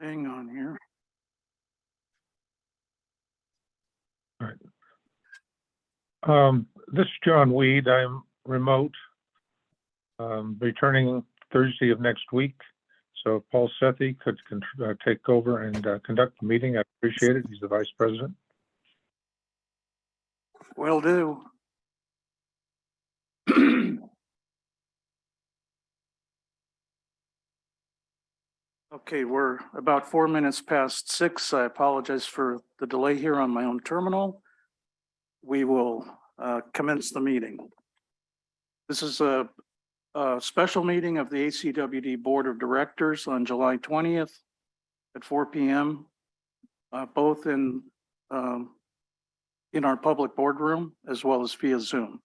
Hang on here. All right. This is John Weed. I'm remote, returning Thursday of next week. So if Paul Sethy could take over and conduct the meeting, I appreciate it. He's the vice president. Will do. Okay, we're about 4 minutes past 6. I apologize for the delay here on my own terminal. We will commence the meeting. This is a special meeting of the ACWD Board of Directors on July 20th at 4 p.m. Both in our public boardroom as well as via Zoom.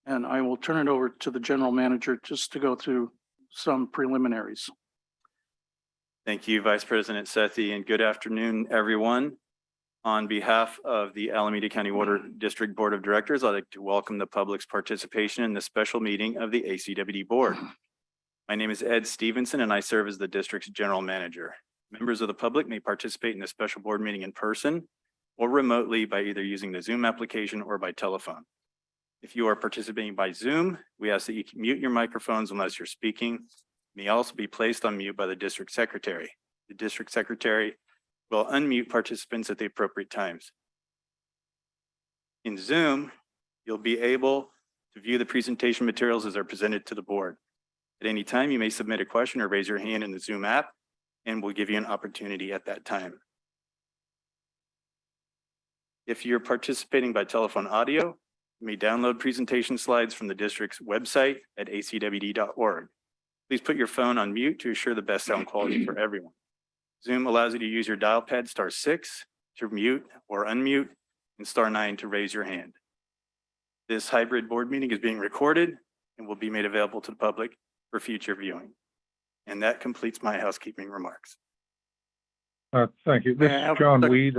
And I will turn it over to the general manager just to go through some preliminaries. Thank you, Vice President Sethy, and good afternoon, everyone. On behalf of the Alameda County Water District Board of Directors, I'd like to welcome the public's participation in the special meeting of the ACWD Board. My name is Ed Stevenson, and I serve as the district's general manager. Members of the public may participate in the special board meeting in person or remotely by either using the Zoom application or by telephone. If you are participating by Zoom, we ask that you mute your microphones unless you're speaking. May also be placed on mute by the district secretary. The district secretary will unmute participants at the appropriate times. In Zoom, you'll be able to view the presentation materials as they're presented to the board. At any time, you may submit a question or raise your hand in the Zoom app, and we'll give you an opportunity at that time. If you're participating by telephone audio, you may download presentation slides from the district's website at acwd.org. Please put your phone on mute to ensure the best sound quality for everyone. Zoom allows you to use your dial pad *6 to mute or unmute and *9 to raise your hand. This hybrid board meeting is being recorded and will be made available to the public for future viewing. And that completes my housekeeping remarks. Thank you. This is John Weed.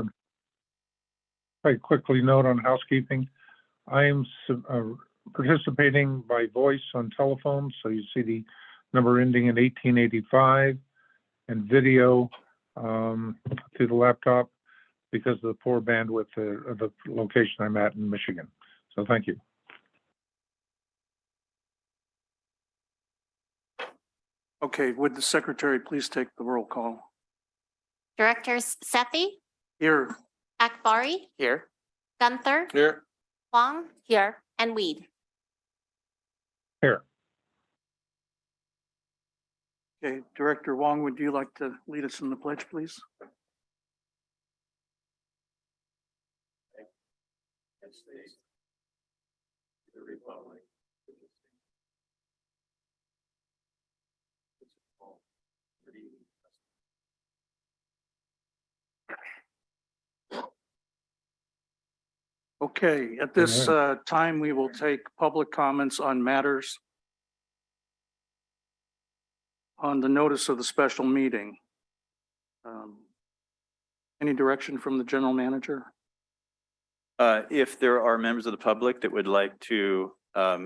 I quickly note on housekeeping. I am participating by voice on telephone, so you see the number ending in 1885, and video through the laptop because of the poor bandwidth of the location I'm at in Michigan. So thank you. Okay, would the secretary please take the roll call? Directors Sethy, Here. Akbari, Here. Gunther, Here. Huang, here, and Weed. Here. Okay, Director Wong, would you like to lead us in the pledge, please? Okay, at this time, we will take public comments on matters on the notice of the special meeting. Any direction from the general manager? If there are members of the public that would like to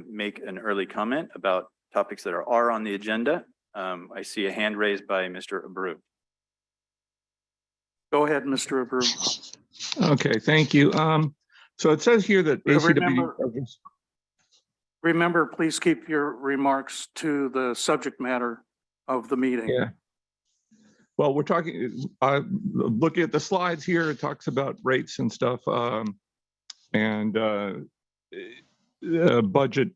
make an early comment about topics that are on the agenda, I see a hand raised by Mr. Abreu. Go ahead, Mr. Abreu. Okay, thank you. So it says here that ACWD. Remember, please keep your remarks to the subject matter of the meeting. Yeah. Well, we're talking, looking at the slides here, it talks about rates and stuff, and budget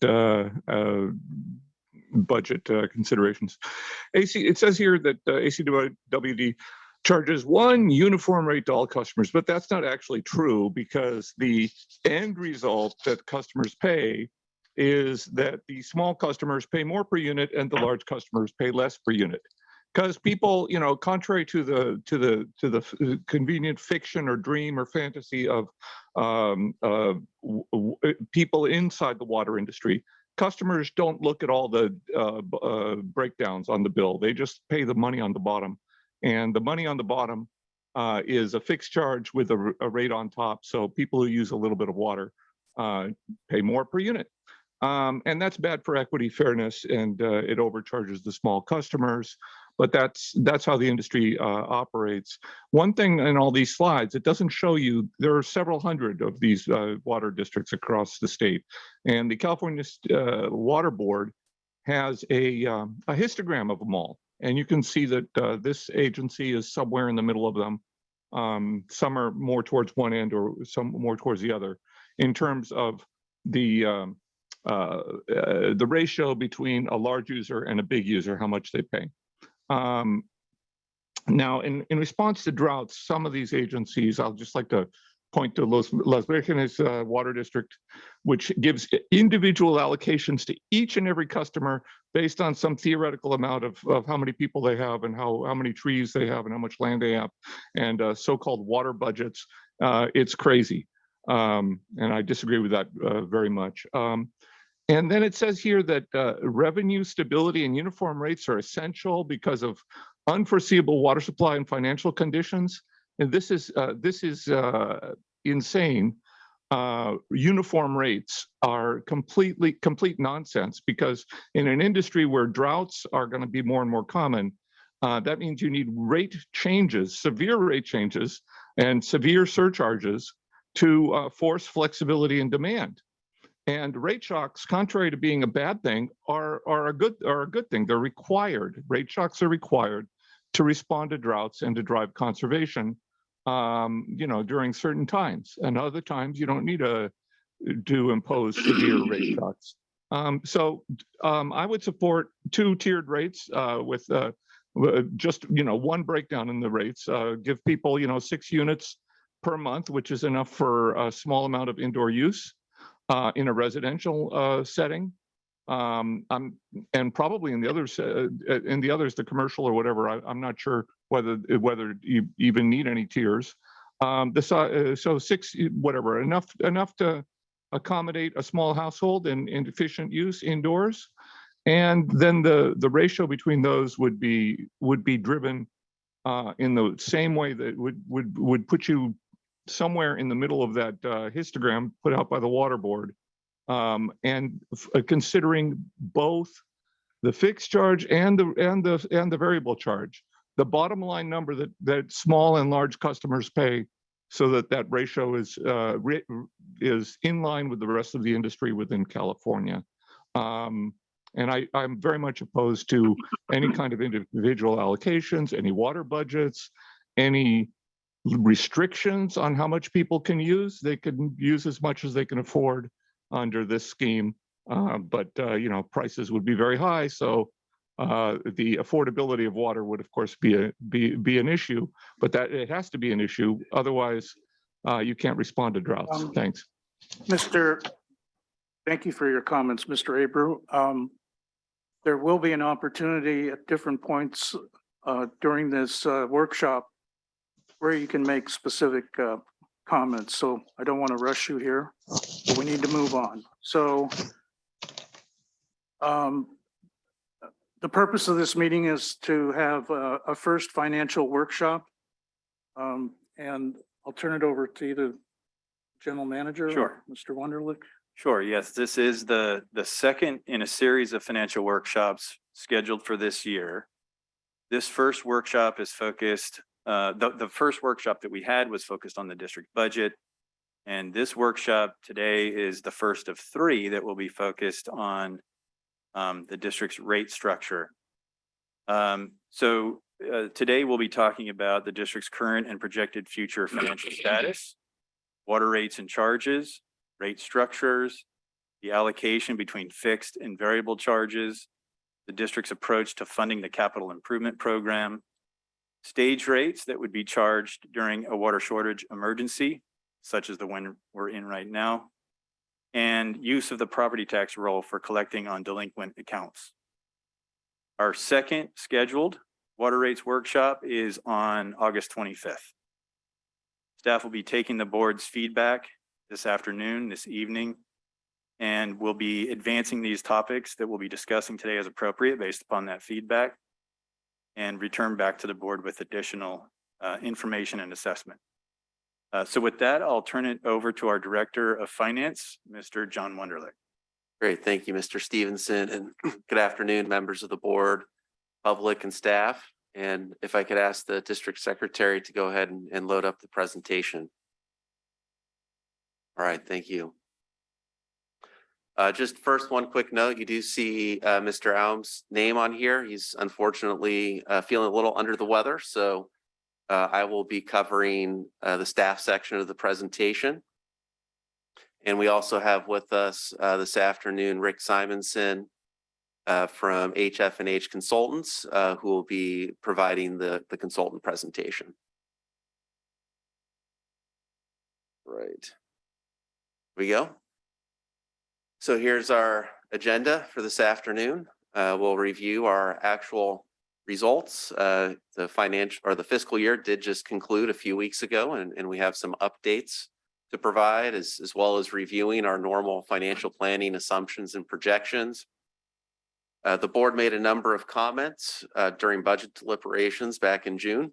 considerations. It says here that ACWD charges one uniform rate to all customers, but that's not actually true because the end result that customers pay is that the small customers pay more per unit and the large customers pay less per unit. Because people, you know, contrary to the convenient fiction or dream or fantasy of people inside the water industry, customers don't look at all the breakdowns on the bill. They just pay the money on the bottom. And the money on the bottom is a fixed charge with a rate on top. So people who use a little bit of water pay more per unit. And that's bad for equity, fairness, and it overcharges the small customers. but that's how the industry operates. One thing in all these slides, it doesn't show you, there are several hundred of these water districts across the state. And the California Water Board has a histogram of them all. And you can see that this agency is somewhere in the middle of them. Some are more towards one end or some more towards the other in terms of the ratio between a large user and a big user, how much they pay. Now, in response to droughts, some of these agencies, I'll just like to point to Las Virgenes Water District, which gives individual allocations to each and every customer based on some theoretical amount of how many people they have and how many trees they have and how much land they have, and so-called water budgets. It's crazy, and I disagree with that very much. And then it says here that revenue stability and uniform rates are essential because of unforeseeable water supply and financial conditions. And this is insane. Uniform rates are complete nonsense, because in an industry where droughts are going to be more and more common, that means you need rate changes, severe rate changes, and severe surcharges to force flexibility and demand. And rate shocks, contrary to being a bad thing, are a good thing. They're required. Rate shocks are required to respond to droughts and to drive conservation, during certain times. And other times you don't need to impose severe rate shocks. I would support two-tiered rates with just one breakdown in the rates. Give people 6 units per month, which is enough for a small amount of indoor use in a residential setting. And probably in the others, the commercial or whatever, I'm not sure whether you even need any tiers. So 6, whatever, enough to accommodate a small household and efficient use indoors. And then the ratio between those would be driven in the same way that would put you somewhere in the middle of that histogram put out by the Water Board. And considering both the fixed charge and the variable charge, the bottom line number that small and large customers pay, so that ratio is in line with the rest of the industry within California. And I'm very much opposed to any kind of individual allocations, any water budgets, any restrictions on how much people can use. They can use as much as they can afford under this scheme, but prices would be very high. So the affordability of water would, of course, be an issue. But that it has to be an issue, otherwise you can't respond to droughts. Thanks, Thank you for your comments, Mr. Abreu. There will be an opportunity at different points during this workshop where you can make specific comments. So I don't want to rush you here, but we need to move on. So the purpose of this meeting is to have a first financial workshop. And I'll turn it over to either General Manager or Mr. Wunderlich. Sure. Yes, this is the second in a series of financial workshops scheduled for this year. This first workshop is focused, the first workshop that we had was focused on the district budget. And this workshop today is the first of 3 that will be focused on the district's rate structure. Today we'll be talking about the district's current and projected future financial status, water rates and charges, rate structures, the allocation between fixed and variable charges, the district's approach to funding the capital improvement program, stage rates that would be charged during a water shortage emergency, such as the one we're in right now, and use of the property tax roll for collecting on delinquent accounts. Our second scheduled water rates workshop is on August 25th. Staff will be taking the board's feedback this afternoon, this evening, and we'll be advancing these topics that we'll be discussing today as appropriate based upon that feedback, and return back to the board with additional information and assessment. So with that, I'll turn it over to our Director of Finance, Mr. John Wunderlich. Great, thank you, Mr. Stevenson, and good afternoon, members of the board. public and staff. And if I could ask the district secretary to go ahead and load up the presentation. All right, thank you. Just first, one quick note, you do see Mr. Aum's name on here. He's unfortunately feeling a little under the weather, so I will be covering the staff section of the presentation. And we also have with us this afternoon, Rick Simonson from HF&H Consultants, who will be providing the consultant presentation. Right. Here we go. So here's our agenda for this afternoon. We'll review our actual results. The fiscal year did just conclude a few weeks ago, and we have some updates to provide, as well as reviewing our normal financial planning assumptions and projections. The board made a number of comments during budget deliberations back in June,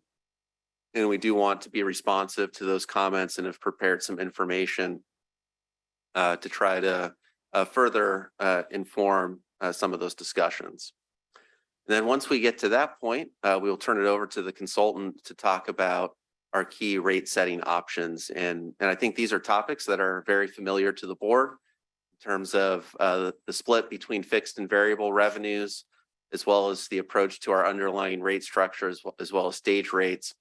and we do want to be responsive to those comments and have prepared some information to try to further inform some of those discussions. And then once we get to that point, we'll turn it over to the consultant to talk about our key rate setting options. And I think these are topics that are very familiar to the board in terms of the split between fixed and variable revenues, as well as the approach to our underlying rate structure, as well as stage rates.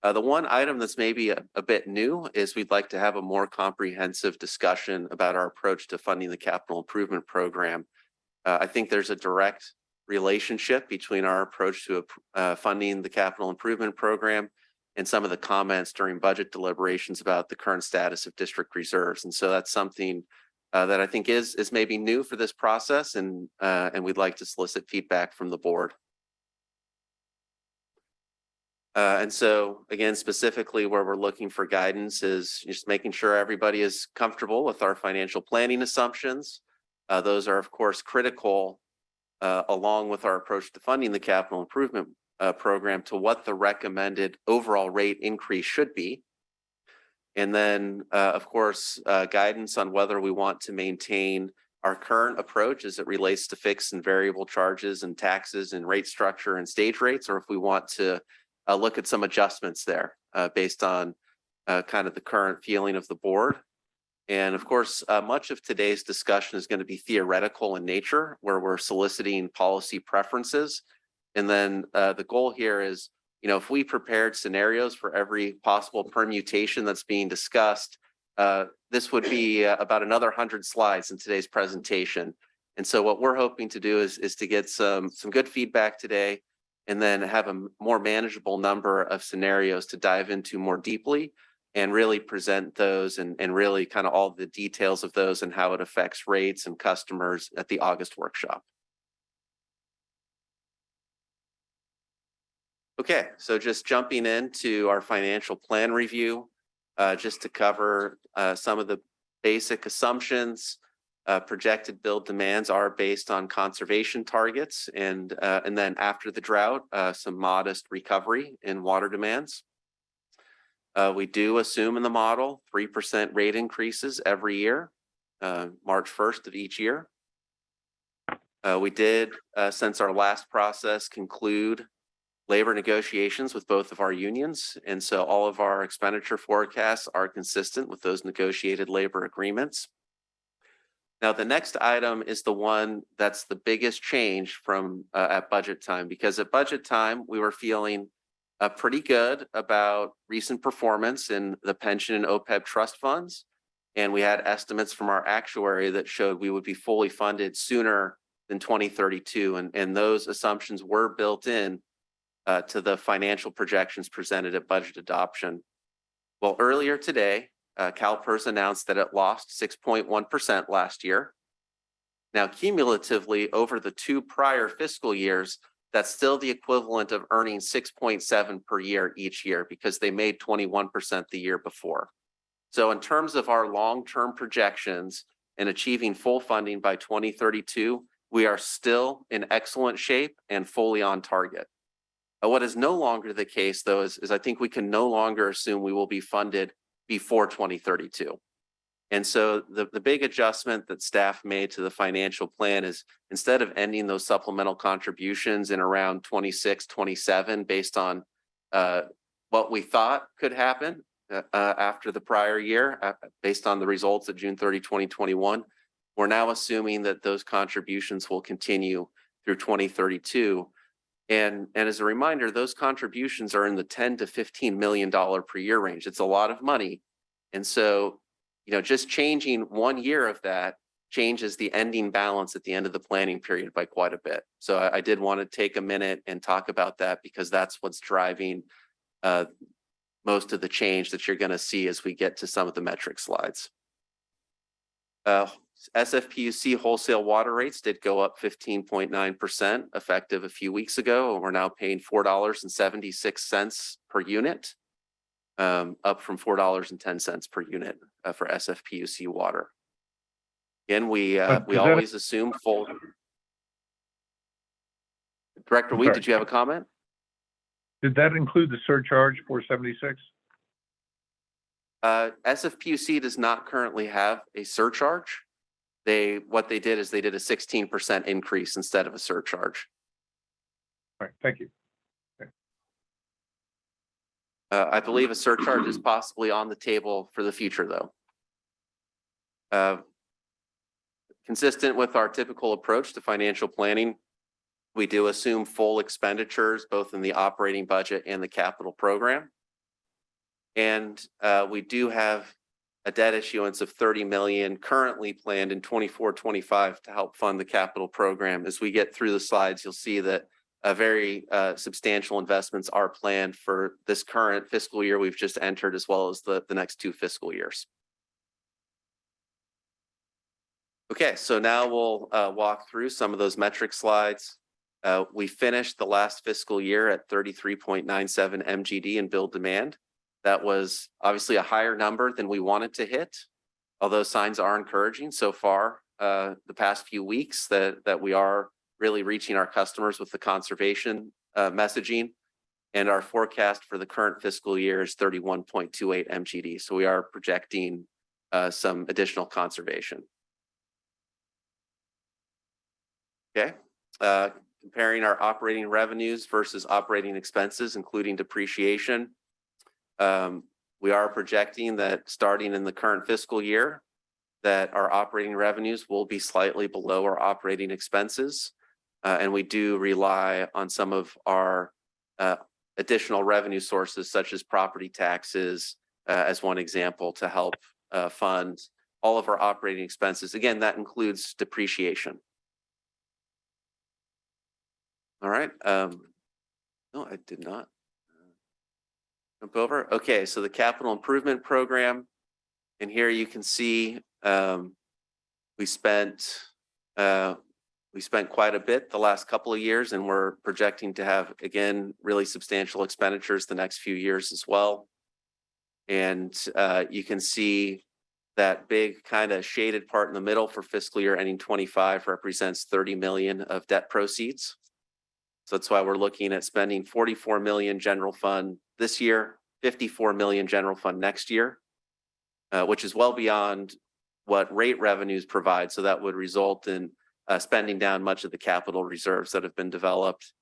The one item that's maybe a bit new is we'd like to have a more comprehensive discussion about our approach to funding the capital improvement program. I think there's a direct relationship between our approach to funding the capital improvement program and some of the comments during budget deliberations about the current status of district reserves. And so that's something that I think is maybe new for this process, and we'd like to solicit feedback from the board. And so again, specifically where we're looking for guidance is just making sure everybody is comfortable with our financial planning assumptions. Those are of course critical along with our approach to funding the capital improvement program to what the recommended overall rate increase should be. And then of course, guidance on whether we want to maintain our current approach as it relates to fixed and variable charges and taxes and rate structure and stage rates, or if we want to look at some adjustments there based on kind of the current feeling of the board. And of course, much of today's discussion is going to be theoretical in nature, where we're soliciting policy preferences. And then the goal here is, if we prepared scenarios for every possible permutation that's being discussed, this would be about another 100 slides in today's presentation. And so what we're hoping to do is to get some good feedback today, and then have a more manageable number of scenarios to dive into more deeply and really present those and really kind of all the details of those and how it affects rates and customers at the August workshop. Okay, so just jumping into our financial plan review, just to cover some of the basic assumptions. Projected bill demands are based on conservation targets, and then after the drought, some modest recovery in water demands. We do assume in the model 3% rate increases every year, March 1st of each year. We did, since our last process, conclude labor negotiations with both of our unions, and so all of our expenditure forecasts are consistent with those negotiated labor agreements. Now, the next item is the one that's the biggest change from at budget time, because at budget time, we were feeling pretty good about recent performance in the pension and OPEB trust funds. And we had estimates from our actuary that showed we would be fully funded sooner than 2032. And those assumptions were built in to the financial projections presented at budget adoption. Well, earlier today, CalPERS announced that it lost 6.1% last year. Now, cumulatively over the 2 prior fiscal years, that's still the equivalent of earning 6.7 per year each year, because they made 21% the year before. So in terms of our long-term projections and achieving full funding by 2032, we are still in excellent shape and fully on target. What is no longer the case, though, is I think we can no longer assume we will be funded before 2032. And so the big adjustment that staff made to the financial plan is instead of ending those supplemental contributions in around 26, 27, based on what we thought could happen after the prior year, based on the results at June 30, 2021, we're now assuming that those contributions will continue through 2032. And as a reminder, those contributions are in the $10 to $15 million per year range. It's a lot of money. And so, just changing 1 year of that changes the ending balance at the end of the planning period by quite a bit. So I did want to take a minute and talk about that because that's what's driving most of the change that you're going to see as we get to some of the metric slides. SFPUC wholesale water rates did go up 15.9% effective a few weeks ago. And we're now paying $4.76 per unit, up from $4.10 per unit for SFPUC water. Again, we always assume full. Director Weed, did you have a comment? Did that include the surcharge for 76? SFPUC does not currently have a surcharge. What they did is they did a 16% increase instead of a surcharge. All right, thank you. I believe a surcharge is possibly on the table for the future, though. Consistent with our typical approach to financial planning, we do assume full expenditures, both in the operating budget and the capital program. And we do have a debt issuance of 30 million currently planned in 24-25 to help fund the capital program. As we get through the slides, you'll see that very substantial investments are planned for this current fiscal year we've just entered, as well as the next 2 fiscal years. Okay, so now we'll walk through some of those metric slides. We finished the last fiscal year at 33.97 MGD in billed demand. That was obviously a higher number than we wanted to hit, although signs are encouraging so far the past few weeks that we are really reaching our customers with the conservation messaging. And our forecast for the current fiscal year is 31.28 MGD. So we are projecting some additional conservation. Okay, comparing our operating revenues versus operating expenses, including depreciation. We are projecting that starting in the current fiscal year, that our operating revenues will be slightly below our operating expenses. And we do rely on some of our additional revenue sources, such as property taxes, as one example, to help fund all of our operating expenses. Again, that includes depreciation. All right. No, I did not jump over. Okay, so the capital improvement program, and here you can see we spent quite a bit the last couple of years, and we're projecting to have, again, really substantial expenditures the next few years as well. And you can see that big kind of shaded part in the middle for fiscal year ending 25 represents 30 million of debt proceeds. So that's why we're looking at spending 44 million general fund this year, 54 million general fund next year, which is well beyond what rate revenues provide. So that would result in spending down much of the capital reserves that have been developed.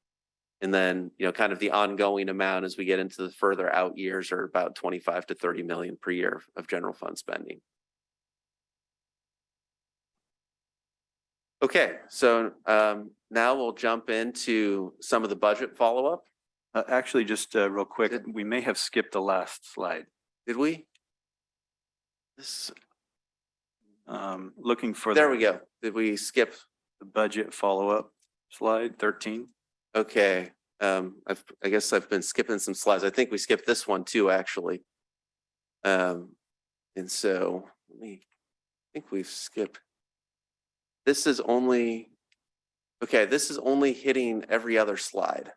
And then, kind of the ongoing amount as we get into the further out years are about 25 to 30 million per year of general fund spending. Okay, so now we'll jump into some of the budget follow-up. Actually, just real quick, we may have skipped the last slide. Did we? Looking for There we go. Did we skip the budget follow-up slide 13? Okay, I guess I've been skipping some slides. I think we skipped this one too, actually. And so I think we've skipped. This is only hitting every other slide.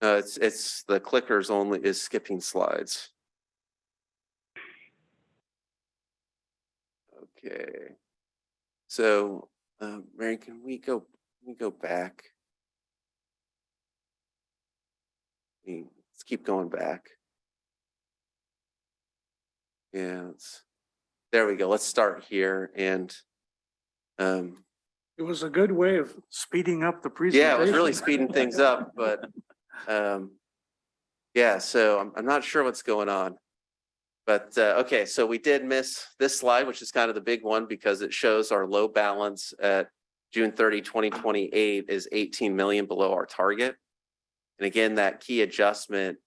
It's the clickers only is skipping slides. Okay. So, Mary, can we go back? Let's keep going back. Yeah, there we go. Let's start here and It was a good way of speeding up the presentation. yeah, it was really speeding things up, but yeah, so I'm not sure what's going on. But okay, so we did miss this slide, which is kind of the big one because it shows our low balance at June 30, 2028 is 18 million below our target. And again, that key adjustment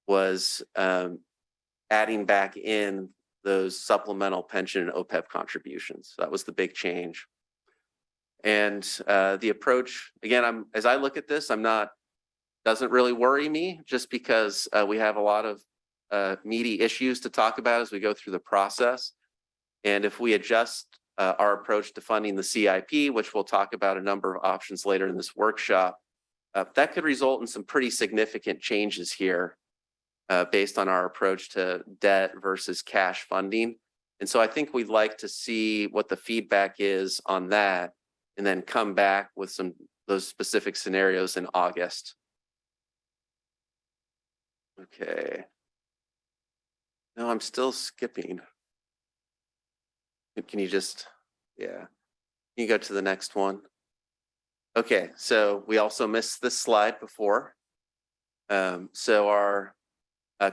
was adding back in those supplemental pension and OPEB contributions. So that was the big change. And the approach, again, as I look at this, doesn't really worry me just because we have a lot of meaty issues to talk about as we go through the process. And if we adjust our approach to funding the CIP, which we'll talk about a number of options later in this workshop, that could result in some pretty significant changes here based on our approach to debt versus cash funding. And so I think we'd like to see what the feedback is on that and then come back with those specific scenarios in August. Okay. No, I'm still skipping. Can you just, yeah. Can you go to the next one? Okay, so we also missed this slide before. So our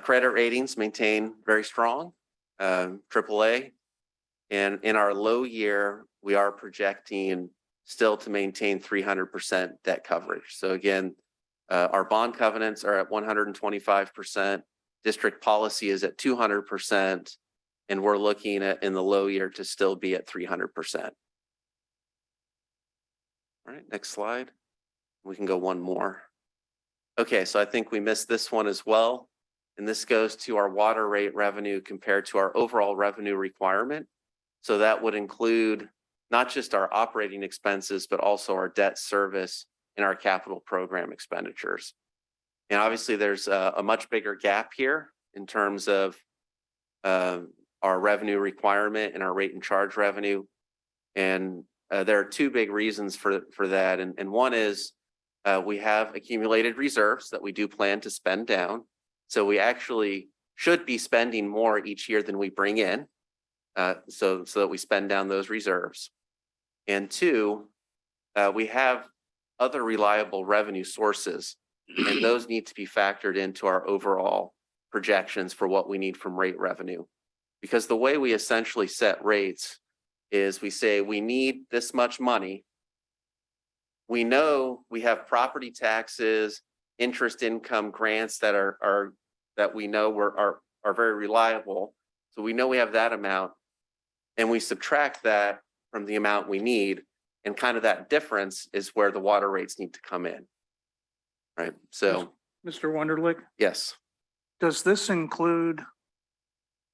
credit ratings maintain very strong, AAA. And in our low year, we are projecting still to maintain 300% debt coverage. So again, our bond covenants are at 125%. District policy is at 200%. And we're looking at in the low year to still be at 300%. All right, next slide. We can go one more. Okay, so I think we missed this one as well. And this goes to our water rate revenue compared to our overall revenue requirement. So that would include not just our operating expenses, but also our debt service and our capital program expenditures. And obviously there's a much bigger gap here in terms of our revenue requirement and our rate and charge revenue. And there are two big reasons for that. And one is we have accumulated reserves that we do plan to spend down. So we actually should be spending more each year than we bring in, so that we spend down those reserves. And two, we have other reliable revenue sources, and those need to be factored into our overall projections for what we need from rate revenue. Because the way we essentially set rates is we say we need this much money. We know we have property taxes, interest income grants that that we know are very reliable. So we know we have that amount, and we subtract that from the amount we need, and kind of that difference is where the water rates need to come in. Right. So, Mr. Wunderlich, yes. does this include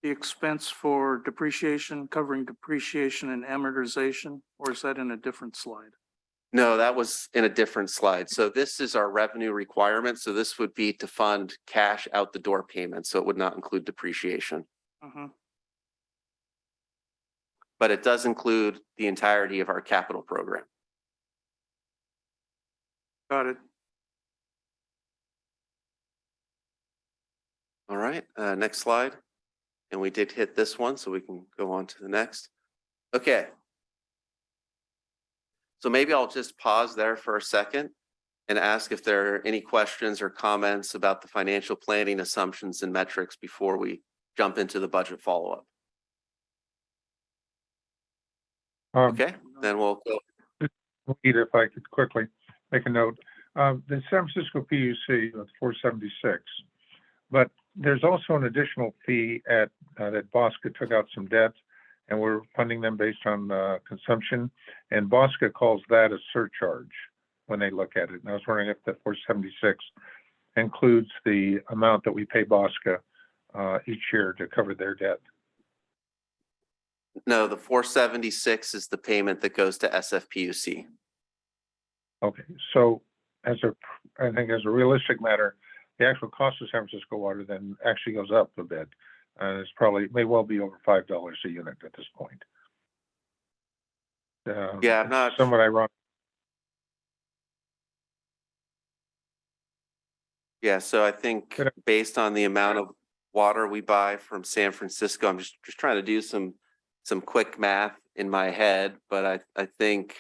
the expense for depreciation, covering depreciation and amortization, or is that in a different slide? No, that was in a different slide. So this is our revenue requirement. So this would be to fund cash out the door payments. So it would not include depreciation. But it does include the entirety of our capital program. Got it. All right, next slide. And we did hit this one, so we can go on to the next. Okay. So maybe I'll just pause there for a second and ask if there are any questions or comments about the financial planning assumptions and metrics before we jump into the budget follow-up. Okay, then we'll go. If I could quickly make a note. The San Francisco PUC of 476, but there's also an additional fee at that Bosca took out some debt, and we're funding them based on consumption. And Bosca calls that a surcharge when they look at it. And I was wondering if the 476 includes the amount that we pay Bosca each year to cover their debt. No, the 476 is the payment that goes to SFPUC. Okay, so I think as a realistic matter, the actual cost of San Francisco Water then actually goes up a bit. It's may well be over $5 a unit at this point. Yeah, I'm not somewhat ironic. Yeah, so I think based on the amount of water we buy from San Francisco. I'm just trying to do some quick math in my head, but I think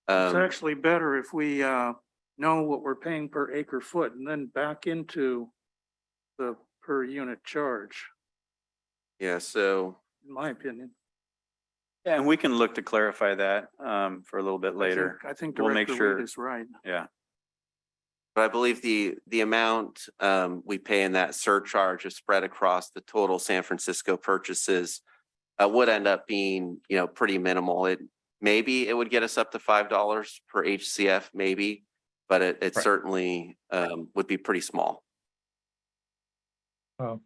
It's actually better if we know what we're paying per acre foot and then back into the per unit charge, yeah, so in my opinion. Yeah, and we can look to clarify that for a little bit later. I think We'll make Director Reed sure- is right. Yeah. but I believe the amount we pay in that surcharge is spread across the total San Francisco purchases would end up being, pretty minimal. Maybe it would get us up to $5 per HCF, maybe, but it Right. certainly would be pretty small. Well,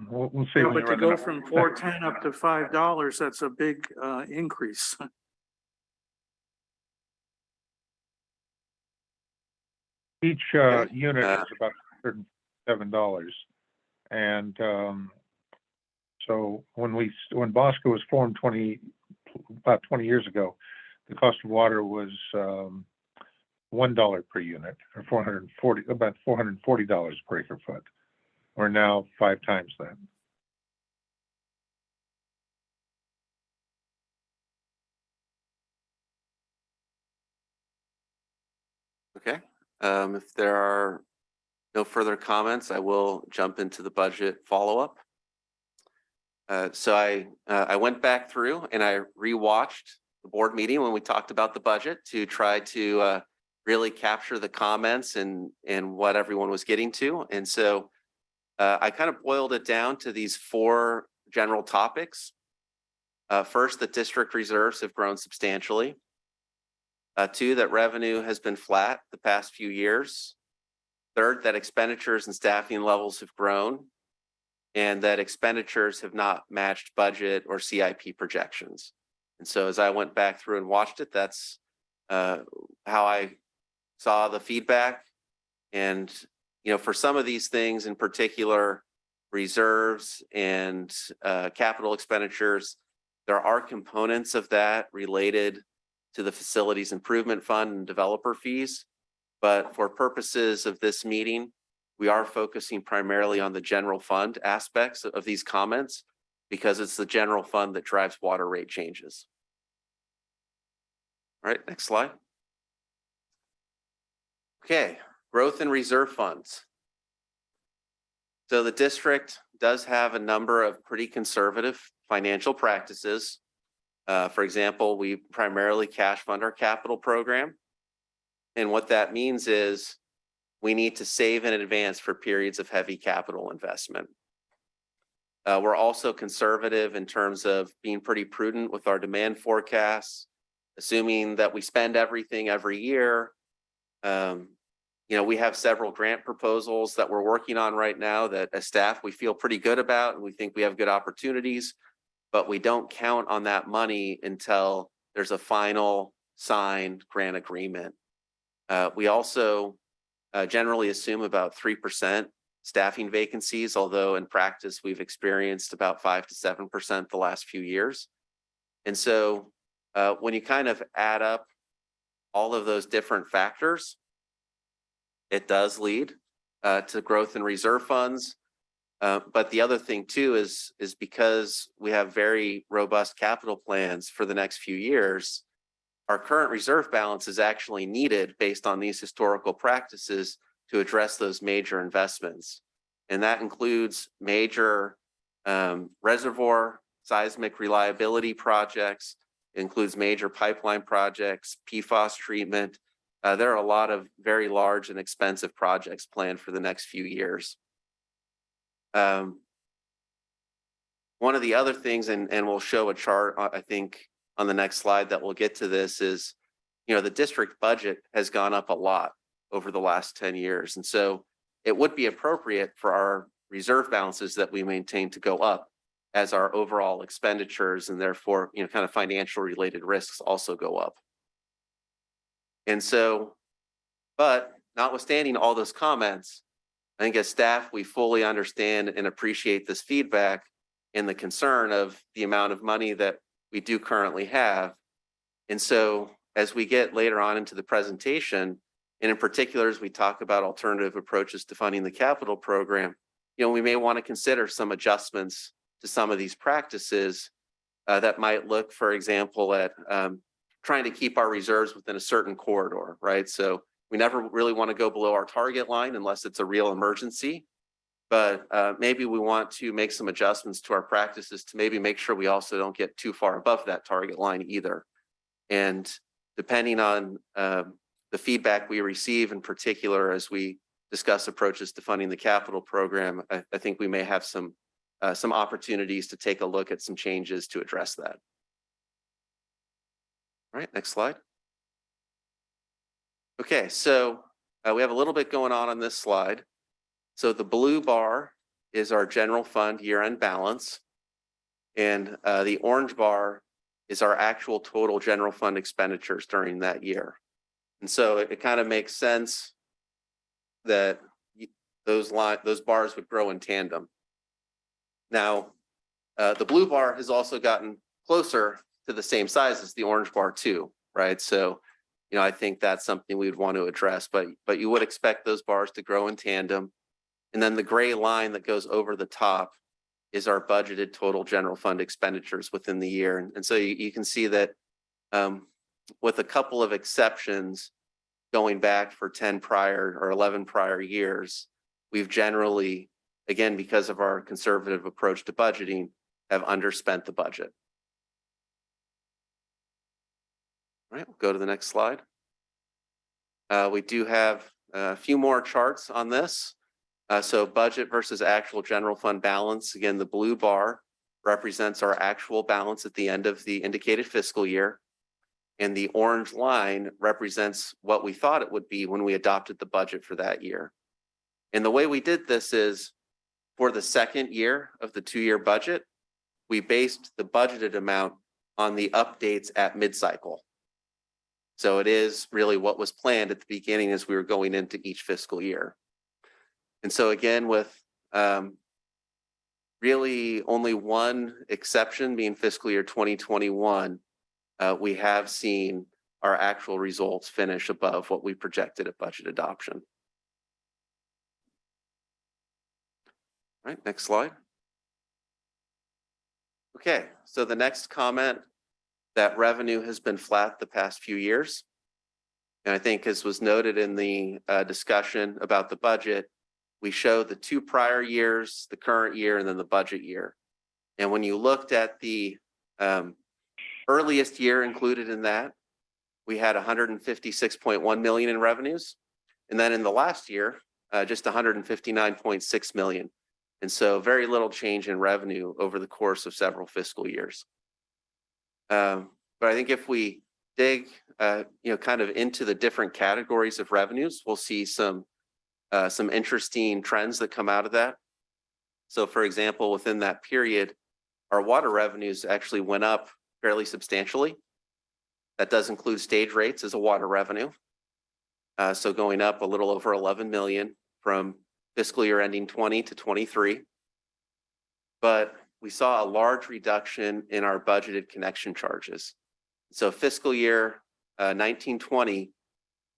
we'll see. Yeah, when but you to run the go numbers. from $4.10 up to $5, that's a big increase. Each Okay. unit is about $107. And so when Bosco was formed about 20 years ago, the cost of water was $1 per unit, or about $440 per acre foot. We're now 5 times that. Okay, if there are no further comments, I will jump into the budget follow-up. So I went back through and I rewatched the board meeting when we talked about the budget to try to really capture the comments and what everyone was getting to. And so I kind of boiled it down to these 4 general topics. First, that district reserves have grown substantially. 2, that revenue has been flat the past few years. Third, that expenditures and staffing levels have grown, and that expenditures have not matched budget or CIP projections. And so as I went back through and watched it, that's how I saw the feedback. And, for some of these things in particular, reserves and capital expenditures, there are components of that related to the Facilities Improvement Fund and developer fees. But for purposes of this meeting, we are focusing primarily on the general fund aspects of these comments because it's the general fund that drives water rate changes. All right, next slide. Okay, growth in reserve funds. So the district does have a number of pretty conservative financial practices. For example, we primarily cash fund our capital program. And what that means is we need to save in advance for periods of heavy capital investment. We're also conservative in terms of being pretty prudent with our demand forecasts, assuming that we spend everything every year. We have several grant proposals that we're working on right now that as staff, we feel pretty good about, and we think we have good opportunities, but we don't count on that money until there's a final signed grant agreement. We also generally assume about 3% staffing vacancies, although in practice, we've experienced about 5 to 7% the last few years. And so when you kind of add up all of those different factors, it does lead to growth in reserve funds. But the other thing too is because we have very robust capital plans for the next few years, our current reserve balance is actually needed based on these historical practices to address those major investments. And that includes major reservoir seismic reliability projects, includes major pipeline projects, PFAS treatment. There are a lot of very large and expensive projects planned for the next few years. One of the other things, and we'll show a chart, I think, on the next slide that we'll get to this is, the district budget has gone up a lot over the last 10 years. And so it would be appropriate for our reserve balances that we maintain to go up as our overall expenditures and therefore, kind of financial related risks also go up. And so, but notwithstanding all those comments, I think as staff, we fully understand and appreciate this feedback and the concern of the amount of money that we do currently have. And so as we get later on into the presentation, and in particular, as we talk about alternative approaches to funding the capital program, we may want to consider some adjustments to some of these practices that might look, for example, at trying to keep our reserves within a certain corridor, right? So we never really want to go below our target line unless it's a real emergency. But maybe we want to make some adjustments to our practices to maybe make sure we also don't get too far above that target line either. And depending on the feedback we receive, in particular, as we discuss approaches to funding the capital program, I think we may have some opportunities to take a look at some changes to address that. All right, next slide. Okay, so we have a little bit going on this slide. So the blue bar is our general fund year-end balance, and the orange bar is our actual total general fund expenditures during that year. And so it kind of makes sense that those bars would grow in tandem. Now, the blue bar has also gotten closer to the same size as the orange bar too, right? So, I think that's something we'd want to address, but you would expect those bars to grow in tandem. And then the gray line that goes over the top is our budgeted total general fund expenditures within the year. And so you can see that with a couple of exceptions going back for 10 prior or 11 prior years, we've generally, again, because of our conservative approach to budgeting, have underspent the budget. All right, we'll go to the next slide. We do have a few more charts on this. So budget versus actual general fund balance. Again, the blue bar represents our actual balance at the end of the indicated fiscal year. And the orange line represents what we thought it would be when we adopted the budget for that year. And the way we did this is for the second year of the 2-year budget, we based the budgeted amount on the updates at mid-cycle. So it is really what was planned at the beginning as we were going into each fiscal year. And so again, with really only one exception being fiscal year 2021, we have seen our actual results finish above what we projected at budget adoption. All right, next slide. Okay, so the next comment, that revenue has been flat the past few years. And I think, as was noted in the discussion about the budget, we show the 2 prior years, the current year, and then the budget year. And when you looked at the earliest year included in that, we had 156.1 million in revenues. And then in the last year, just 159.6 million. And so very little change in revenue over the course of several fiscal years. But I think if we dig, kind of into the different categories of revenues, we'll see some interesting trends that come out of that. So for example, within that period, our water revenues actually went up fairly substantially. That does include stage rates as a water revenue. So going up a little over 11 million from fiscal year ending 20 to 23. But we saw a large reduction in our budgeted connection charges. So fiscal year 1920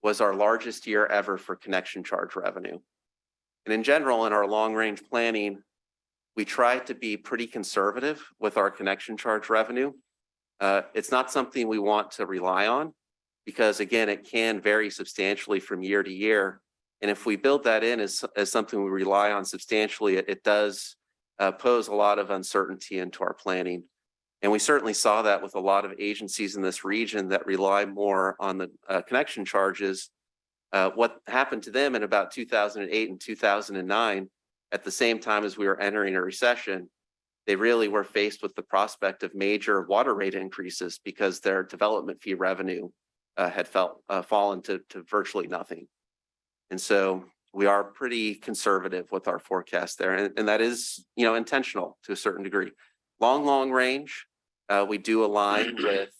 was our largest year ever for connection charge revenue. And in general, in our long range planning, we tried to be pretty conservative with our connection charge revenue. It's not something we want to rely on because, again, it can vary substantially from year to year. And if we build that in as something we rely on substantially, it does pose a lot of uncertainty into our planning. And we certainly saw that with a lot of agencies in this region that rely more on the connection charges. What happened to them in about 2008 and 2009, at the same time as we were entering a recession, they really were faced with the prospect of major water rate increases because their development fee revenue had fallen to virtually nothing. And so we are pretty conservative with our forecast there. And that is, intentional to a certain degree. Long range, we do align with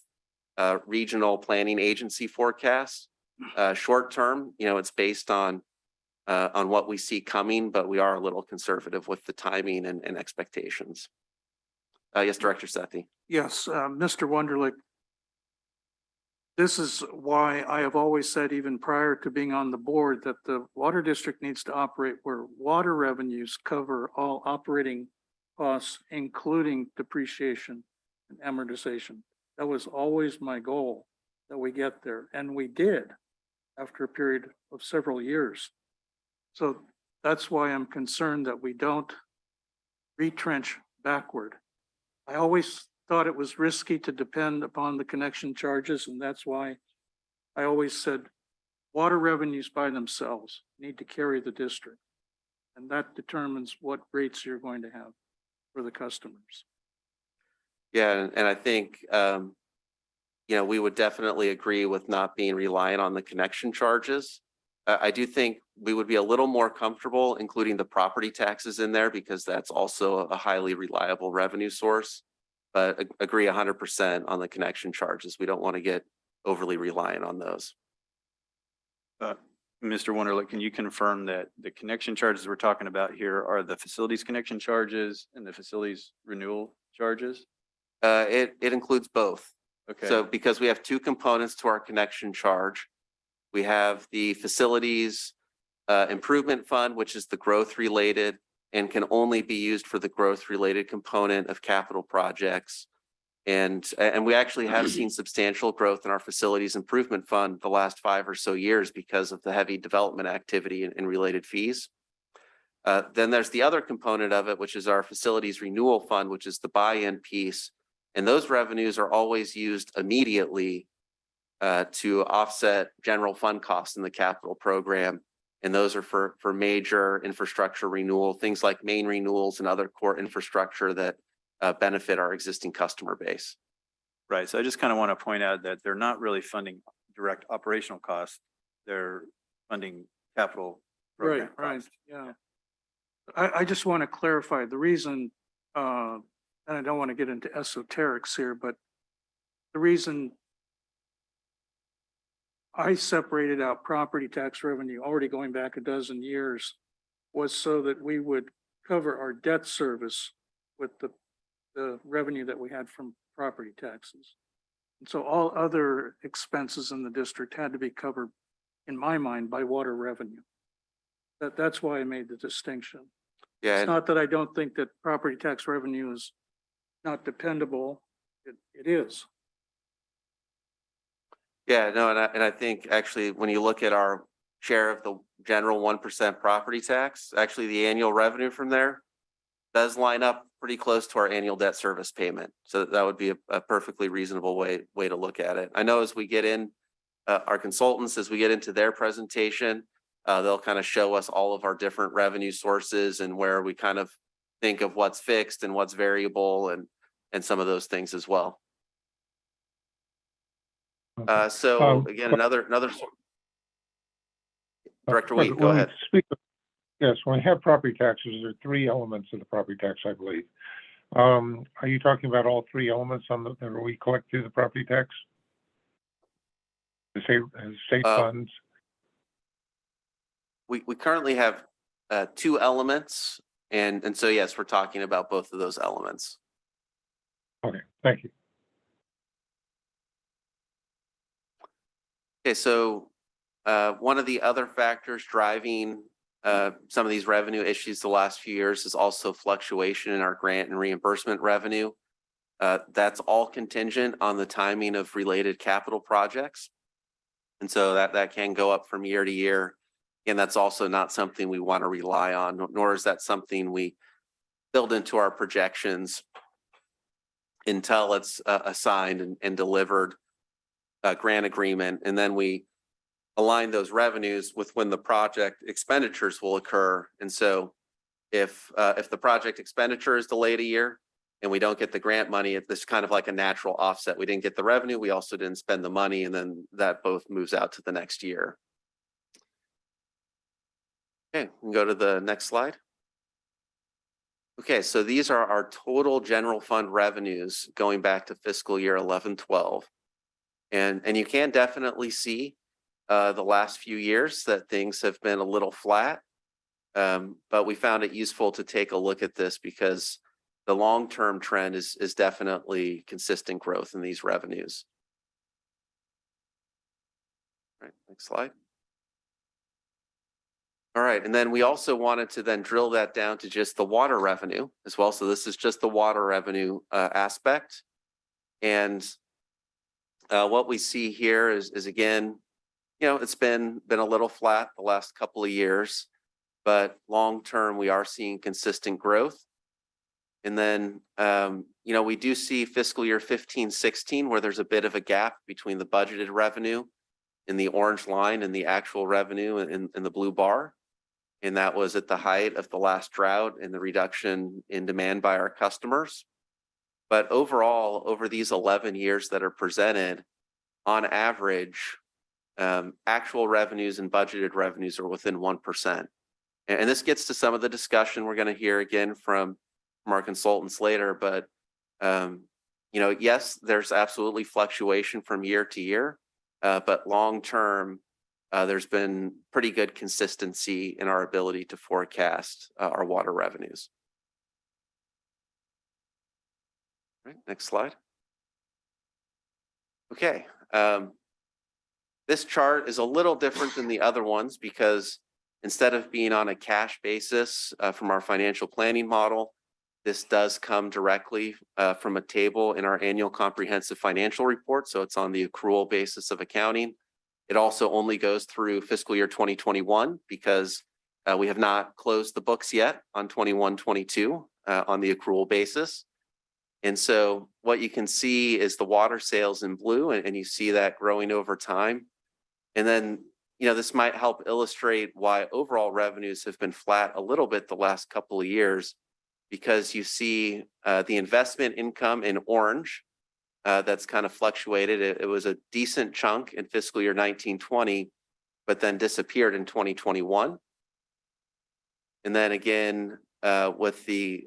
regional planning agency forecasts. Short term, it's based on what we see coming, but we are a little conservative with the timing and expectations. Yes, Director Sethy. Yes, Mr. Wunderlich. this is why I have always said, even prior to being on the board, that the water district needs to operate where water revenues cover all operating costs, including depreciation and amortization. That was always my goal, that we get there, and we did after a period of several years. So that's why I'm concerned that we don't retrench backward. I always thought it was risky to depend upon the connection charges, and that's why I always said water revenues by themselves need to carry the district. And that determines what rates you're going to have for the customers. Yeah, and I think, we would definitely agree with not being reliant on the connection charges. I do think we would be a little more comfortable including the property taxes in there because that's also a highly reliable revenue source. But agree 100% on the connection charges. We don't want to get overly reliant on those. Mr. Wunderlich, can you confirm that the connection charges we're talking about here are the facilities connection charges and the facilities renewal charges? It includes both. Okay. So because we have two components to our connection charge, we have the facilities improvement fund, which is the growth related and can only be used for the growth related component of capital projects. And we actually have seen substantial growth in our facilities improvement fund the last 5 or so years because of the heavy development activity and related fees. Then there's the other component of it, which is our facilities renewal fund, which is the buy-in piece. And those revenues are always used immediately to offset general fund costs in the capital program. And those are for major infrastructure renewal, things like main renewals and other core infrastructure that benefit our existing customer base. Right. So I just kind of want to point out that they're not really funding direct operational costs. They're funding capital program costs. Yeah. I just want to clarify the reason, and I don't want to get into esoterics here, but the reason I separated out property tax revenue already going back a dozen years was so that we would cover our debt service with the revenue that we had from property taxes. And so all other expenses in the district had to be covered, in my mind, by water revenue. That's why I made the distinction. Yeah, It's not that I don't think that property tax revenue is not dependable. It is. yeah, no, and I think actually when you look at our share of the general 1% property tax, actually the annual revenue from there does line up pretty close to our annual debt service payment. So that would be a perfectly reasonable way to look at it. I know as we get in, our consultants, as we get into their presentation, they'll kind of show us all of our different revenue sources and where we kind of think of what's fixed and what's variable and some of those things as well. So again, another Director Weed, go ahead. Yes, when we have property taxes, there are 3 elements of the property tax, I believe. Are you talking about all 3 elements that we collect through the property tax? The state funds? We currently have 2 elements, and so yes, we're talking about both of those elements. Okay, thank you. Okay, so one of the other factors driving some of these revenue issues the last few years is also fluctuation in our grant and reimbursement revenue. That's all contingent on the timing of related capital projects. And so that can go up from year to year. And that's also not something we want to rely on, nor is that something we build into our projections until it's assigned and delivered a grant agreement. And then we align those revenues with when the project expenditures will occur. And so if the project expenditure is delayed a year and we don't get the grant money, it's kind of like a natural offset. We didn't get the revenue, we also didn't spend the money, and then that both moves out to the next year. Okay, we can go to the next slide. Okay, so these are our total general fund revenues going back to fiscal year 11-12. And you can definitely see the last few years that things have been a little flat. But we found it useful to take a look at this because the long-term trend is definitely consistent growth in these revenues. Right, next slide. All right, and then we also wanted to then drill that down to just the water revenue as well. So this is just the water revenue aspect. And what we see here is again, it's been a little flat the last couple of years, but long term we are seeing consistent growth. And then we do see fiscal year 15-16 where there's a bit of a gap between the budgeted revenue in the orange line and the actual revenue in the blue bar. And that was at the height of the last drought and the reduction in demand by our customers. But overall, over these 11 years that are presented, on average, actual revenues and budgeted revenues are within 1%. And this gets to some of the discussion we're going to hear again from our consultants later. But, yes, there's absolutely fluctuation from year to year, but long term, there's been pretty good consistency in our ability to forecast our water revenues. All right, next slide. Okay. This chart is a little different than the other ones because instead of being on a cash basis from our financial planning model, this does come directly from a table in our annual comprehensive financial report. So it's on the accrual basis of accounting. It also only goes through fiscal year 2021 because we have not closed the books yet on 21-22 on the accrual basis. And so what you can see is the water sales in blue, and you see that growing over time. And then, this might help illustrate why overall revenues have been flat a little bit the last couple of years, because you see the investment income in orange that's kind of fluctuated. It was a decent chunk in fiscal year 19-20, but then disappeared in 2021. And then again, with the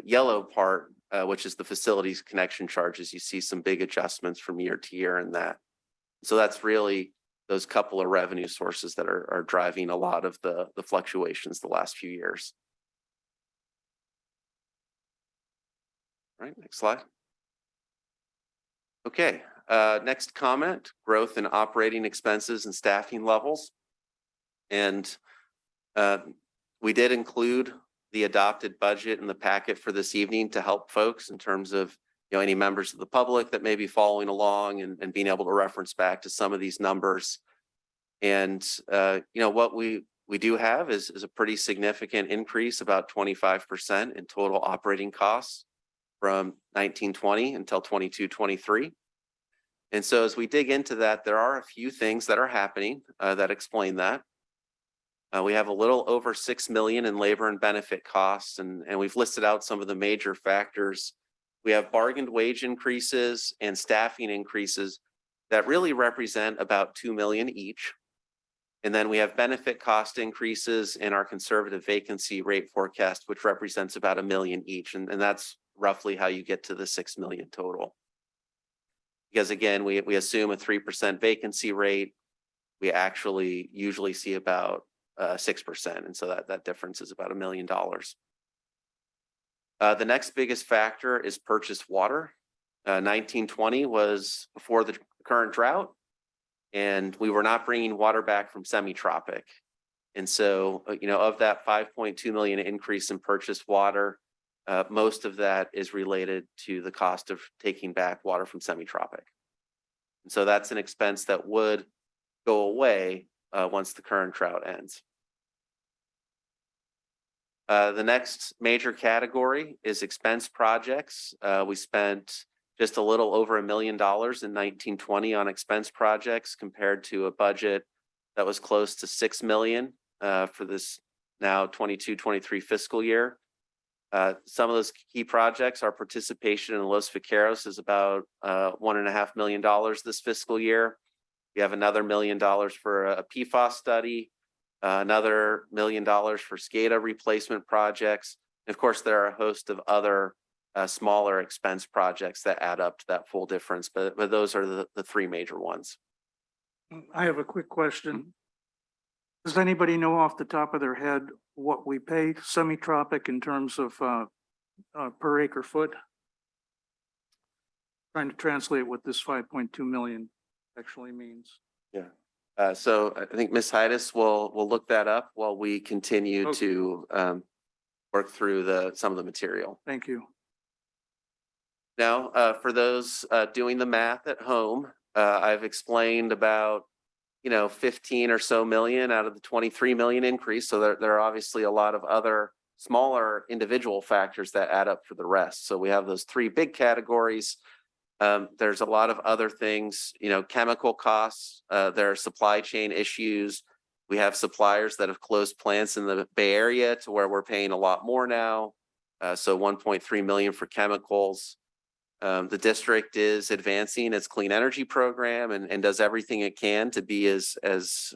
yellow part, which is the facilities connection charges, you see some big adjustments from year to year in that. So that's really those couple of revenue sources that are driving a lot of the fluctuations the last few years. All right, next slide. Okay, next comment, growth in operating expenses and staffing levels. And we did include the adopted budget in the packet for this evening to help folks in terms of any members of the public that may be following along and being able to reference back to some of these numbers. And what we do have is a pretty significant increase, about 25% in total operating costs from 19-20 until 22-23. And so as we dig into that, there are a few things that are happening that explain that. We have a little over $6 million in labor and benefit costs, and we've listed out some of the major factors. We have bargained wage increases and staffing increases that really represent about $2 million each. And then we have benefit cost increases in our conservative vacancy rate forecast, which represents about $1 million each. And that's roughly how you get to the $6 million total. Because again, we assume a 3% vacancy rate. We actually usually see about 6%. And so that difference is about $1 million. The next biggest factor is purchased water. 19-20 was before the current drought, and we were not bringing water back from semi-tropic. And so, of that 5.2 million increase in purchased water, most of that is related to the cost of taking back water from semi-tropic. And so that's an expense that would go away once the current drought ends. The next major category is expense projects. We spent just a little over $1 million in 19-20 on expense projects compared to a budget that was close to $6 million for this now 22-23 fiscal year. Some of those key projects, our participation in Los Vaqueros is about $1.5 million this fiscal year. We have another $1 million for a PFAS study, another $1 million for SCADA replacement projects. And of course, there are a host of other smaller expense projects that add up to that full difference, but those are the three major ones. I have a quick question. Does anybody know off the top of their head what we pay semi-tropic in terms of per acre foot? Trying to translate what this 5.2 million actually means. Yeah. So I think Ms. Hydas will look that up while we continue Okay. to work through some of the material. Thank you. Now, for those doing the math at home, I've explained about 15 or so million out of the 23 million increase. So there are obviously a lot of other smaller individual factors that add up for the rest. So we have those three big categories. There's a lot of other things, chemical costs, there are supply chain issues. We have suppliers that have closed plants in the Bay Area to where we're paying a lot more now. So 1.3 million for chemicals. The district is advancing its clean energy program and does everything it can to be as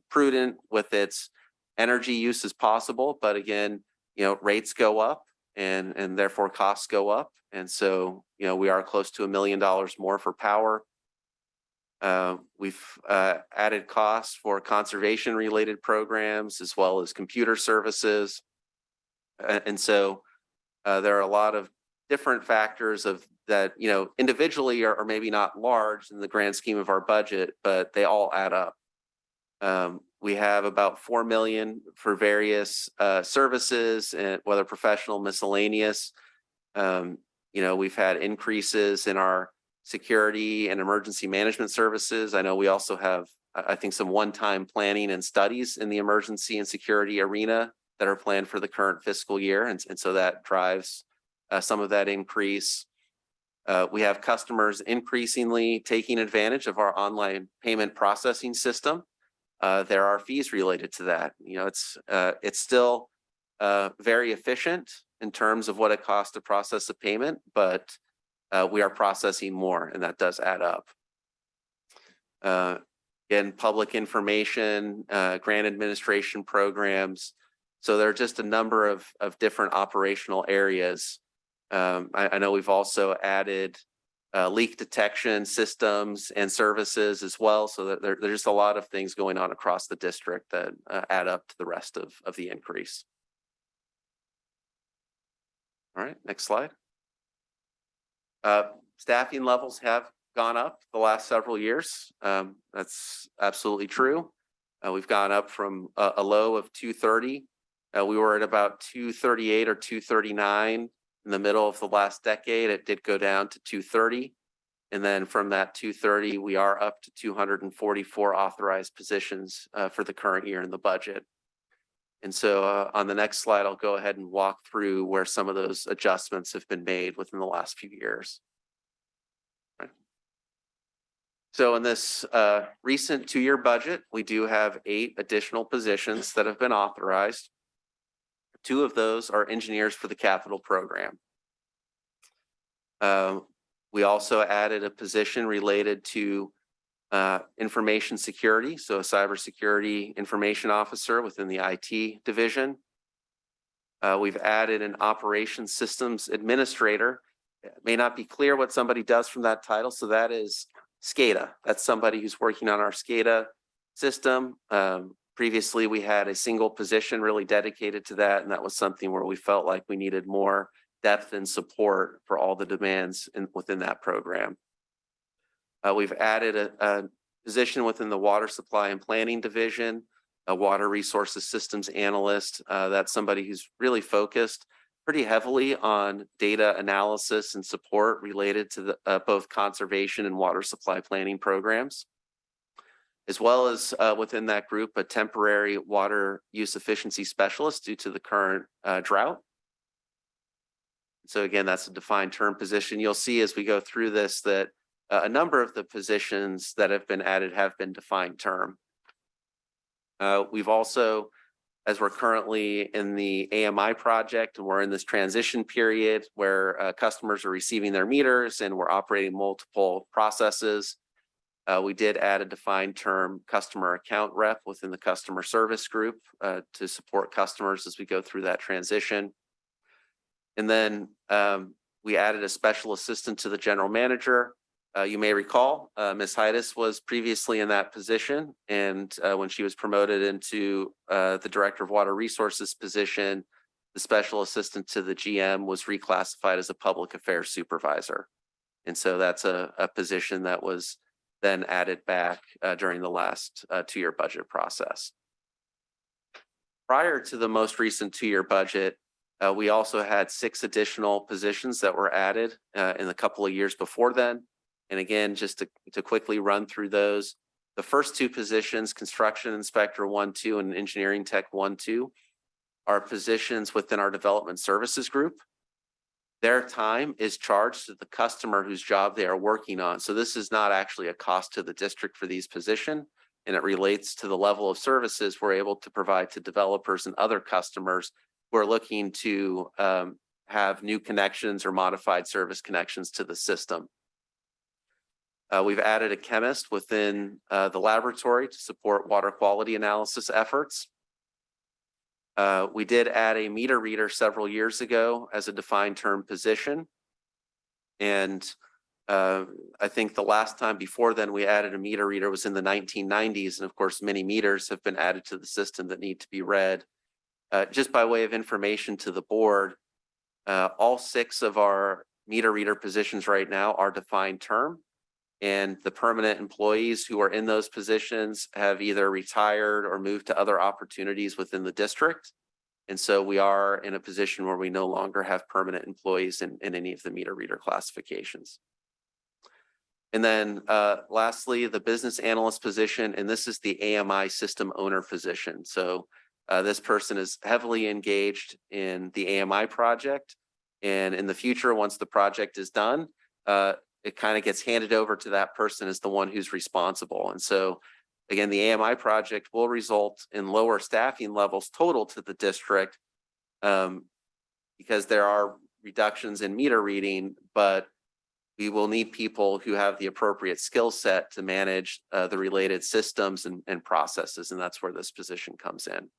prudent with its energy use as possible. But again, rates go up and therefore costs go up. And so, we are close to $1 million more for power. We've added costs for conservation related programs as well as computer services. And so there are a lot of different factors that individually are maybe not large in the grand scheme of our budget, but they all add up. We have about 4 million for various services, and whether professional, miscellaneous. We've had increases in our security and emergency management services. I know we also have, I think, some one-time planning and studies in the emergency and security arena that are planned for the current fiscal year, and so that drives some of that increase. We have customers increasingly taking advantage of our online payment processing system. There are fees related to that. It's still very efficient in terms of what it costs to process a payment, but we are processing more, and that does add up. Again, public information, grant administration programs. So there are just a number of different operational areas. I know we've also added leak detection systems and services as well. So that there's just a lot of things going on across the district that add up to the rest of the increase. All right, next slide. Staffing levels have gone up the last several years. That's absolutely true. We've gone up from a low of 230. We were at about 238 or 239 in the middle of the last decade. It did go down to 230. And then from that 230, we are up to 244 authorized positions for the current year in the budget. And so on the next slide, I'll go ahead and walk through where some of those adjustments have been made within the last few years. Right. So in this recent 2-year budget, we do have 8 additional positions that have been authorized. 2 of those are engineers for the capital program. We also added a position related to information security, so a cybersecurity information officer within the IT division. We've added an operations systems administrator. It may not be clear what somebody does from that title, so that is SCADA. That's somebody who's working on our SCADA system. Previously, we had a single position really dedicated to that, and that was something where we felt like we needed more depth and support for all the demands within that program. We've added a position within the water supply and planning division, a water resources systems analyst. That's somebody who's really focused pretty heavily on data analysis and support related to both conservation and water supply planning programs, as well as within that group, a temporary water use efficiency specialist due to the current drought. So again, that's a defined term position. You'll see as we go through this that a number of the positions that have been added have been defined term. We've also, as we're currently in the AMI project and we're in this transition period where customers are receiving their meters and we're operating multiple processes, we did add a defined term customer account rep within the customer service group to support customers as we go through that transition. And then we added a special assistant to the general manager. You may recall Ms. Hydas was previously in that position, and when she was promoted into the director of water resources position, the special assistant to the GM was reclassified as a public affairs supervisor. And so that's a position that then added back during the last 2-year budget process. Prior to the most recent 2-year budget, we also had 6 additional positions that were added in a couple of years before then. And again, just to quickly run through those, the first 2 positions, Construction Inspector 1-2 and Engineering Tech 1-2, are positions within our Development Services group. Their time is charged to the customer whose job they are working on. So this is not actually a cost to the district for these positions, and it relates to the level of services we're able to provide to developers and other customers who are looking to have new connections or modified service connections to the system. We've added a chemist within the laboratory to support water quality analysis efforts. We did add a meter reader several years ago as a defined term position. And I think the last time before then we added a meter reader was in the 1990s. And of course, many meters have been added to the system that need to be read. Just by way of information to the board, all 6 of our meter reader positions right now are defined term. And the permanent employees who are in those positions have either retired or moved to other opportunities within the district. And so we are in a position where we no longer have permanent employees in any of the meter reader classifications. And then lastly, the business analyst position, and this is the AMI system owner position. So this person is heavily engaged in the AMI project. And in the future, once the project is done, it kind of gets handed over to that person as the one who's responsible. And so again, the AMI project will result in lower staffing levels total to the district because there are reductions in meter reading, but we will need people who have the appropriate skill set to manage the related systems and processes. And that's where this position comes in.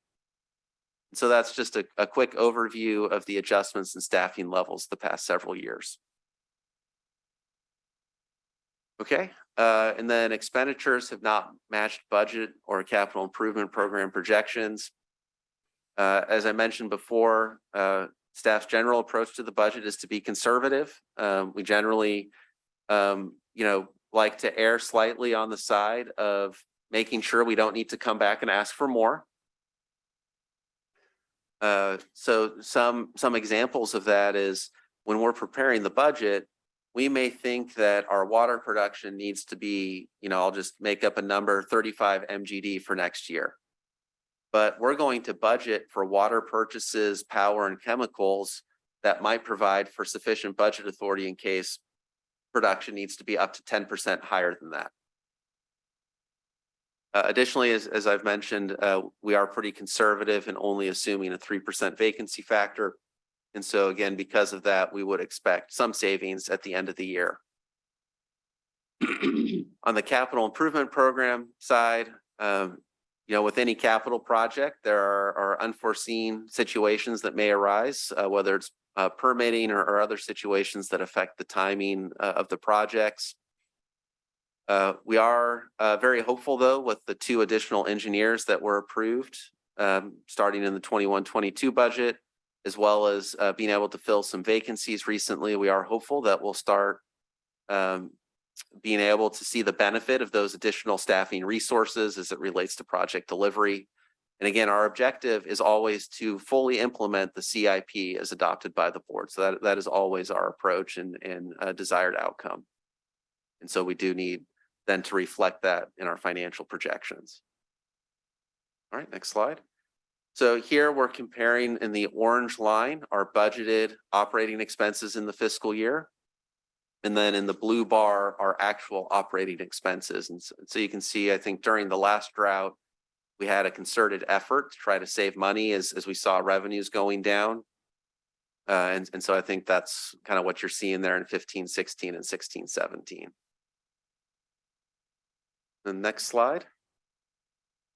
So that's just a quick overview of the adjustments in staffing levels the past several years. Okay, and then expenditures have not matched budget or capital improvement program projections. As I mentioned before, staff's general approach to the budget is to be conservative. We generally, like to err slightly on the side of making sure we don't need to come back and ask for more. So some examples of that is when we're preparing the budget, we may think that our water production needs to be, I'll just make up a number, 35 MGD for next year. But we're going to budget for water purchases, power, and chemicals that might provide for sufficient budget authority in case production needs to be up to 10% higher than that. Additionally, as I've mentioned, we are pretty conservative in only assuming a 3% vacancy factor. And so again, because of that, we would expect some savings at the end of the year. On the capital improvement program side, with any capital project, there are unforeseen situations that may arise, whether it's permitting or other situations that affect the timing of the projects. We are very hopeful, though, with the 2 additional engineers that were approved starting in the 21-22 budget, as well as being able to fill some vacancies recently. We are hopeful that we'll start being able to see the benefit of those additional staffing resources as it relates to project delivery. And again, our objective is always to fully implement the CIP as adopted by the board. So that is always our approach and a desired outcome. And so we do need then to reflect that in our financial projections. All right, next slide. So here we're comparing in the orange line our budgeted operating expenses in the fiscal year. And then in the blue bar, our actual operating expenses. And so you can see, I think during the last drought, we had a concerted effort to try to save money as we saw revenues going down. And so I think that's kind of what you're seeing there in 15-16 and 16-17. The next slide.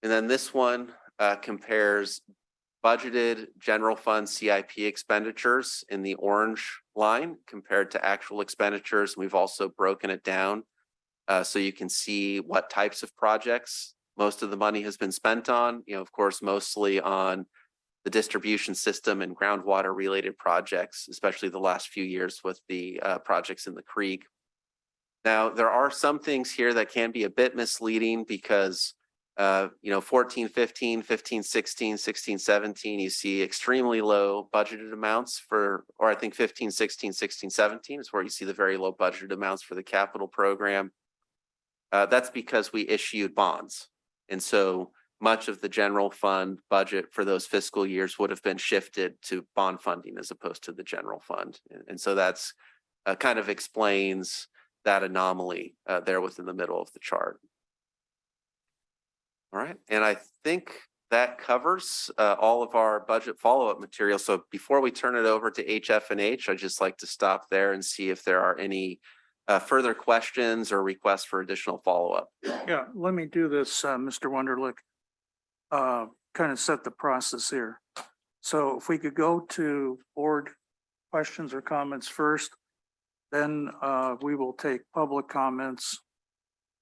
And then this one compares budgeted general fund CIP expenditures in the orange line compared to actual expenditures. We've also broken it down so you can see what types of projects most of the money has been spent on, of course, mostly on the distribution system and groundwater related projects, especially the last few years with the projects in the creek. Now, there are some things here that can be a bit misleading because 14, 15, 15, 16, 16, 17, you see extremely low budgeted amounts for, or I think 15, 16, 16, 17 is where you see the very low budgeted amounts for the capital program. That's because we issued bonds. And so much of the general fund budget for those fiscal years would have been shifted to bond funding as opposed to the general fund. And so that's kind of explains that anomaly there within the middle of the chart. All right, and I think that covers all of our budget follow-up material. So before we turn it over to HF&H, I'd just like to stop there and see if there are any further questions or requests for additional follow-up. Yeah, let me do this, Mr. Wunderlich. Kind of set the process here. So if we could go to board questions or comments first, then we will take public comments.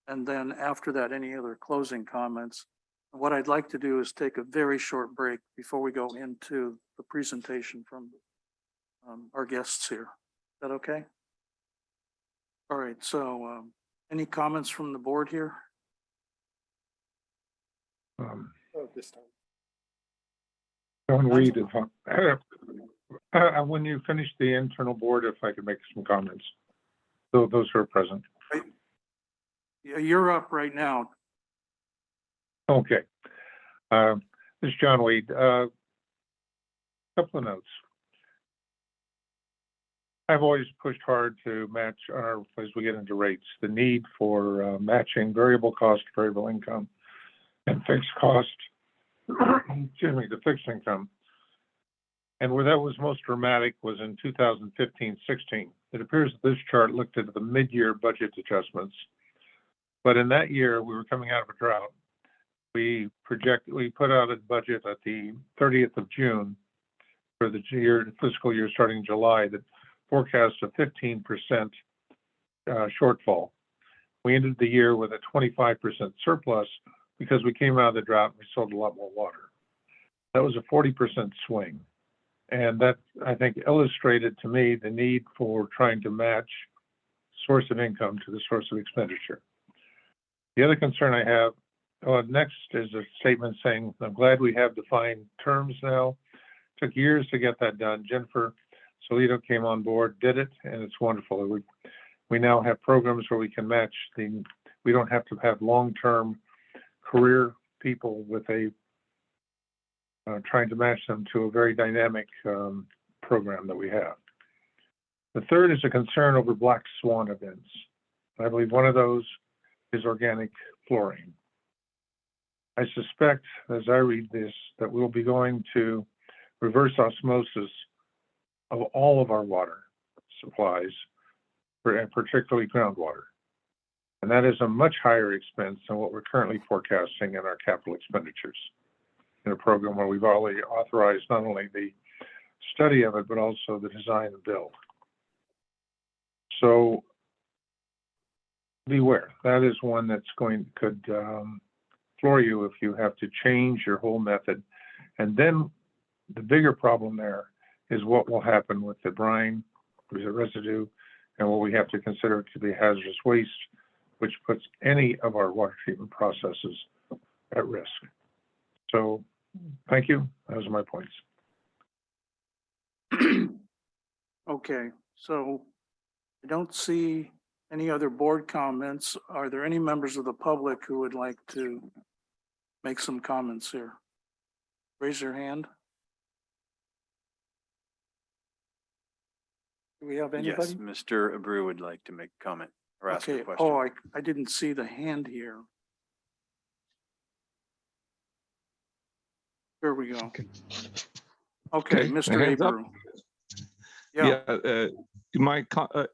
And then after that, any other closing comments. What I'd like to do is take a very short break before we go into the presentation from our guests here. Is that okay? All right, so any comments from the board here? This time. John Weed, when you finish the internal board, if I could make some comments. So those who are present. Yeah, you're up right now. Okay. This is John Weed. Couple of notes. I've always pushed hard to match our, as we get into rates, the need for matching variable cost, variable income, and fixed cost, excuse me, the fixed income. And where that was most dramatic was in 2015-16. It appears that this chart looked at the mid-year budget adjustments. But in that year, we were coming out of a drought. We put out a budget at the 30th of June for the fiscal year starting July that forecast a 15% shortfall. We ended the year with a 25% surplus because we came out of the drought and we sold a lot more water. That was a 40% swing. And that, I think, illustrated to me the need for trying to match source of income to the source of expenditure. The other concern I have, next is a statement saying, I'm glad we have defined terms now. Took years to get that done. Jennifer Solito came on board, did it, and it's wonderful. We now have programs where we can match we don't have to have long-term career people with trying to match them to a very dynamic program that we have. The third is a concern over black swan events. I believe one of those is organic fluorine. I suspect, as I read this, that we'll be going to reverse osmosis of all of our water supplies, and particularly groundwater. And that is a much higher expense than what we're currently forecasting in our capital expenditures in a program where we've already authorized not only the study of it, but also the design and build. So beware, that is one that's could floor you if you have to change your whole method. And then the bigger problem there is what will happen with the brine, the residue, and what we have to consider to be hazardous waste, which puts any of our water treatment processes at risk. So thank you. Those are my points. Okay, so I don't see any other board comments. Are there any members of the public who would like to make some comments here? Raise your hand. Do we have anybody? Yes, Mr. Abreu would like to make a comment or ask a Okay, question. oh, I didn't see the hand here. Here we go. Okay, Mr. hands up. Abreu. Yeah,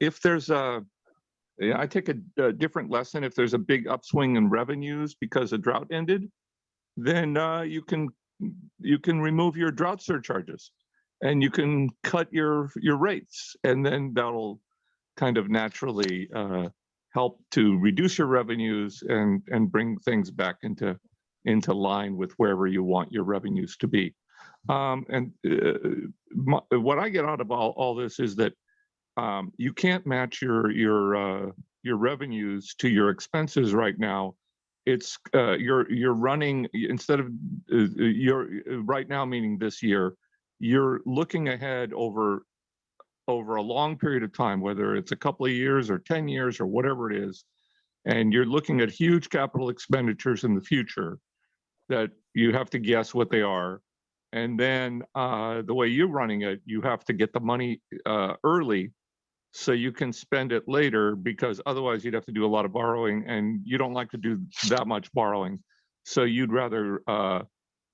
If there's I take a different lesson. If there's a big upswing in revenues because the drought ended, then you can remove your drought surcharges and you can cut your rates, and then that'll kind of naturally help to reduce your revenues and bring things back into line with wherever you want your revenues to be. What I get out of all this is that you can't match your your revenues to your expenses right now, it's you're running instead of you're right now, meaning this year, you're looking ahead over a long period of time, whether it's a couple of years or 10 years or whatever it is, and you're looking at huge capital expenditures in the future that you have to guess what they are. And then the way you're running it, you have to get the money early so you can spend it later, because otherwise you'd have to do a lot of borrowing, and you don't like to do that much borrowing. So you'd rather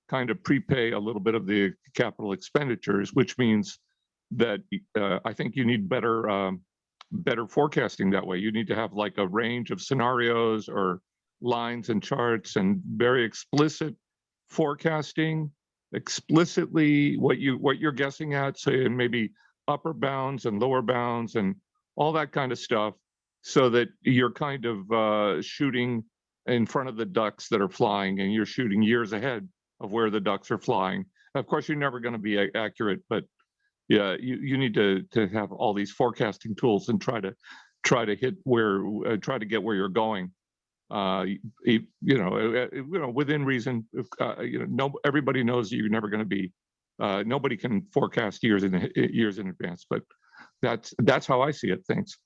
kind of prepay a little bit of the capital expenditures, which means that I think you need better forecasting that way. You need to have like a range of scenarios or lines and charts and very explicit forecasting, explicitly what you're guessing at, say, and maybe upper bounds and lower bounds and all that kind of stuff, so that you're kind of shooting in front of the ducks that are flying, and you're shooting years ahead of where the ducks are flying. Of course, you're never going to be accurate, but yeah, you need to have all these forecasting tools and try to hit where try to get where you're going. Within reason. No, everybody knows you're never going to be. Nobody can forecast years in advance, but that's how I see it. Thanks.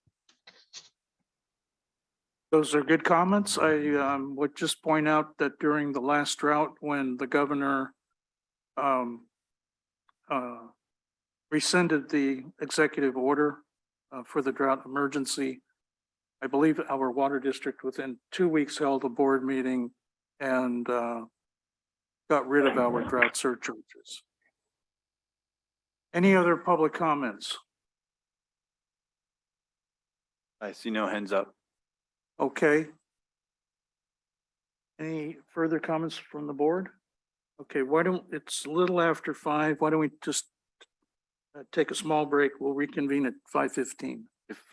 Those are good comments. I would just point out that during the last drought, when the governor rescinded the executive order for the drought emergency, I believe our water district within 2 weeks held a board meeting and got rid of our drought surcharges. Any other public comments? I see no hands up. Okay. Any further comments from the board? Okay, it's a little after 5. Why don't we just take a small break? We'll reconvene at 5:15.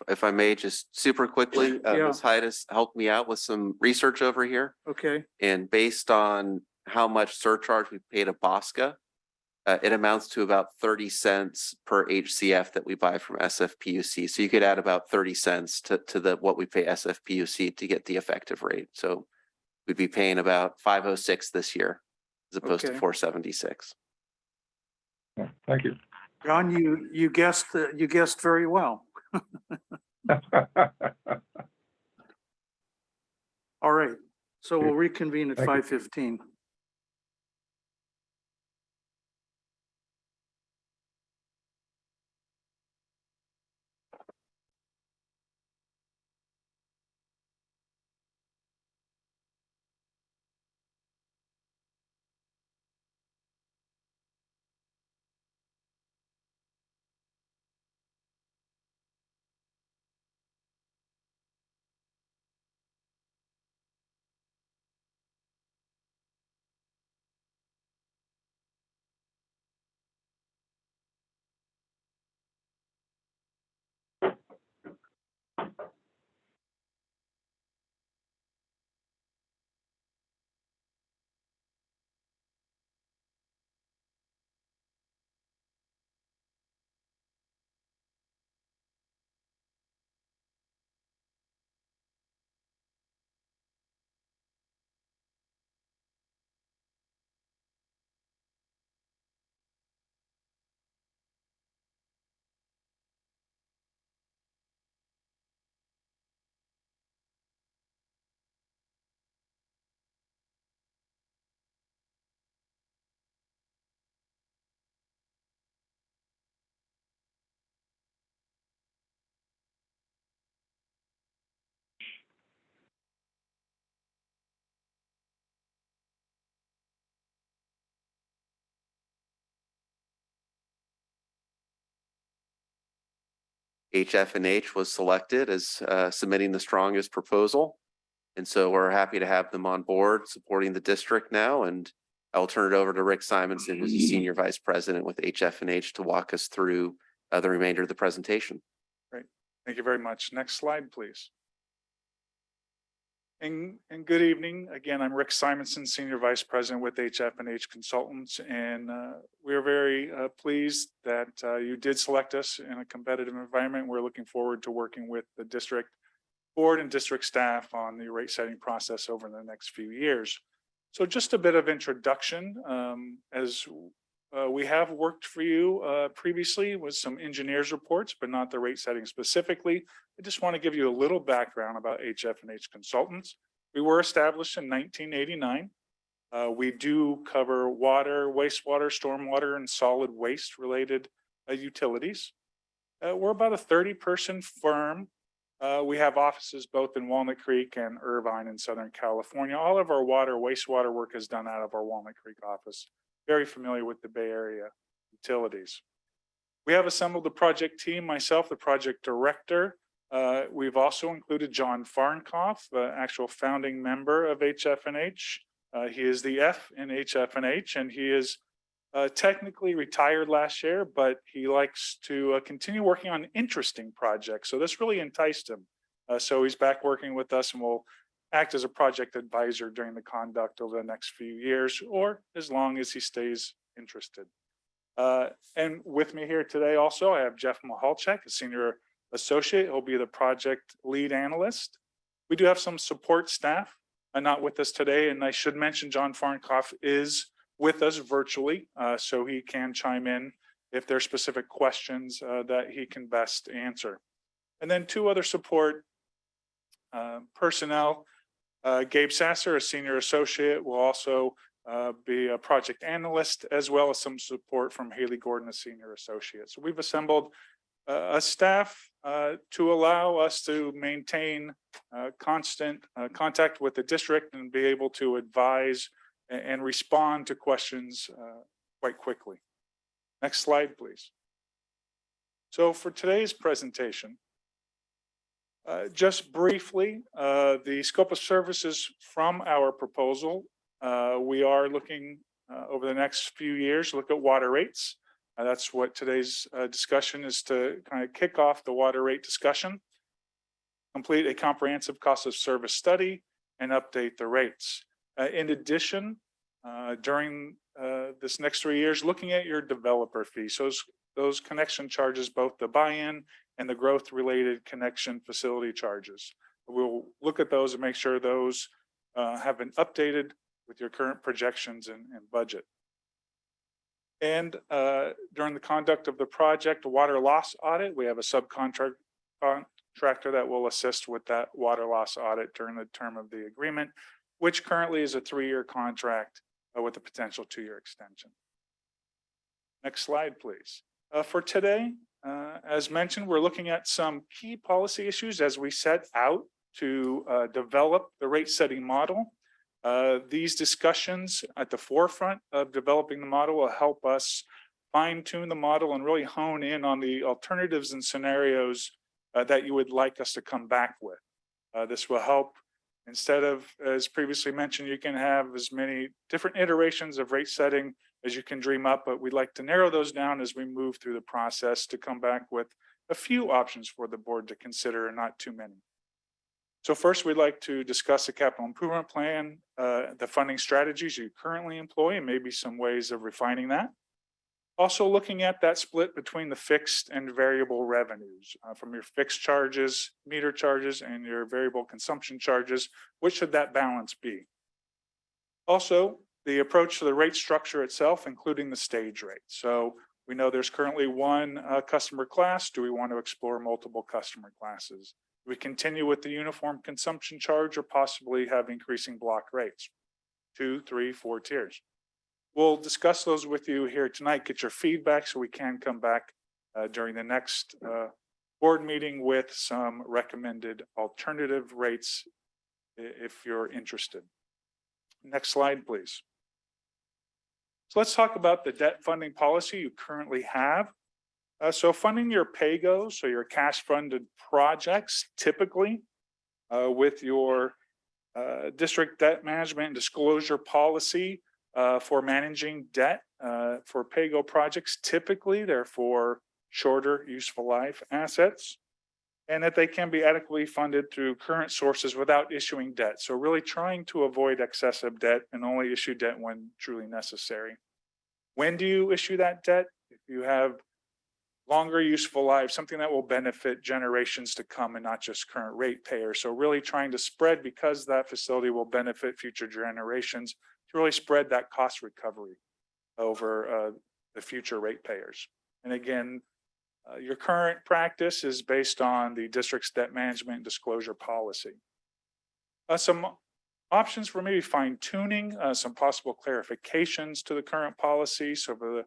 If I may, just super quickly, Yeah. Ms. Heides helped me out with some research over here. Okay, And based on how much surcharge we paid to Bosca, it amounts to about 30 cents per HCF that we buy from SFPUC. So you could add about 30 cents to what we pay SFPUC to get the effective rate. So we'd be paying about 506 this year as opposed to Okay. 476. Yeah, thank you. John, you guessed very well. All right, so we'll reconvene at Thank you. 5:15. HF&H was selected as submitting the strongest proposal. And so we're happy to have them on board supporting the district now. And I'll turn it over to Rick Simonson, who's the Senior Vice President with HF&H, to walk us through the remainder of the presentation. Thank you very much. Next slide, please. And good evening. Again, I'm Rick Simonson, Senior Vice President with HF&H Consultants, and we're very pleased that you did select us in a competitive environment. We're looking forward to working with the district board and district staff on the rate setting process over the next few years. So just a bit of introduction, as we have worked for you previously with some engineers reports, but not the rate setting specifically. I just want to give you a little background about HF&H Consultants. We were established in 1989. We do cover water, wastewater, stormwater, and solid waste related utilities. We're about a 30-person firm. We have offices both in Walnut Creek and Irvine in Southern California. All of our water, wastewater work is done out of our Walnut Creek office. Very familiar with the Bay Area utilities. We have assembled the project team, myself, the project director. We've also included John Farnkoff, the actual founding member of HF&H. He is the F in HF&H, and he is technically retired last year, but he likes to continue working on interesting projects. So this really enticed him. So he's back working with us and will act as a project advisor during the conduct over the next few years, or as long as he stays interested. And with me here today also, I have Jeff Mahalchek, a senior associate. He'll be the project lead analyst. We do have some support staff not with us today. And I should mention John Farnkoff is with us virtually, so he can chime in if there are specific questions that he can best answer. And then two other support personnel. Gabe Sasser, a senior associate, will also be a project analyst, as well as some support from Haley Gordon, a senior associate. So we've assembled a staff to allow us to maintain constant contact with the district and be able to advise and respond to questions quite quickly. Next slide, please. So for today's presentation, just briefly, the scope of services from our proposal, we are looking over the next few years, look at water rates. That's what today's discussion is, to kind of kick off the water rate discussion, complete a comprehensive cost of service study, and update the rates. In addition, during this next 3 years, looking at your developer fees, so those connection charges, both the buy-in and the growth related connection facility charges. We'll look at those and make sure those have been updated with your current projections and budget. And during the conduct of the project, water loss audit, we have a subcontractor that will assist with that water loss audit during the term of the agreement, which currently is a 3-year contract with a potential 2-year extension. Next slide, please. For today, as mentioned, we're looking at some key policy issues as we set out to develop the rate setting model. These discussions at the forefront of developing the model will help us fine tune the model and really hone in on the alternatives and scenarios that you would like us to come back with. This will help, instead of, as previously mentioned, you can have as many different iterations of rate setting as you can dream up, but we'd like to narrow those down as we move through the process to come back with a few options for the board to consider and not too many. So first, we'd like to discuss the capital improvement plan, the funding strategies you currently employ, and maybe some ways of refining that. Also looking at that split between the fixed and variable revenues from your fixed charges, meter charges, and your variable consumption charges. What should that balance be? Also, the approach to the rate structure itself, including the stage rate. So we know there's currently one customer class. Do we want to explore multiple customer classes? Do we continue with the uniform consumption charge, or possibly have increasing block rates? 2, 3, 4 tiers. We'll discuss those with you here tonight, get your feedback so we can come back during the next board meeting with some recommended alternative rates if you're interested. Next slide, please. So let's talk about the debt funding policy you currently have. So funding your PAYGO, so your cash funded projects, typically with your district debt management and disclosure policy for managing debt for PAYGO projects, typically they're for shorter useful life assets, and that they can be adequately funded through current sources without issuing debt. So really trying to avoid excessive debt and only issue debt when truly necessary. When do you issue that debt? If you have longer useful life, something that will benefit generations to come and not just current ratepayers. So really trying to spread, because that facility will benefit future generations, to really spread that cost recovery over the future ratepayers. And again, your current practice is based on the district's debt management and disclosure policy. Some options for maybe fine tuning, some possible clarifications to the current policy. So for the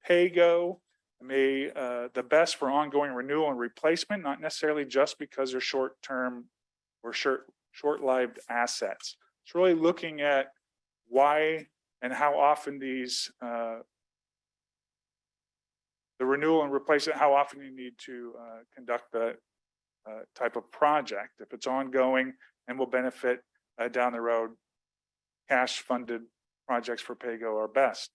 pay-go, the best for ongoing renewal and replacement, not necessarily just because they're short-term or short-lived assets. It's really looking at why and how often these the renewal and replacement, how often you need to conduct the type of project. If it's ongoing and will benefit down the road, cash-funded projects for pay-go are best.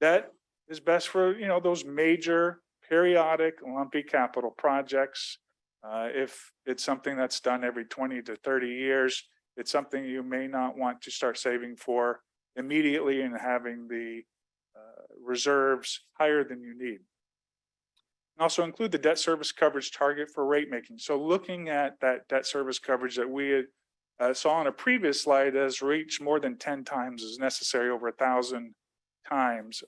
That is best for, you know, those major, periodic, lumpy capital projects. If it's something that's done every 20 to 30 years, it's something you may not want to start saving for immediately and having the reserves higher than you need. And also include the debt service coverage target for rate making. So looking at that debt service coverage that we saw on a previous slide has reached more than 10 times as necessary, over 1,000 times.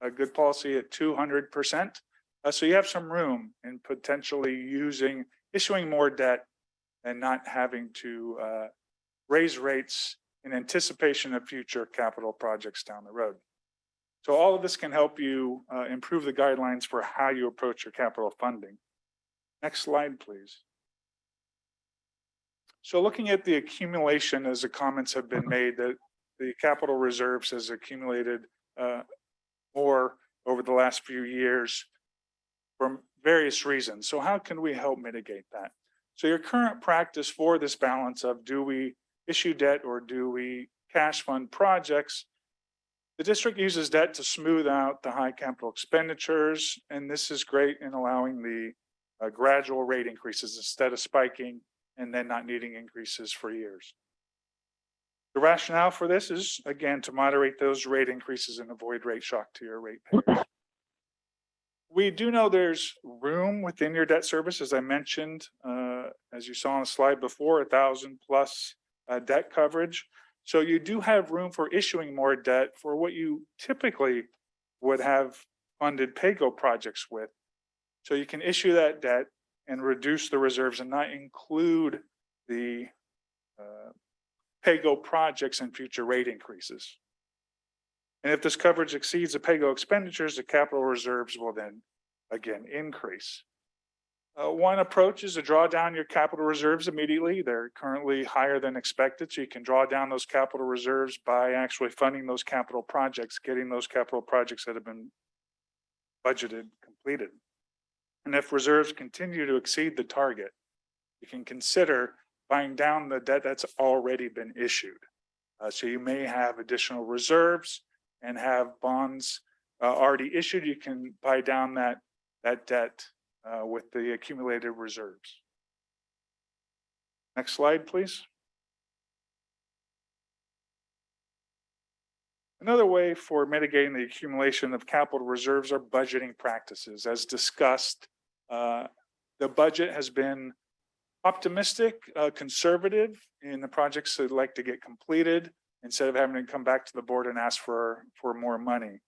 A good policy at 200%. So you have some room in potentially issuing more debt and not having to raise rates in anticipation of future capital projects down the road. So all of this can help you improve the guidelines for how you approach your capital funding. Next slide, please. So looking at the accumulation, as the comments have been made, that the capital reserves has accumulated more over the last few years for various reasons. So how can we help mitigate that? So your current practice for this balance of, do we issue debt or do we cash fund projects? The district uses debt to smooth out the high capital expenditures, and this is great in allowing the gradual rate increases instead of spiking and then not needing increases for years. The rationale for this is, again, to moderate those rate increases and avoid rate shock to your ratepayers. We do know there's room within your debt service, as I mentioned, as you saw on the slide before, 1,000 plus debt coverage. So you do have room for issuing more debt for what you typically would have funded pay-go projects with. So you can issue that debt and reduce the reserves and not include the pay-go projects and future rate increases. And if this coverage exceeds the pay-go expenditures, the capital reserves will then again increase. One approach is to draw down your capital reserves immediately. They're currently higher than expected, so you can draw down those capital reserves by actually funding those capital projects, getting those capital projects that have been budgeted completed. And if reserves continue to exceed the target, you can consider buying down the debt that's already been issued. So you may have additional reserves and have bonds already issued. You can buy down that debt with the accumulated reserves. Next slide, please. Another way for mitigating the accumulation of capital reserves are budgeting practices. As discussed, the budget has been optimistic, conservative in the projects they'd like to get completed, instead of having to come back to the board and ask for more money.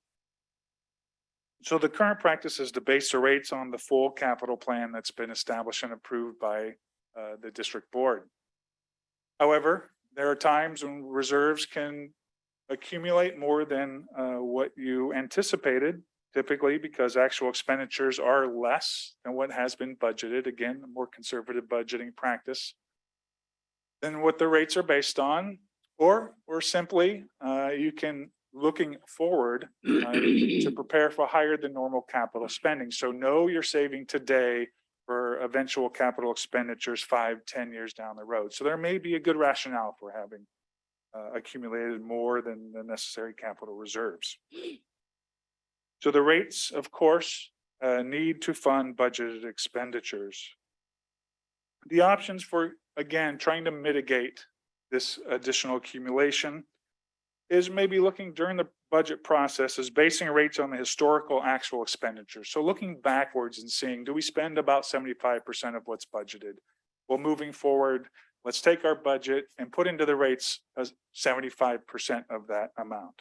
So the current practice is to base the rates on the full capital plan that's been established and approved by the district board. However, there are times when reserves can accumulate more than what you anticipated, typically because actual expenditures are less than what has been budgeted. Again, a more conservative budgeting practice than what the rates are based on, or simply you can, looking forward to prepare for higher than normal capital spending. So know you're saving today for eventual capital expenditures 5-10 years down the road. So there may be a good rationale for having accumulated more than the necessary capital reserves. So the rates, of course, need to fund budgeted expenditures. The options for, again, trying to mitigate this additional accumulation is maybe looking during the budget process is basing rates on the historical actual expenditures. So looking backwards and seeing, do we spend about 75% of what's budgeted? Well, moving forward, let's take our budget and put into the rates as 75% of that amount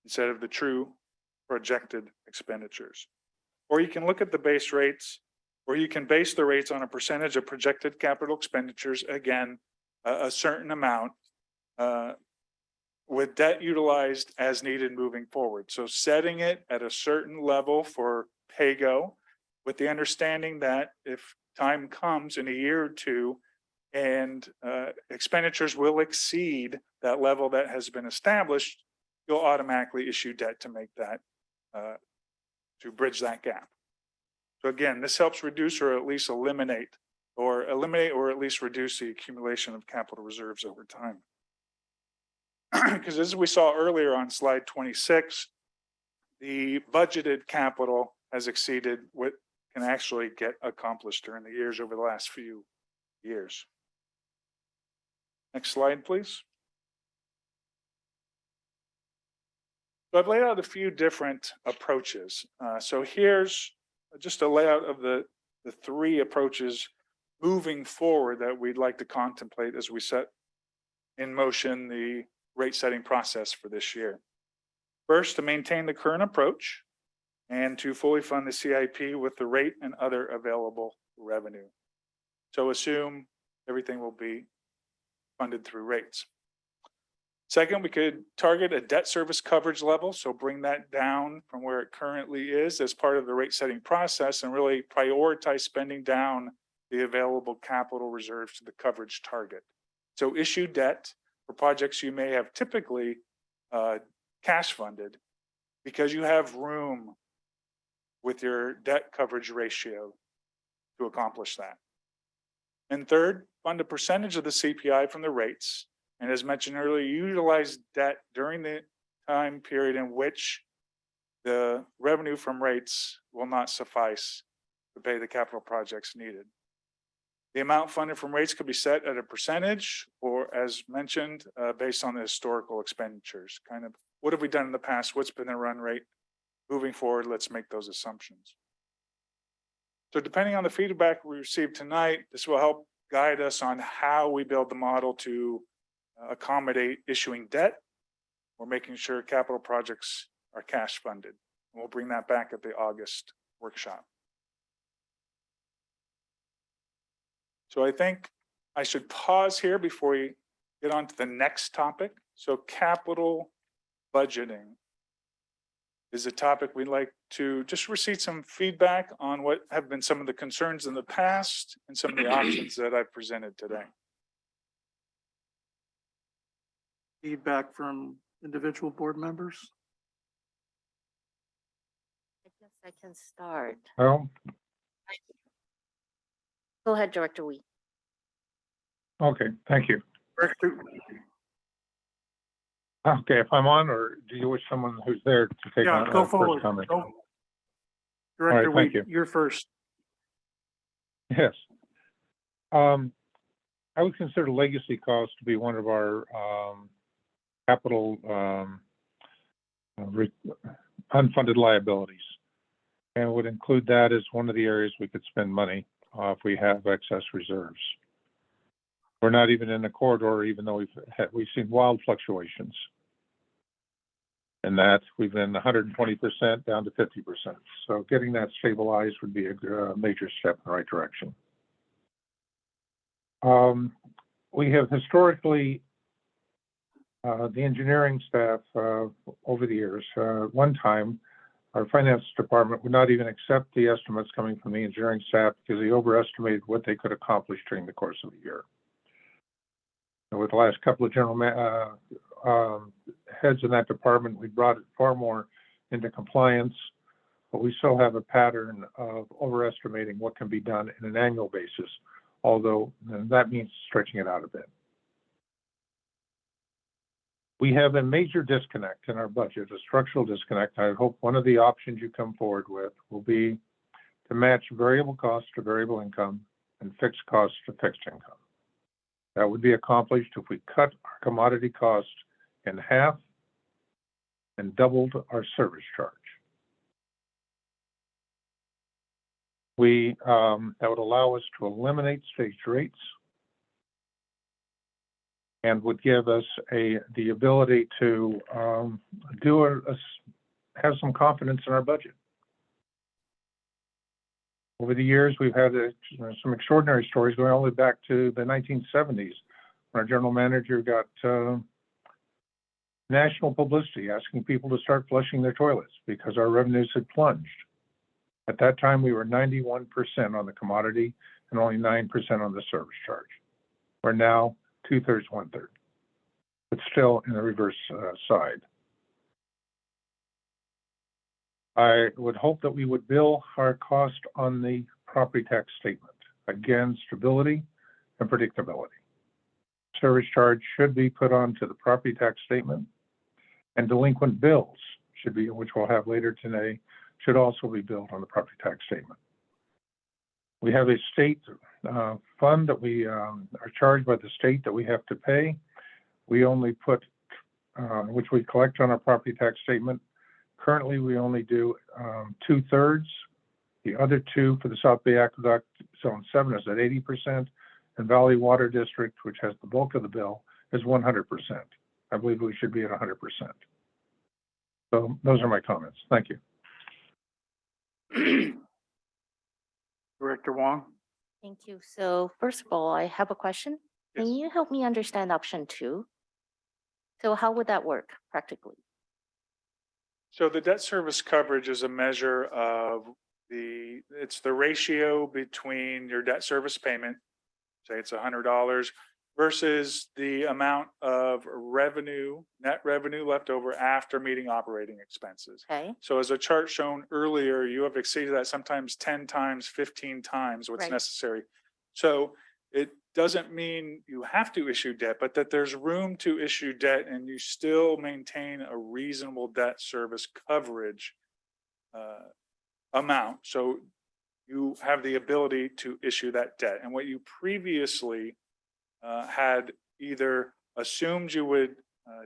instead of the true projected expenditures. Or you can look at the base rates, or you can base the rates on a percentage of projected capital expenditures, again, a certain amount, with debt utilized as needed moving forward. So setting it at a certain level for pay-go with the understanding that if time comes in a year or two and expenditures will exceed that level that has been established, you'll automatically issue debt to make that, to bridge that gap. So again, this helps reduce or at least eliminate or at least reduce the accumulation of capital reserves over time. Because as we saw earlier on slide 26, the budgeted capital has exceeded what can actually get accomplished during the years over the last few years. Next slide, please. So I've laid out a few different approaches. So here's just a layout of the three approaches moving forward that we'd like to contemplate as we set in motion the rate setting process for this year. First, to maintain the current approach and to fully fund the CIP with the rate and other available revenue. So assume everything will be funded through rates. Second, we could target a debt service coverage level. So bring that down from where it currently is as part of the rate setting process and really prioritize spending down the available capital reserves to the coverage target. So issue debt for projects you may have typically cash funded because you have room with your debt coverage ratio to accomplish that. And third, fund a percentage of the CPI from the rates. And as mentioned earlier, utilize debt during the time period in which the revenue from rates will not suffice to pay the capital projects needed. The amount funded from rates could be set at a percentage or, as mentioned, based on the historical expenditures. Kind of what have we done in the past? What's been the run rate? Moving forward, let's make those assumptions. So depending on the feedback we received tonight, this will help guide us on how we build the model to accommodate issuing debt or making sure capital projects are cash funded. We'll bring that back at the August workshop. So I think I should pause here before we get on to the next topic. So capital budgeting is a topic we'd like to just receive some feedback on what have been some of the concerns in the past and some of the options that I've presented today. Feedback from individual board members? I guess I can start. Well, Go ahead, Director Wee. okay, thank you. Director, Okay, if I'm on, or do you wish someone who's there to take yeah, on go first forward. comment? Go. Director thank Weed, you. you're first. Yes. I would consider legacy costs to be one of our capital unfunded liabilities. And would include that as one of the areas we could spend money if we have excess reserves. We're not even in the corridor, even though we've seen wild fluctuations. And that we've been 120% down to 50%. So getting that stabilized would be a major step in the right direction. We have historically, the engineering staff over the years, one time, our finance department would not even accept the estimates coming from the engineering staff because they overestimated what they could accomplish during the course of the year. And with the last couple of general heads in that department, we brought it far more into compliance, but we still have a pattern of overestimating what can be done in an annual basis, although that means stretching it out a bit. We have a major disconnect in our budget, a structural disconnect. I hope one of the options you come forward with will be to match variable costs to variable income and fixed costs to fixed income. That would be accomplished if we cut our commodity costs in half and doubled our service charge. That would allow us to eliminate stage rates and would give us the ability to have some confidence in our budget. Over the years, we've had some extraordinary stories going all the way back to the 1970s, when our general manager got national publicity asking people to start flushing their toilets because our revenues had plunged. At that time, we were 91% on the commodity and only 9% on the service charge. We're now 2/3, 1/3, but still in the reverse side. I would hope that we would bill our cost on the property tax statement. Again, stability and predictability. Service charge should be put onto the property tax statement, and delinquent bills should be, which we'll have later today, should also be billed on the property tax statement. We have a state fund that we are charged by the state that we have to pay. We only put, which we collect on our property tax statement. Currently, we only do 2/3. The other two for the South Bay Aqueduct Zone 7 is at 80%, and Valley Water District, which has the bulk of the bill, is 100%. I believe we should be at 100%. So those are my comments. Thank you. Director Huang? Thank you. So first of all, I have a question. Can Yes. you help me understand option 2? So how would that work practically? So the debt service coverage is a measure of it's the ratio between your debt service payment, say it's $100, versus the amount of revenue, net revenue left over after meeting operating expenses. Okay, So as a chart shown earlier, you have exceeded that sometimes 10 times, 15 times what's Right. necessary. So it doesn't mean you have to issue debt, but that there's room to issue debt and you still maintain a reasonable debt service coverage amount. So you have the ability to issue that debt. And what you previously had either assumed you would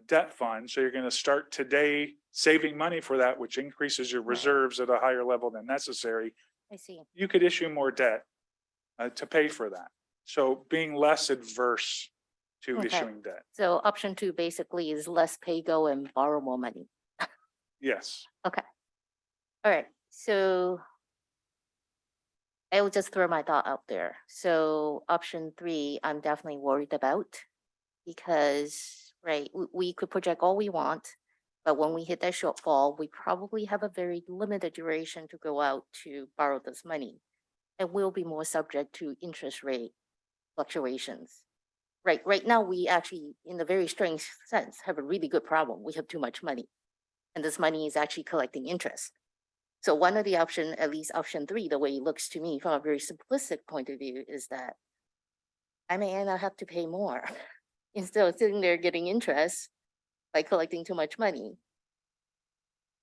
debt fund, so you're going to start today saving money for that, which increases your reserves at a higher level than necessary. I see. You could issue more debt to pay for that. So being less adverse to Okay. issuing debt. So option 2 basically is less pay go and borrow more money. Yes. All right, so I will just throw my thought out there. So option 3, I'm definitely worried about because, right, we could project all we want, but when we hit that shortfall, we probably have a very limited duration to go out to borrow this money. And we'll be more subject to interest rate fluctuations. Right now, we actually, in a very strange sense, have a really good problem. We have too much money. And this money is actually collecting interest. So one of the option, at least option 3, the way it looks to me from a very simplistic point of view is that I may end up have to pay more instead of sitting there getting interest by collecting too much money.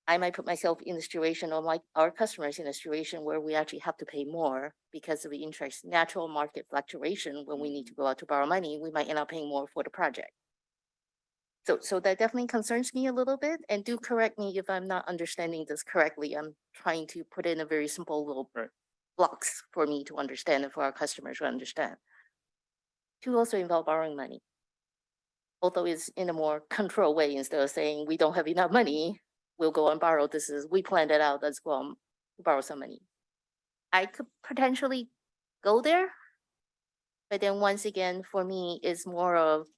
I might put myself in a situation, or our customers in a situation where we actually have to pay more because of the interest, natural market fluctuation. When we need to go out to borrow money, we might end up paying more for the project. So that definitely concerns me a little bit, and do correct me if I'm not understanding this correctly. I'm trying to put in a very simple little Right. blocks for me to understand and for our customers to understand. 2 also involve borrowing money, although it's in a more controlled way. Instead of saying we don't have enough money, we'll go and borrow. We planned it out, let's go and borrow some money. I could potentially go there, but then once again, for me, it's more of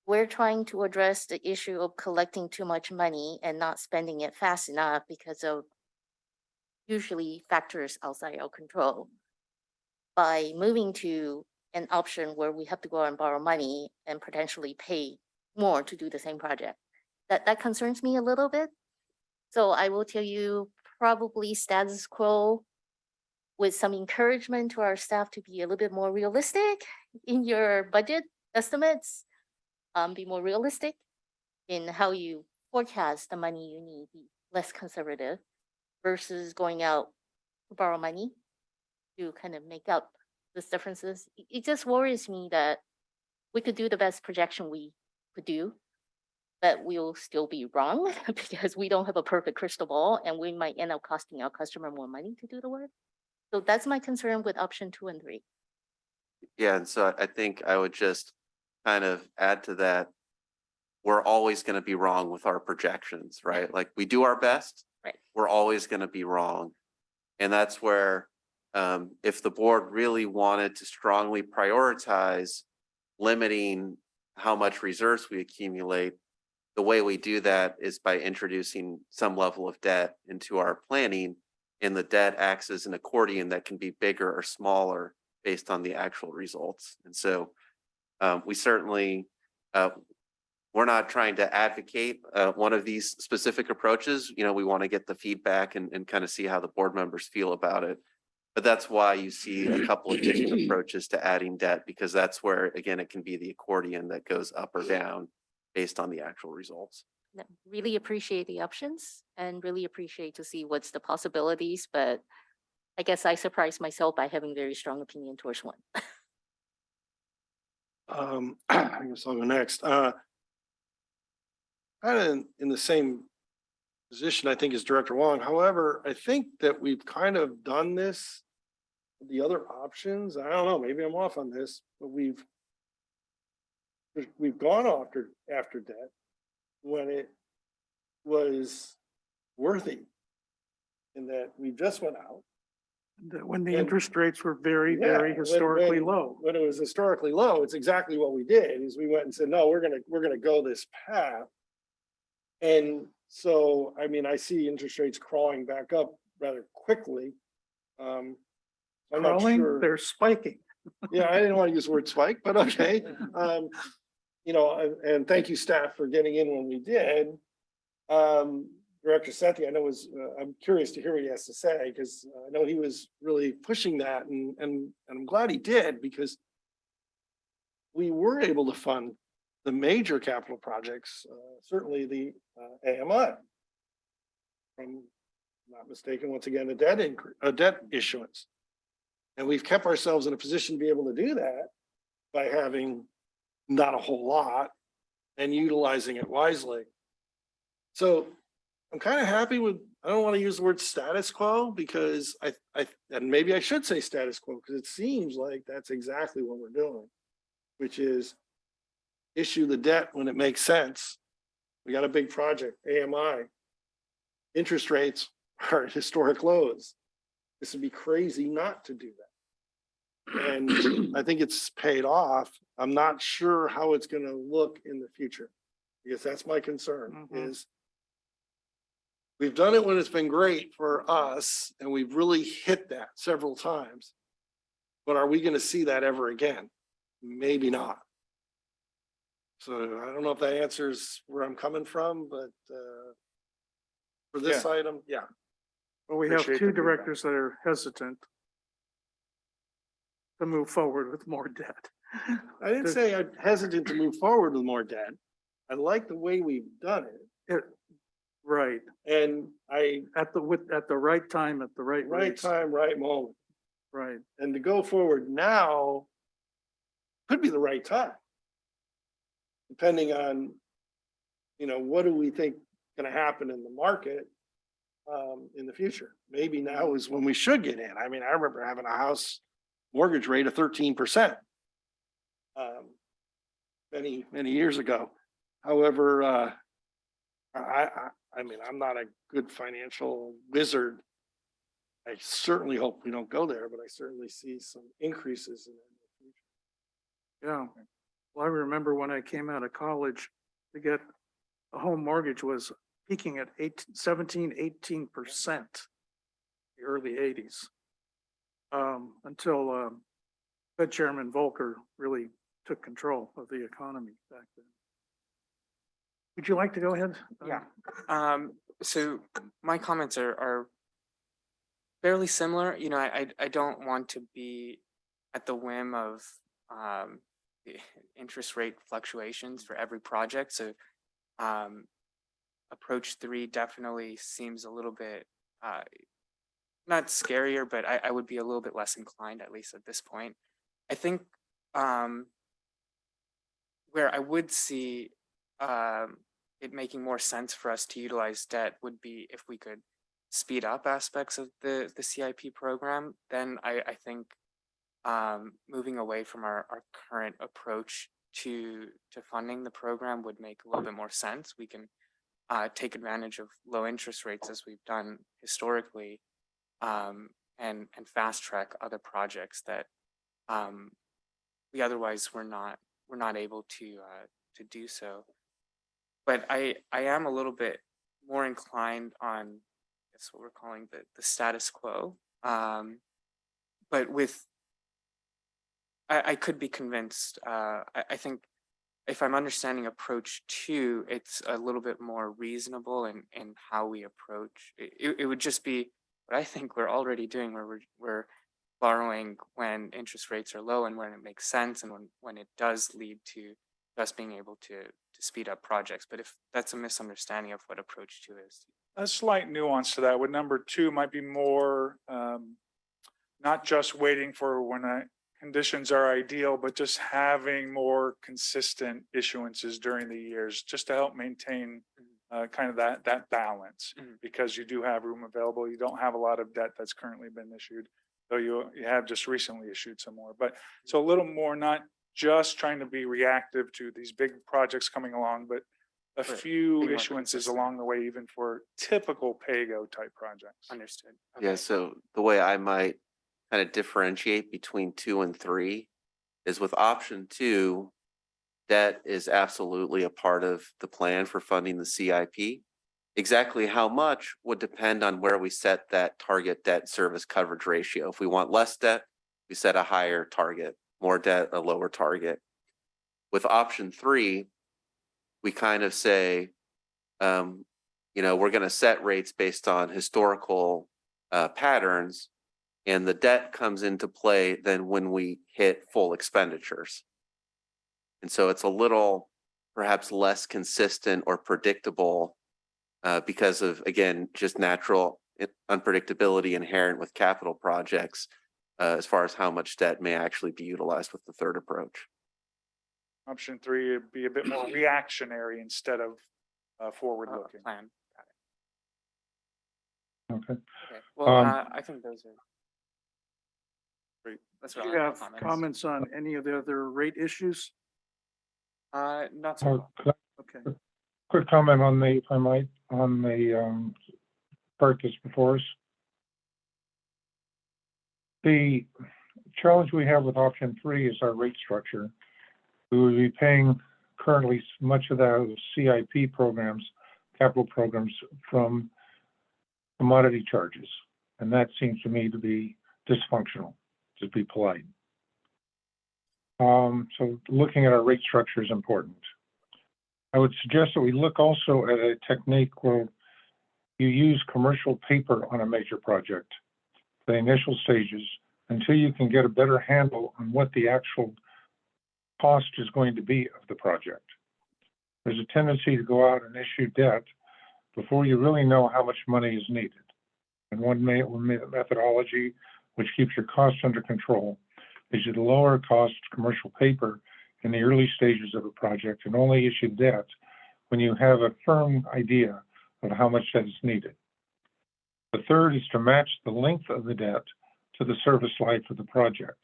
we're trying to address the issue of collecting too much money and not spending it fast enough because of usually factors outside our control. By moving to an option where we have to go and borrow money and potentially pay more to do the same project, that concerns me a little bit. So I will tell you, probably status quo with some encouragement to our staff to be a little bit more realistic in your budget estimates. Be more realistic in how you forecast the money you need, be less conservative versus going out to borrow money to kind of make up these differences. It just worries me that we could do the best projection we could do. But we'll still be wrong because we don't have a perfect crystal ball and we might end up costing our customer more money to do the work. So that's my concern with option 2 and 3. Yeah, and so I think I would just kind of add to that. We're always going to be wrong with our projections, right? Like we do our best. Right. We're always going to be wrong. And that's where if the board really wanted to strongly prioritize limiting how much reserves we accumulate, the way we do that is by introducing some level of debt into our planning, and the debt acts as an accordion that can be bigger or smaller based on the actual results. And so we certainly, we're not trying to advocate one of these specific approaches. You know, we want to get the feedback and kind of see how the board members feel about it. But that's why you see a couple of different approaches to adding debt, because that's where, again, it can be the accordion that goes up or down based on the actual results. No, really appreciate the options and really appreciate to see what's the possibilities, but I guess I surprised myself by having very strong opinion towards one. I guess I'll go next. Kind of in the same position, I think, as Director Huang. However, I think that we've kind of done this. The other options, I don't know, maybe I'm off on this, but we've gone after debt when it was worthy, in that we just went out. When the And- interest rates were very, Yeah, very historically when- low. When it was historically low, it's exactly what we did, is we went and said, no, we're gonna go this path. And so, I mean, I see interest rates crawling back up rather quickly. I'm not Crawling, sure. they're spiking. Yeah, I didn't want to use the word spike, but okay. You know, and thank you, staff, for getting in when we did. Director Sethy, I know I'm curious to hear what he has to say, because I know he was really pushing that, and I'm glad he did, because we were able to fund the major capital projects, certainly the AMI. From, not mistaken, once again, a debt issuance. And we've kept ourselves in a position to be able to do that by having not a whole lot and utilizing it wisely. So I'm kind of happy with, I don't want to use the word status quo, because and maybe I should say status quo, because it seems like that's exactly what we're doing, which is issue the debt when it makes sense. We got a big project, AMI. Interest rates are at historic lows. This would be crazy not to do that. And I think it's paid off. I'm not sure how it's going to look in the future, because that's my concern. Is we've done it when it's been great for us, and we've really hit that several times. But are we going to see that ever again? Maybe not. So I don't know if that answers where I'm coming from, but for this item, yeah. Well, we have Appreciate two the feedback. directors that are hesitant to move forward with more debt. I didn't say I'm hesitant to move forward with more debt. I like the way we've done it. Right, And at the right time, at the right right rates. time, right moment. Right, And to go forward now could be the right time. Depending on, you know, what do we think going to happen in the market in the future? Maybe now is when we should get in. I mean, I remember having a house mortgage rate of 13% many years ago. However, I mean, I'm not a good financial wizard. I certainly hope we don't go there, but I certainly see some increases in the future. yeah. Well, I remember when I came out of college, to get a home mortgage was peaking at 18% the early 80s. Until Fed Chairman Volcker really took control of the economy back then. Would you like to go ahead? Yeah. So my comments are fairly similar. You know, I don't want to be at the whim of the interest rate fluctuations for every project. So approach 3 definitely seems a little bit not scarier, but I would be a little bit less inclined, at least at this point. I think where I would see it making more sense for us to utilize debt would be if we could speed up aspects of the CIP program. Then I think moving away from our current approach to funding the program would make a little bit more sense. We can take advantage of low interest rates as we've done historically, and fast track other projects that we otherwise were not able to do so. But I am a little bit more inclined on, that's what we're calling the status quo. But with, I could be convinced. I think if I'm understanding approach 2, it's a little bit more reasonable in how we approach. It would just be what I think we're already doing, where we're borrowing when interest rates are low and when it makes sense, and when it does lead to us being able to speed up projects. But if that's a misunderstanding of what approach 2 is. A slight nuance to that, with number 2 might be more, not just waiting for when conditions are ideal, but just having more consistent issuances during the years, just to help maintain kind of that balance. Because you do have room available. You don't have a lot of debt that's currently been issued, though you have just recently issued some more. But so a little more, not just trying to be reactive to these big projects coming along, but a few Be more issuances consistent. along the way, even for typical PAYGO type projects. Understood. Yeah, Okay. so the way I might kind of differentiate between 2 and 3 is with option 2, debt is absolutely a part of the plan for funding the CIP. Exactly how much would depend on where we set that target debt service coverage ratio. If we want less debt, we set a higher target, more debt, a lower target. With option 3, we kind of say, we're going to set rates based on historical patterns, and the debt comes into play then when we hit full expenditures. And so it's a little perhaps less consistent or predictable because of, again, just natural unpredictability inherent with capital projects as far as how much debt may actually be utilized with the third approach. Option 3 would be a bit more reactionary instead of forward looking. Plan. Okay. Okay. Well, I think those are Great. That's Do what you I have comments on any of the other rate issues? Not so. Could Okay. I- Quick comment on the, if I might, on the part that's before us. The challenge we have with option 3 is our rate structure. We would be paying currently much of the CIP programs, capital programs, from commodity charges. And that seems to me to be dysfunctional, to be polite. So looking at our rate structure is important. I would suggest that we look also at a technique where you use commercial paper on a major project, the initial stages, until you can get a better handle on what the actual cost is going to be of the project. There's a tendency to go out and issue debt before you really know how much money is needed. And one methodology which keeps your costs under control is to lower cost commercial paper in the early stages of a project and only issue debt when you have a firm idea of how much debt is needed. The third is to match the length of the debt to the service life of the project.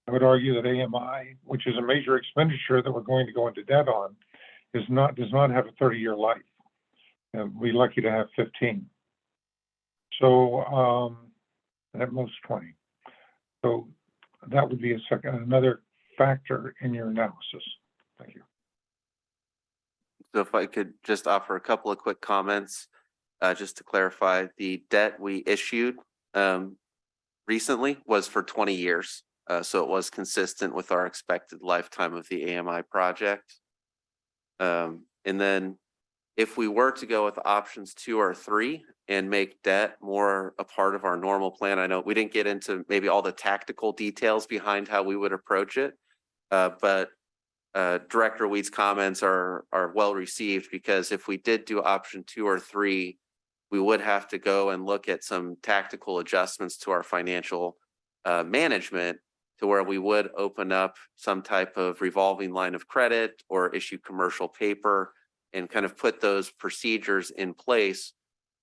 I would argue that AMI, which is a major expenditure that we're going to go into debt on, does not have a 30-year life. We're lucky to have 15. So at most 20. So that would be another factor in your analysis. Thank you. So if I could just offer a couple of quick comments, just to clarify, the debt we issued recently was for 20 years. So it was consistent with our expected lifetime of the AMI project. And then if we were to go with options 2 or 3 and make debt more a part of our normal plan, I know we didn't get into maybe all the tactical details behind how we would approach it, but Director Weed's comments are well received, because if we did do option 2 or 3, we would have to go and look at some tactical adjustments to our financial management to where we would open up some type of revolving line of credit or issue commercial paper and kind of put those procedures in place.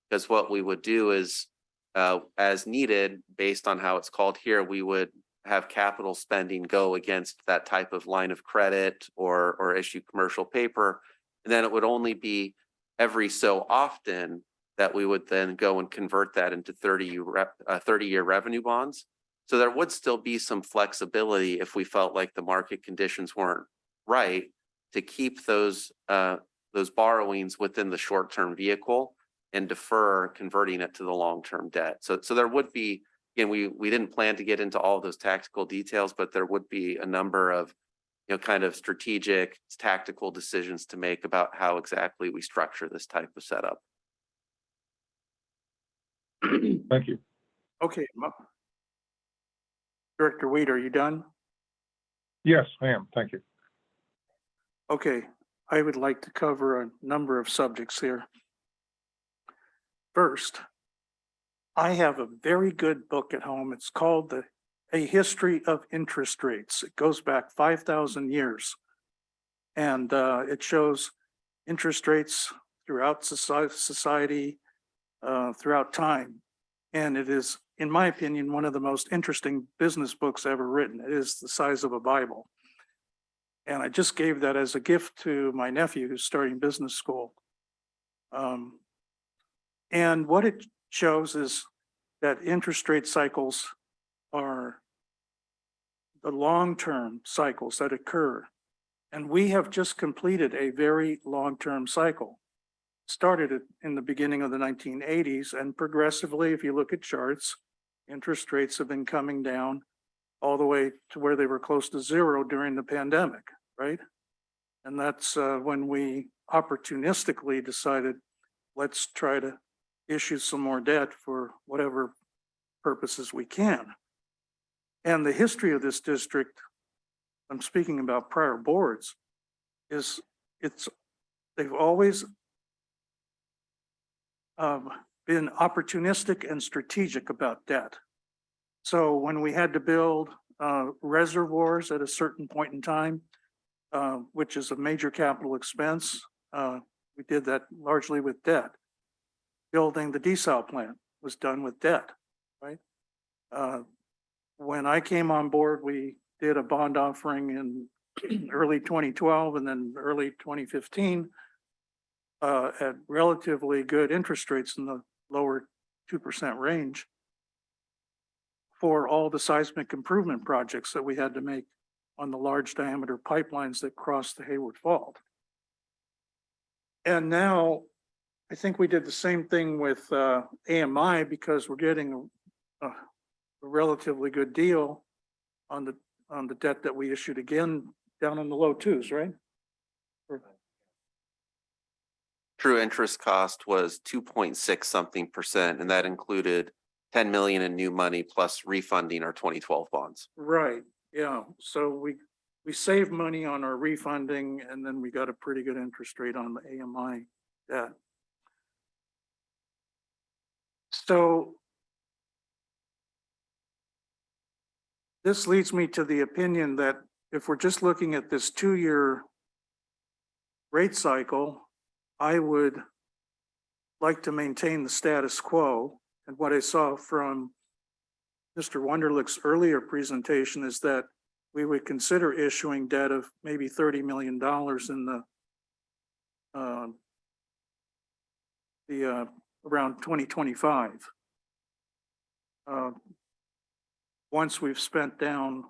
Because what we would do is, as needed, based on how it's called here, we would have capital spending go against that type of line of credit or issue commercial paper. And then it would only be every so often that we would then go and convert that into 30-year revenue bonds. So there would still be some flexibility if we felt like the market conditions weren't right to keep those borrowings within the short-term vehicle and defer converting it to the long-term debt. So there would be, again, we didn't plan to get into all of those tactical details, but there would be a number of, kind of strategic, tactical decisions to make about how exactly we structure this type of setup. Thank you. Okay. Director Weed, are you done? Yes, I am. Thank you. Okay, I would like to cover a number of subjects here. First, I have a very good book at home. It's called A History of Interest Rates. It goes back 5,000 years. And it shows interest rates throughout society, throughout time. And it is, in my opinion, one of the most interesting business books ever written. It is the size of a Bible. And I just gave that as a gift to my nephew who's starting business school. And what it shows is that interest rate cycles are the long-term cycles that occur. And we have just completed a very long-term cycle. Started it in the beginning of the 1980s, and progressively, if you look at charts, interest rates have been coming down all the way to where they were close to zero during the pandemic, right? And that's when we opportunistically decided, let's try to issue some more debt for whatever purposes we can. And the history of this district, I'm speaking about prior boards, is they've always been opportunistic and strategic about debt. So when we had to build reservoirs at a certain point in time, which is a major capital expense, we did that largely with debt. Building the desal plant was done with debt, right? When I came on board, we did a bond offering in early 2012 and then early 2015 at relatively good interest rates in the lower 2% range for all the seismic improvement projects that we had to make on the large diameter pipelines that crossed the Hayward Fault. And now I think we did the same thing with AMI because we're getting a relatively good deal on the debt that we issued again down in the low twos, right? True interest cost was 2.6 something %, and that included 10 million in new money plus refunding our 2012 bonds. Right. Yeah. So we saved money on our refunding, and then we got a pretty good interest rate on the AMI debt. So this leads me to the opinion that if we're just looking at this 2-year rate cycle, I would like to maintain the status quo. And what I saw from Mr. Wunderlich's earlier presentation is that we would consider issuing debt of maybe $30 million in the around 2025. Once we've spent down,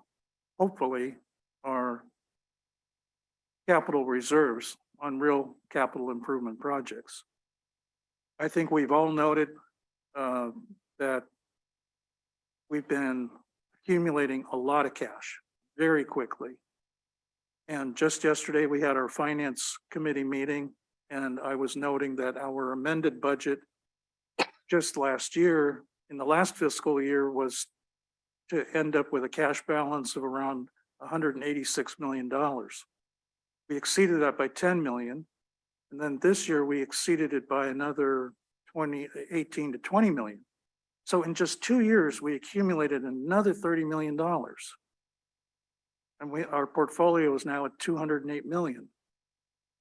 hopefully, our capital reserves on real capital improvement projects. I think we've all noted that we've been accumulating a lot of cash very quickly. And just yesterday, we had our finance committee meeting, and I was noting that our amended budget just last year, in the last fiscal year, was to end up with a cash balance of around $186 million. We exceeded that by 10 million. And then this year we exceeded it by another 18 to 20 million. So in just 2 years, we accumulated another $30 million. And our portfolio is now at 208 million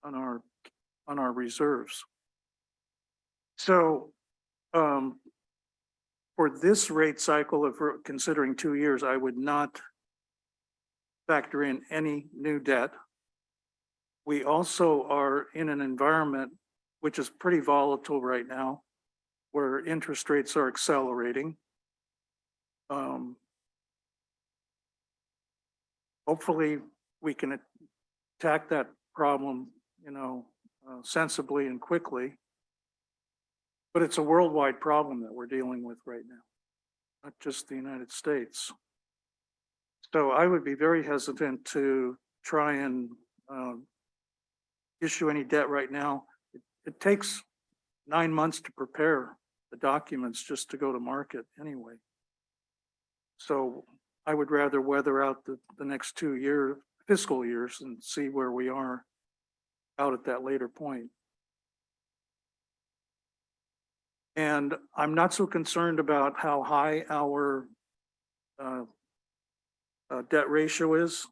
on our reserves. So, for this rate cycle, if we're considering 2 years, I would not factor in any new debt. We also are in an environment which is pretty volatile right now, where interest rates are accelerating. Hopefully we can attack that problem, sensibly and quickly. But it's a worldwide problem that we're dealing with right now, not just the United States. So I would be very hesitant to try and issue any debt right now. It takes 9 months to prepare the documents just to go to market anyway. So I would rather weather out the next 2 fiscal years and see where we are out at that later point. And I'm not so concerned about how high our debt ratio is.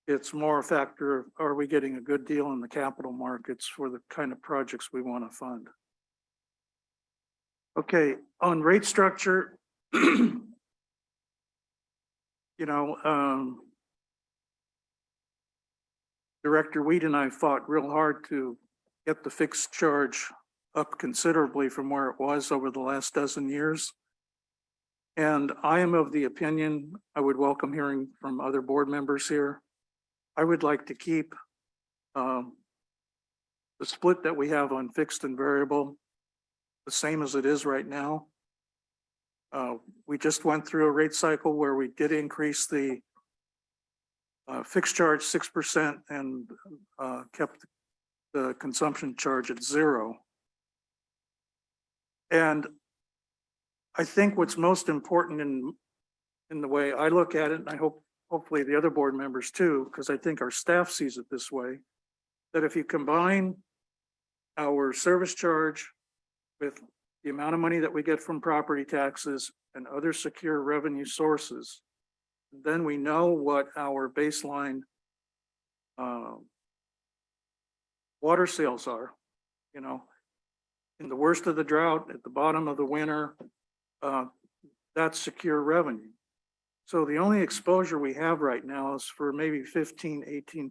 It's more a factor of, are we getting a good deal in the capital markets for the kind of projects we want to fund? Okay, on rate structure, Director Weed and I fought real hard to get the fixed charge up considerably from where it was over the last dozen years. And I am of the opinion, I would welcome hearing from other board members here. I would like to keep the split that we have on fixed and variable the same as it is right now. We just went through a rate cycle where we did increase the fixed charge 6% and kept the consumption charge at 0. And I think what's most important in the way I look at it, and I hopefully the other board members too, because I think our staff sees it this way, that if you combine our service charge with the amount of money that we get from property taxes and other secure revenue sources, then we know what our baseline water sales are. In the worst of the drought, at the bottom of the winter, that's secure revenue. So the only exposure we have right now is for maybe 15,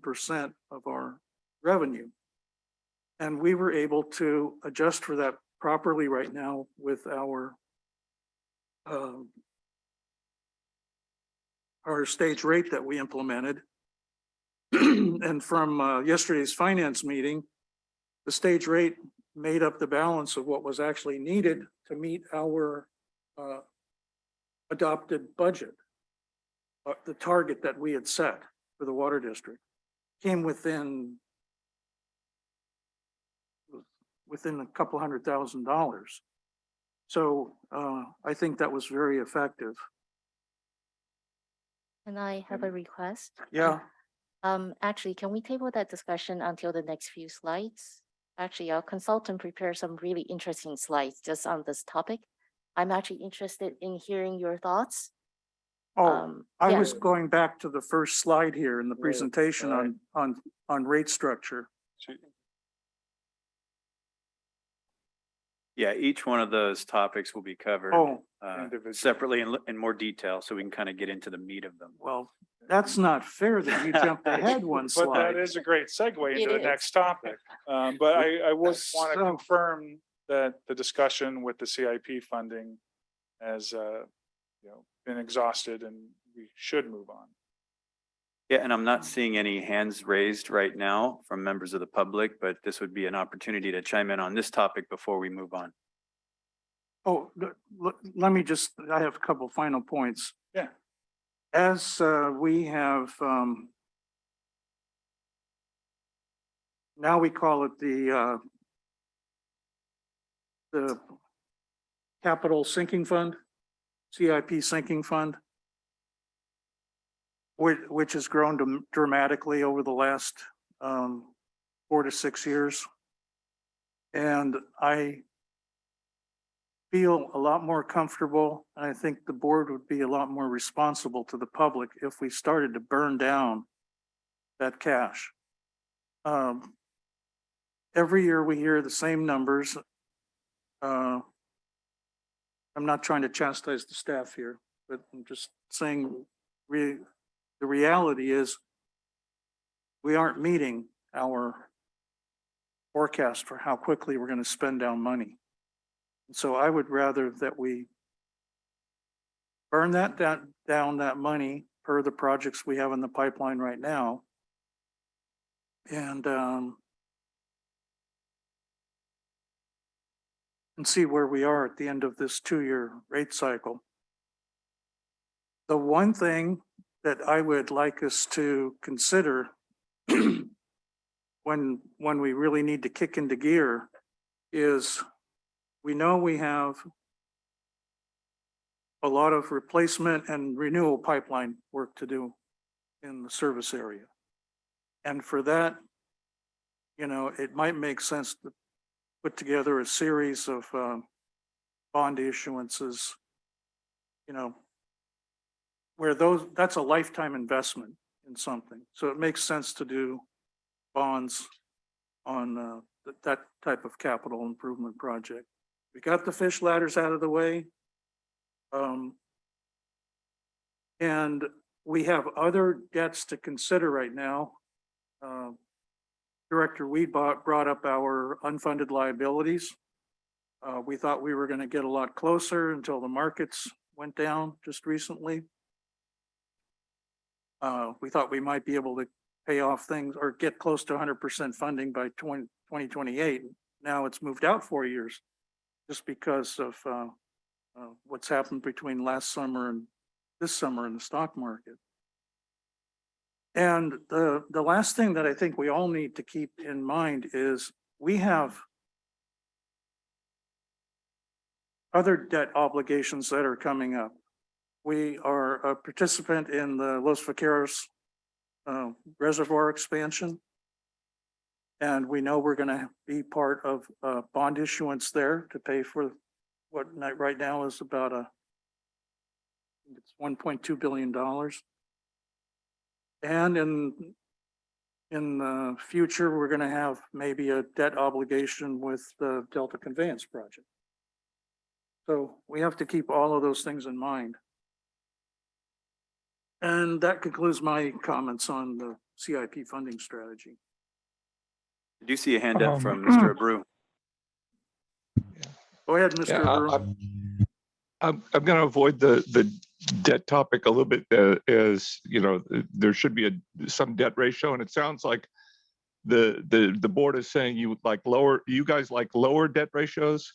18% of our revenue. And we were able to adjust for that properly right now with our stage rate that we implemented. And from yesterday's finance meeting, the stage rate made up the balance of what was actually needed to meet our adopted budget. The target that we had set for the water district came within a couple $100,000. So I think that was very effective. Can I have a request? Yeah. Actually, can we table that discussion until the next few slides? Actually, our consultant prepared some really interesting slides just on this topic. I'm actually interested in hearing your thoughts. I yeah. was going back to the first slide here in the presentation on rate structure. Yeah, each one of those topics will be covered separately in more detail, so we can kind of get into the meat of them. Well, that's not fair that you jumped ahead one But slide. that is a great segue It into the is. next topic. But I would want to So- confirm that the discussion with the CIP funding has, been exhausted and we should move on. Yeah, and I'm not seeing any hands raised right now from members of the public, but this would be an opportunity to chime in on this topic before we move on. Oh, let me I have a couple final points. Yeah. As we have, now we call it the Capital Sinking Fund, CIP Sinking Fund, which has grown dramatically over the last 4 to 6 years. And I feel a lot more comfortable, and I think the board would be a lot more responsible to the public if we started to burn down that cash. Every year we hear the same numbers. I'm not trying to chastise the staff here, but I'm just saying the reality is we aren't meeting our forecast for how quickly we're going to spend down money. And so I would rather that we burn down that money per the projects we have in the pipeline right now. And see where we are at the end of this 2-year rate cycle. The one thing that I would like us to consider when we really need to kick into gear is we know we have a lot of replacement and renewal pipeline work to do in the service area. And for that, you know, it might make sense to put together a series of bond issuances, you know, where that's a lifetime investment in something. So it makes sense to do bonds on that type of capital improvement project. We got the fish ladders out of the way. And we have other debts to consider right now. Director Weed brought up our unfunded liabilities. We thought we were going to get a lot closer until the markets went down just recently. We thought we might be able to pay off things or get close to 100% funding by 2028. Now it's moved out 4 years just because of what's happened between last summer and this summer in the stock market. And the last thing that I think we all need to keep in mind is we have other debt obligations that are coming up. We are a participant in the Los Vaqueros reservoir expansion. And we know we're going to be part of bond issuance there to pay for what right now is about it's $1.2 billion. And in the future, we're going to have maybe a debt obligation with the Delta Conveyance Project. So we have to keep all of those things in mind. And that concludes my comments on the CIP funding strategy. I do see a hand up from Mr. Abreu. Go ahead, Mr. Abreu. I'm going to avoid the debt topic a little bit. As you know, there should be some debt ratio, and it sounds like the board is saying you guys like lower debt ratios,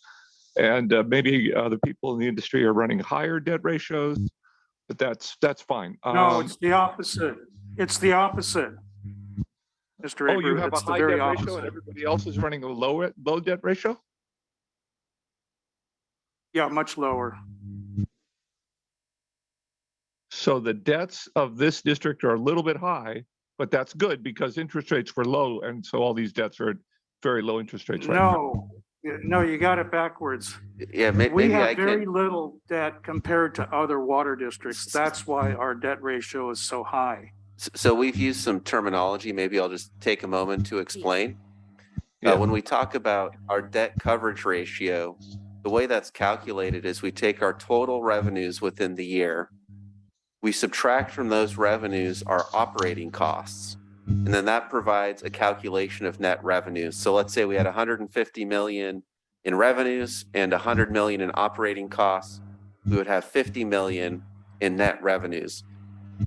and maybe other people in the industry are running higher debt ratios. But that's fine. No, it's the opposite. It's the opposite, Mr. Abreu. Oh, you have it's a high debt ratio, and everybody else is running a low debt ratio. Yeah, much lower. So the debts of this district are a little bit high, but that's good because interest rates were low, and so all these debts are at very low interest rates right now. No, you got it backwards. Yeah, We maybe I have very can, little debt compared to other water districts. That's why our debt ratio is so high. so we've used some terminology. Maybe I'll just take a moment to explain. Yeah. When we talk about our debt coverage ratio, the way that's calculated is we take our total revenues within the year. We subtract from those revenues our operating costs, and then that provides a calculation of net revenues. So let's say we had 150 million in revenues and 100 million in operating costs. We would have 50 million in net revenues.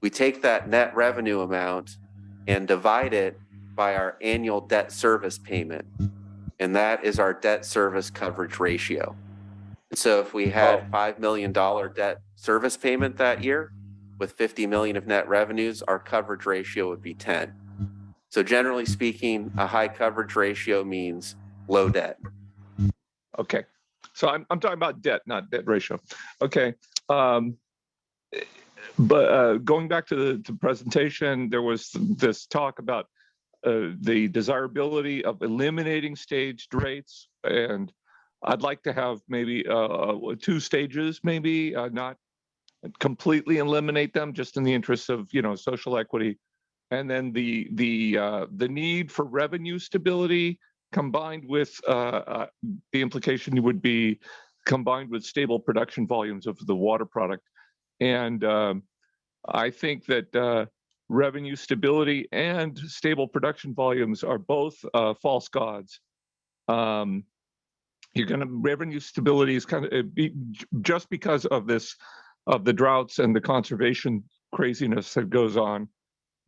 We take that net revenue amount and divide it by our annual debt service payment, and that is our debt service coverage ratio. And so if we had $5 million debt service payment that year with 50 million of net revenues, our coverage ratio would be 10. So generally speaking, a high coverage ratio means low debt. Okay, so I'm talking about debt, not debt ratio. Okay, but going back to the presentation, there was this talk about the desirability of eliminating staged rates, and I'd like to have maybe 2 stages, maybe not completely eliminate them, just in the interest of social equity. And then the need for revenue stability combined with the implication would be combined with stable production volumes of the water product. And I think that revenue stability and stable production volumes are both false gods. Revenue stability is kind of just because of the droughts and the conservation craziness that goes on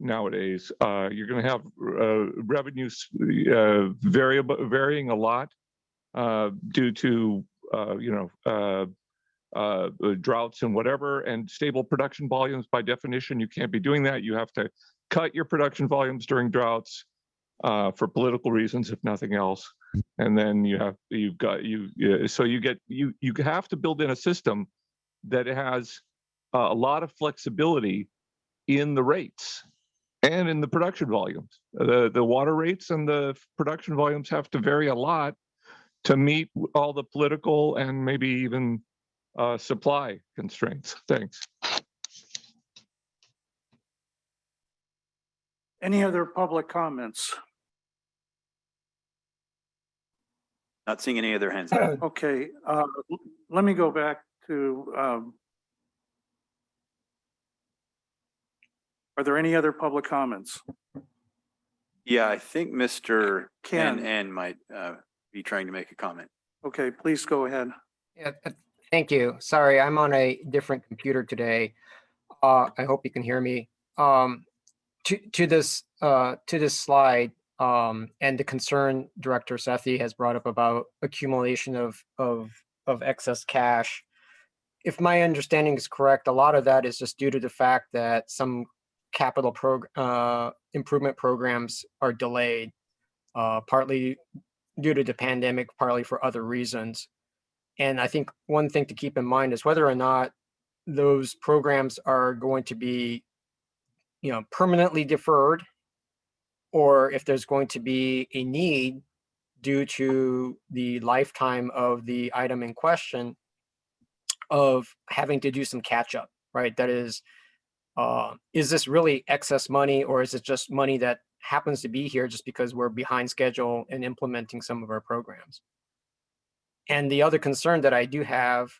nowadays. You're going to have revenues varying a lot due to droughts and whatever, and stable production volumes. By definition, you can't be doing that. You have to cut your production volumes during droughts for political reasons, if nothing else. And then you have to build in a system that has a lot of flexibility in the rates and in the production volumes. The water rates and the production volumes have to vary a lot to meet all the political and maybe even supply constraints. Thanks. Any other public comments? Not seeing any other hands. Okay, let me go back to, are there any other public comments? Yeah, I think Mr. Ken. N might be trying to make a comment. Okay, please go ahead. Yeah, thank you. Sorry, I'm on a different computer today. I hope you can hear me. To this slide, and the concern Director Sethy has brought up about accumulation of excess cash. If my understanding is correct, a lot of that is just due to the fact that some capital improvement programs are delayed, partly due to the pandemic, partly for other reasons. And I think one thing to keep in mind is whether or not those programs are going to be, permanently deferred, or if there's going to be a need due to the lifetime of the item in question of having to do some catch up, right? That is this really excess money, or is it just money that happens to be here just because we're behind schedule in implementing some of our programs? And the other concern that I do have,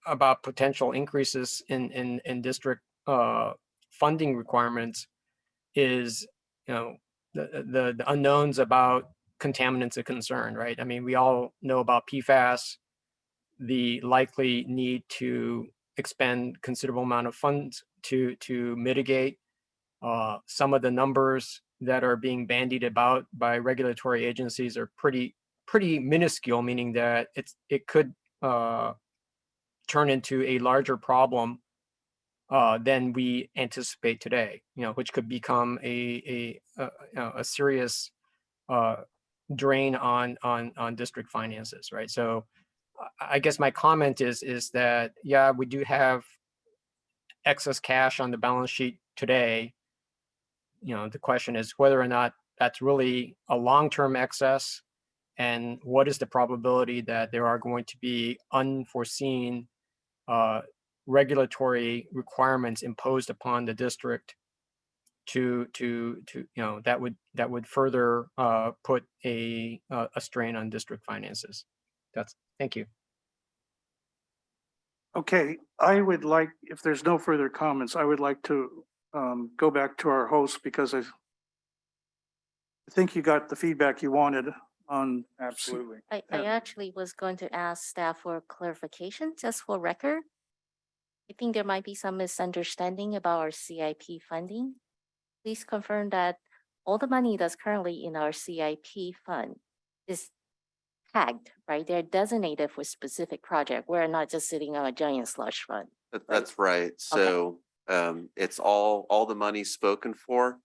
about potential increases in district funding requirements is, the unknowns about contaminants of concern, right? I mean, we all know about PFAS, the likely need to expend considerable amount of funds to mitigate. Some of the numbers that are being bandied about by regulatory agencies are pretty minuscule, meaning that it could turn into a larger problem than we anticipate today, which could become a serious drain on district finances, right? So I guess my comment is that, yeah, we do have excess cash on the balance sheet today. The question is whether or not that's really a long-term excess, and what is the probability that there are going to be unforeseen regulatory requirements imposed upon the district that would further put a strain on district finances. Thank you. Okay, I would like, if there's no further comments, I would like to go back to our host, because I think you got the feedback you wanted on. Absolutely. I actually was going to ask staff for clarification, just for record. I think there might be some misunderstanding about our CIP funding. Please confirm that all the money that's currently in our CIP fund is tagged, right? They're designated for specific project. We're not just sitting on a giant slush fund. That's right. So it's all the money spoken for.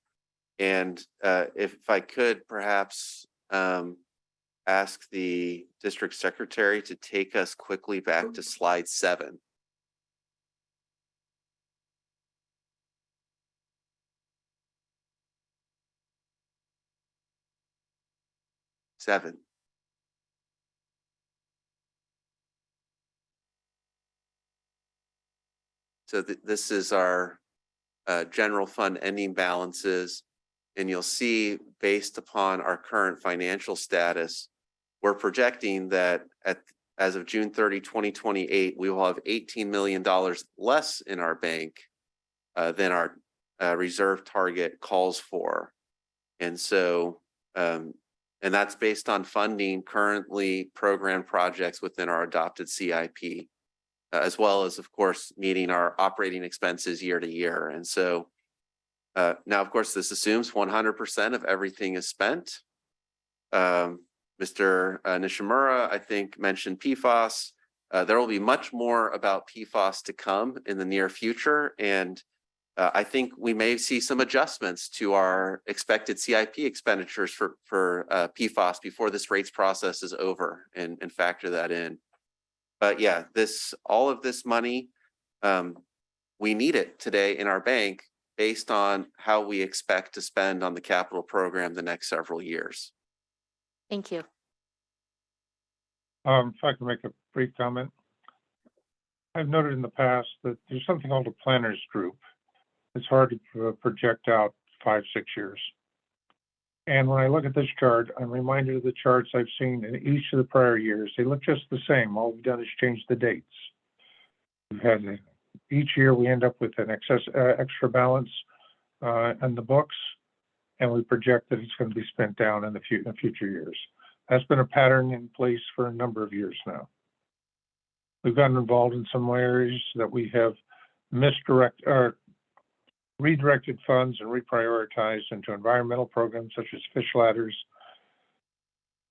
And if I could perhaps ask the district secretary to take us quickly back to slide 7. 7. So this is our general fund ending balances. And you'll see, based upon our current financial status, we're projecting that as of June 30, 2028, we will have $18 million less in our bank than our reserve target calls for. And so, and that's based on funding currently programmed projects within our adopted CIP, as well as, of course, meeting our operating expenses year to year. And so now, of course, this assumes 100% of everything is spent. Mr. Nishimura, I think, mentioned PFAS. There will be much more about PFAS to come in the near future. And I think we may see some adjustments to our expected CIP expenditures for PFAS before this rates process is over, and factor that in. But yeah, all of this money, we need it today in our bank based on how we expect to spend on the capital program the next several years. Thank you. If I can make a brief comment. I've noted in the past that there's something called a planners group. It's hard to project out 5-6 years. And when I look at this chart, I'm reminded of the charts I've seen in each of the prior years. They look just the same. All we've done is change the dates. We've had each year we end up with an extra balance in the books, and we project that it's going to be spent down in the future years. That's been a pattern in place for a number of years now. We've gotten involved in some areas that we have redirected funds and reprioritized into environmental programs such as fish ladders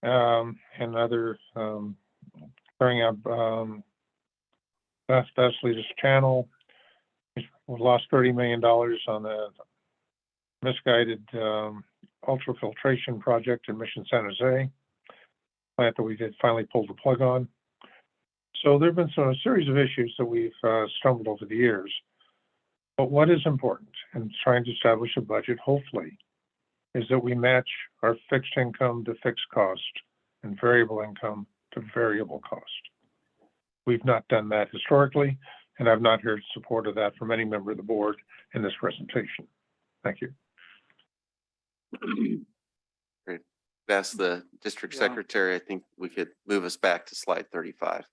and other carrying out Best Leaders Channel. We lost $30 million on the misguided ultrafiltration project in Mission San Jose, plant that we did finally pull the plug on. So there have been a series of issues that we've stumbled over the years. But what is important in trying to establish a budget, hopefully, is that we match our fixed income to fixed cost and variable income to variable cost. We've not done that historically, and I've not heard support of that from any member of the board in this presentation. Thank you. Great. Ask the district secretary. I think we could move us back to slide 35.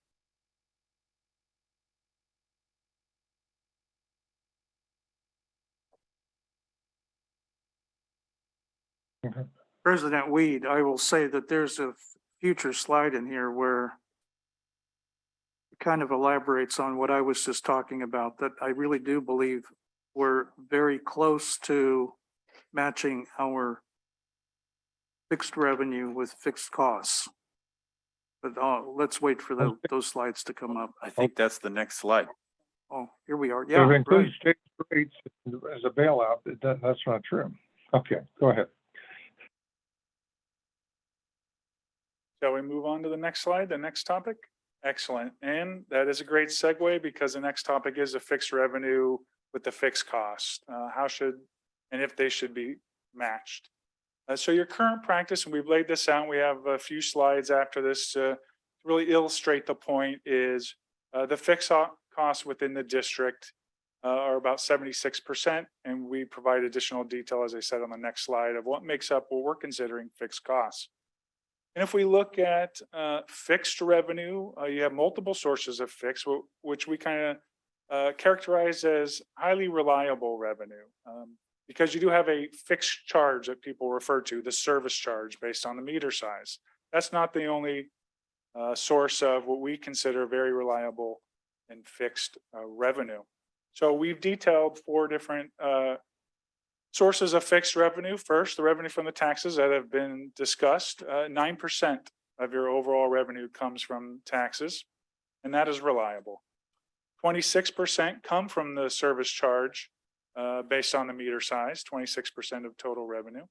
Okay. President Weed, I will say that there's a future slide in here where it kind of elaborates on what I was just talking about, that I really do believe we're very close to matching our fixed revenue with fixed costs. But let's wait for those slides to come up. I think that's the next slide. Oh, here we are. So Yeah, if it right. includes state rates as a bailout, that's not true. Okay, go ahead. Shall we move on to the next slide, the next topic? Excellent. And that is a great segue because the next topic is a fixed revenue with the fixed cost. How should, and if they should be matched. So your current practice, and we've laid this out, we have a few slides after this to really illustrate the point, is the fixed costs within the district are about 76%. And we provide additional detail, as I said, on the next slide of what makes up what we're considering fixed costs. And if we look at fixed revenue, you have multiple sources of fixed, which we kind of characterize as highly reliable revenue, because you do have a fixed charge that people refer to, the service charge based on the meter size. That's not the only source of what we consider very reliable and fixed revenue. So we've detailed 4 different sources of fixed revenue. First, the revenue from the taxes that have been discussed. 9% of your overall revenue comes from taxes, and that is reliable. 26% come from the service charge based on the meter size, 26% of total revenue.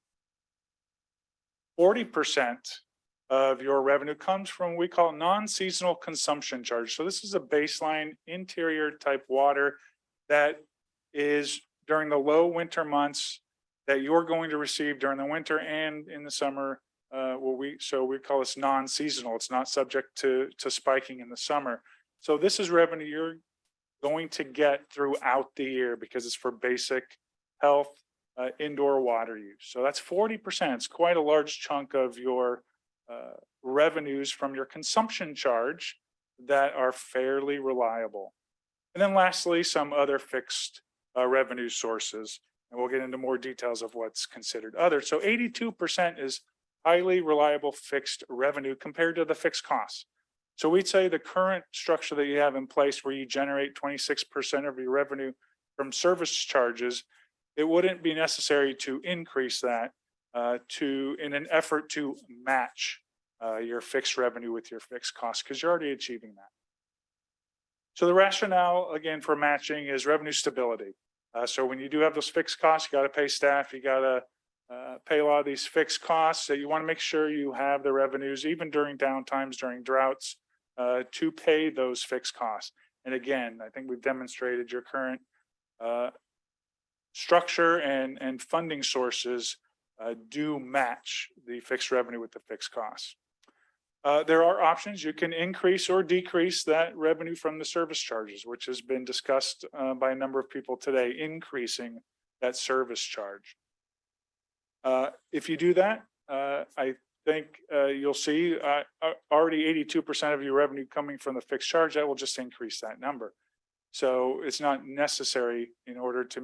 40% of your revenue comes from what we call non-seasonal consumption charge. So this is a baseline interior type water that is during the low winter months that you're going to receive during the winter and in the summer so we call this non-seasonal. It's not subject to spiking in the summer. So this is revenue you're going to get throughout the year because it's for basic health, indoor water use. So that's 40%. It's quite a large chunk of your revenues from your consumption charge that are fairly reliable. And then lastly, some other fixed revenue sources. And we'll get into more details of what's considered other. So 82% is highly reliable fixed revenue compared to the fixed costs. So we'd say the current structure that you have in place where you generate 26% of your revenue from service charges, it wouldn't be necessary to increase that in an effort to match your fixed revenue with your fixed costs because you're already achieving that. So the rationale again for matching is revenue stability. So when you do have those fixed costs, you got to pay staff, you got to pay a lot of these fixed costs. So you want to make sure you have the revenues, even during downtimes, during droughts, to pay those fixed costs. And again, I think we've demonstrated your current structure and funding sources do match the fixed revenue with the fixed costs. There are options. You can increase or decrease that revenue from the service charges, which has been discussed by a number of people today, increasing that service charge. If you do that, I think you'll see already 82% of your revenue coming from the fixed charge. That will just increase that number. So it's not necessary in order to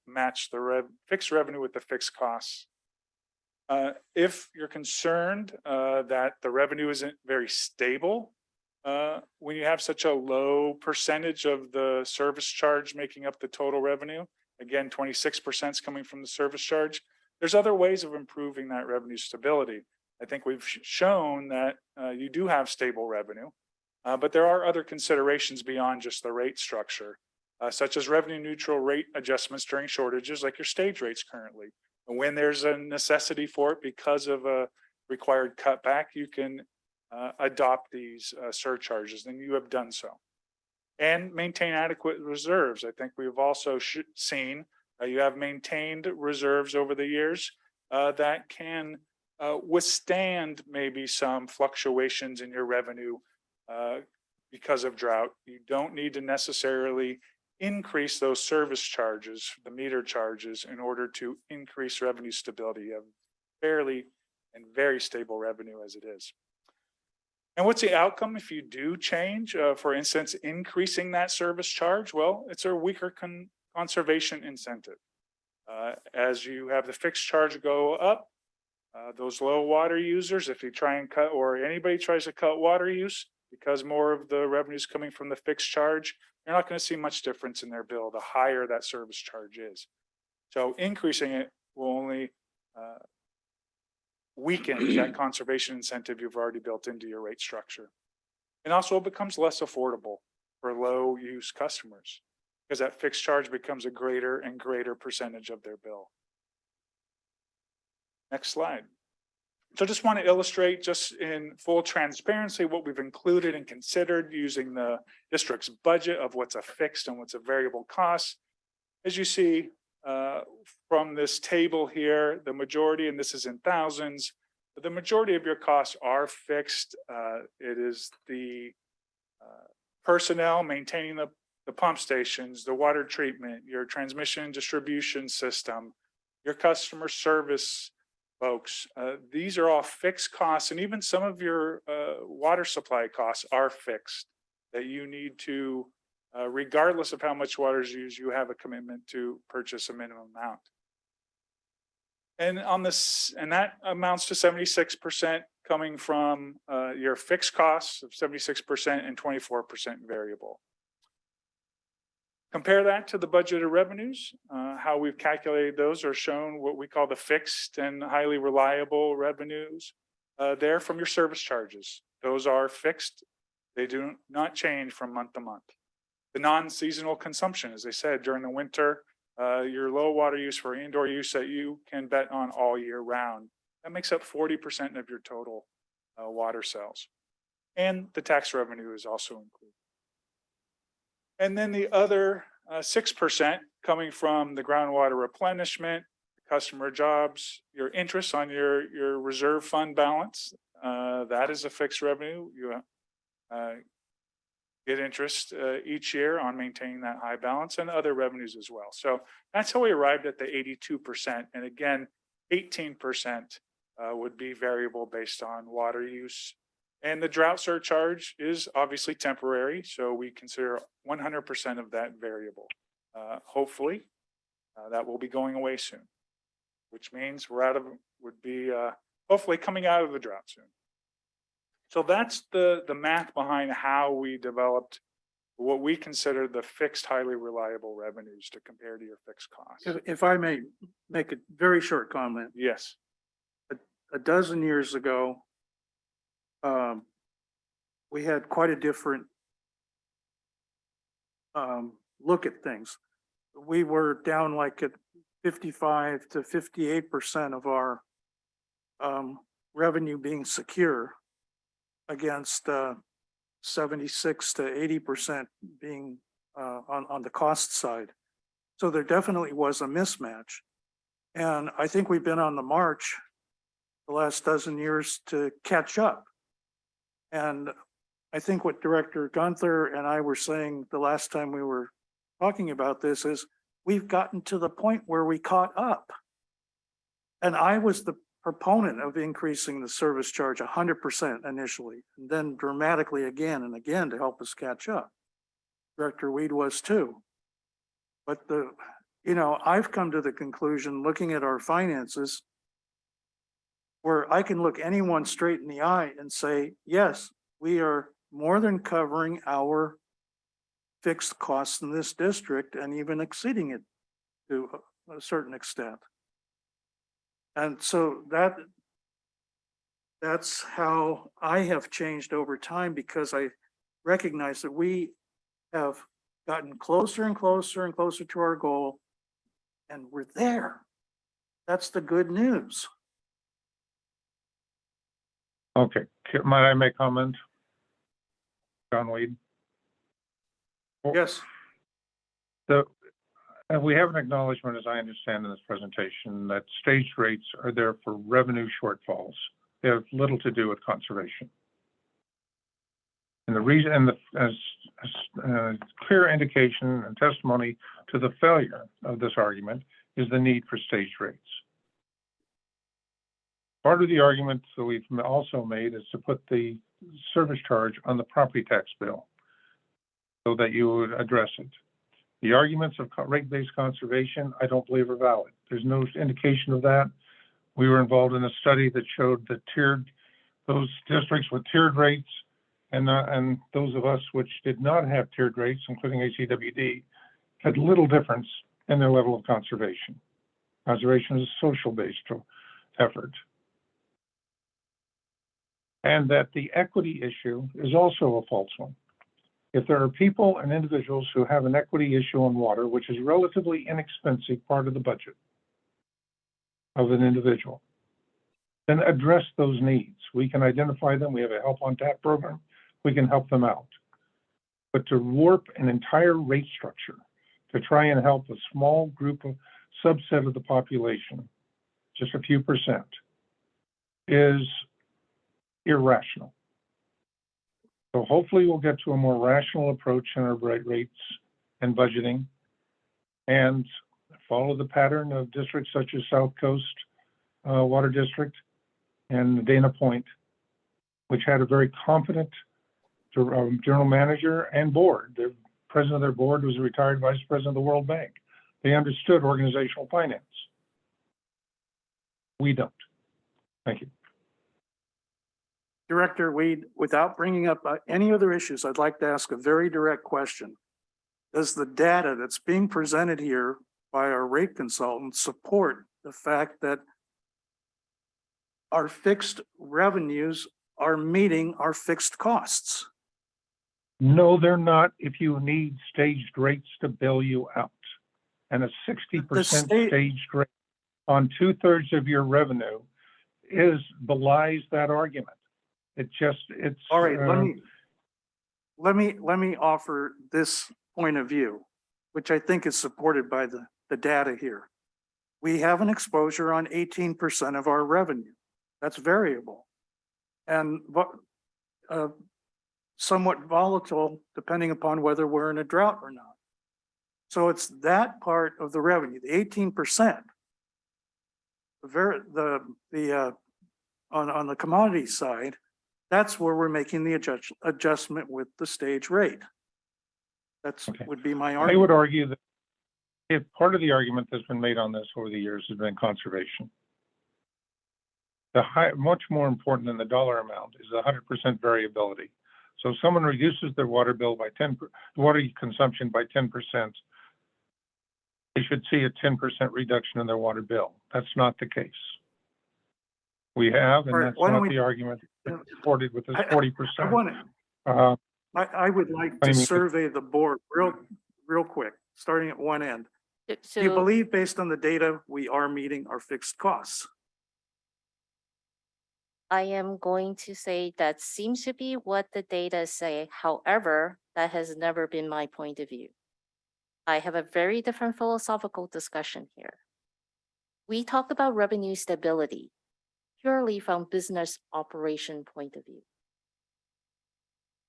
match the fixed revenue with the fixed costs. If you're concerned that the revenue isn't very stable, when you have such a low percentage of the service charge making up the total revenue, again, 26% is coming from the service charge, there's other ways of improving that revenue stability. I think we've shown that you do have stable revenue, but there are other considerations beyond just the rate structure, such as revenue neutral rate adjustments during shortages like your stage rates currently. And when there's a necessity for it because of a required cutback, you can adopt these surcharges, and you have done so. And maintain adequate reserves. I think we've also seen you have maintained reserves over the years that can withstand maybe some fluctuations in your revenue because of drought. You don't need to necessarily increase those service charges, the meter charges, in order to increase revenue stability. You have fairly and very stable revenue as it is. And what's the outcome if you do change, for instance, increasing that service charge? Well, it's a weaker conservation incentive. As you have the fixed charge go up, those low water users, if you try and cut, or anybody tries to cut water use, because more of the revenue is coming from the fixed charge, you're not going to see much difference in their bill the higher that service charge is. So increasing it will only weaken that conservation incentive you've already built into your rate structure. And also it becomes less affordable for low use customers because that fixed charge becomes a greater and greater percentage of their bill. Next slide. So just want to illustrate just in full transparency what we've included and considered using the district's budget of what's a fixed and what's a variable cost. As you see from this table here, the majority, and this is in thousands, but the majority of your costs are fixed. It is the personnel maintaining the pump stations, the water treatment, your transmission and distribution system, your customer service folks. These are all fixed costs, and even some of your water supply costs are fixed that you need to, regardless of how much water is used, you have a commitment to purchase a minimum amount. And on this, and that amounts to 76% coming from your fixed costs of 76% and 24% variable. Compare that to the budgeted revenues. How we've calculated those are shown what we call the fixed and highly reliable revenues there from your service charges. Those are fixed. They do not change from month to month. The non-seasonal consumption, as I said, during the winter, your low water use for indoor use that you can bet on all year round. That makes up 40% of your total water sales. And the tax revenue is also included. And then the other 6% coming from the groundwater replenishment, customer jobs, your interest on your reserve fund balance, that is a fixed revenue. You get interest each year on maintaining that high balance and other revenues as well. So that's how we arrived at the 82%. And again, 18% would be variable based on water use. And the drought surcharge is obviously temporary, so we consider 100% of that variable. Hopefully, that will be going away soon, which means would be hopefully coming out of the drought soon. So that's the math behind how we developed what we consider the fixed, highly reliable revenues to compare to your fixed costs. If I may make a very short comment. Yes. A dozen years ago, we had quite a different look at things. We were down like at 55 to 58% of our revenue being secure against 76 to 80% being on the cost side. So there definitely was a mismatch. And I think we've been on the march the last dozen years to catch up. And I think what Director Gunther and I were saying the last time we were talking about this is we've gotten to the point where we caught up. And I was the proponent of increasing the service charge 100% initially, and then dramatically again and again to help us catch up. Director Weed was too. But I've come to the conclusion, looking at our finances, where I can look anyone straight in the eye and say, yes, we are more than covering our fixed costs in this district and even exceeding it to a certain extent. And so that's how I have changed over time, because I recognize that we have gotten closer and closer and closer to our goal, and we're there. That's the good news. Okay, might I make comment? John Weed? Yes. We have an acknowledgement, as I understand in this presentation, that staged rates are there for revenue shortfalls. They have little to do with conservation. And the reason, and as clear indication and testimony to the failure of this argument is the need for staged rates. Part of the argument that we've also made is to put the service charge on the property tax bill so that you would address it. The arguments of rate-based conservation, I don't believe are valid. There's no indication of that. We were involved in a study that showed that those districts with tiered rates and those of us which did not have tiered rates, including ACWD, had little difference in their level of conservation. Conservation is a social-based effort. And that the equity issue is also a false one. If there are people and individuals who have an equity issue on water, which is relatively inexpensive part of the budget of an individual, then address those needs. We can identify them. We have a help on tap program. We can help them out. But to warp an entire rate structure to try and help a small group of subset of the population, just a few percent, is irrational. So hopefully we'll get to a more rational approach in our rates and budgeting and follow the pattern of districts such as South Coast Water District and Dana Point, which had a very competent general manager and board. The president of their board was a retired vice president of the World Bank. They understood organizational finance. We don't. Thank you. Director Weed, without bringing up any other issues, I'd like to ask a very direct question. Does the data that's being presented here by our rate consultant support the fact that our fixed revenues are meeting our fixed costs? No, they're not if you need staged rates to bail you out. And a 60% staged rate on 2/3 of your revenue belies that argument. It's all right. Let me offer this point of view, which I think is supported by the data here. we have an exposure on 18% of our revenue. That's variable. And somewhat volatile depending upon whether we're in a drought or not. So it's that part of the revenue, the 18%. On the commodity side, that's where we're making the adjustment with the stage rate. That's Okay. would be my I argument. would argue that if part of the argument that's been made on this over the years has been conservation. Much more important than the dollar amount is 100% variability. So if someone reduces their water bill by water consumption by 10%, they should see a 10% reduction in their water bill. That's not the case. We have, and All right, that's why don't not we- the argument that's supported with this I 40%. want to, I would like I to mean- survey the board real quick, starting at one end. Do you So believe based on the data, we are meeting our fixed costs? I am going to say that seems to be what the data say. However, that has never been my point of view. I have a very different philosophical discussion here. We talk about revenue stability purely from business operation point of view.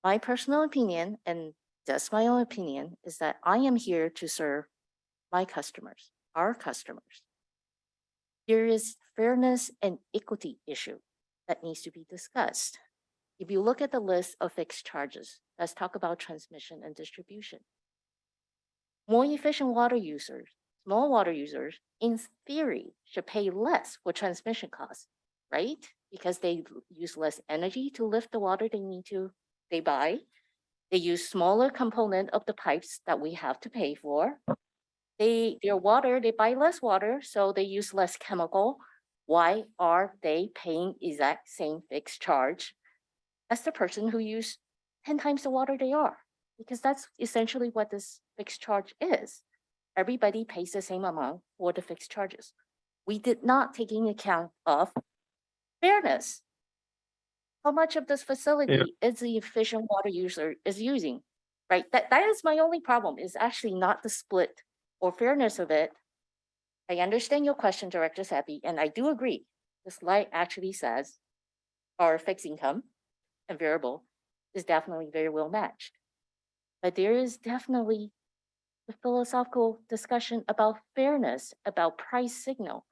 My personal opinion, and just my own opinion, is that I am here to serve my customers, our customers. There is fairness and equity issue that needs to be discussed. If you look at the list of fixed charges, let's talk about transmission and distribution. More efficient water users, small water users, in theory, should pay less for transmission costs, right? Because they use less energy to lift the water they buy. They use smaller component of the pipes that we have to pay for. They buy less water, so they use less chemical. Why are they paying exact same fixed charge as the person who used 10 times the water they are? Because that's essentially what this fixed charge is. Everybody pays the same amount for the fixed charges. We did not take into account of fairness. How much of this facility is the efficient water user is using, right? That is my only problem, is actually not the split or fairness of it. I understand your question, Director Sethy, and I do agree. The slide actually says our fixed income and variable is definitely very well matched. But there is definitely the philosophical discussion about fairness, about price signal,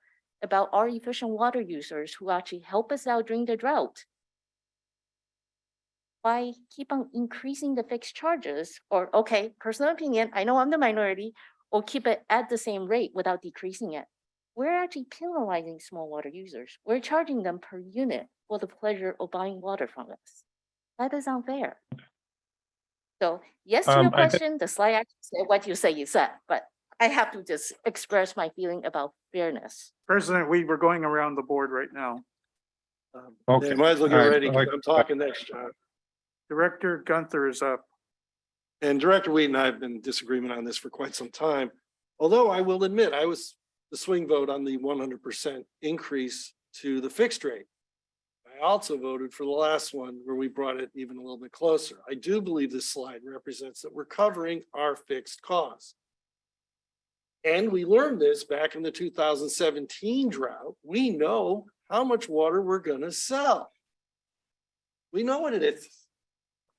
about our efficient water users who actually help us out during the drought. Why keep on increasing the fixed charges? Or, okay, personal opinion, I know I'm the minority, or keep it at the same rate without decreasing it. We're actually penalizing small water users. We're charging them per unit for the pleasure of buying water from us. That is unfair. So yes to your question, the slide actually said what you say you said, but I have to just express my feeling about fairness. President, we were going around the board right now. Okay. Yeah, might as well get All right, ready, I 'cause like- I'm talking next, John. Director Gunther is up. And Director Weed and I have been in disagreement on this for quite some time. Although I will admit, I was the swing vote on the 100% increase to the fixed rate. I also voted for the last one where we brought it even a little bit closer. I do believe this slide represents that we're covering our fixed costs. And we learned this back in the 2017 drought. We know how much water we're gonna sell. We know what it is.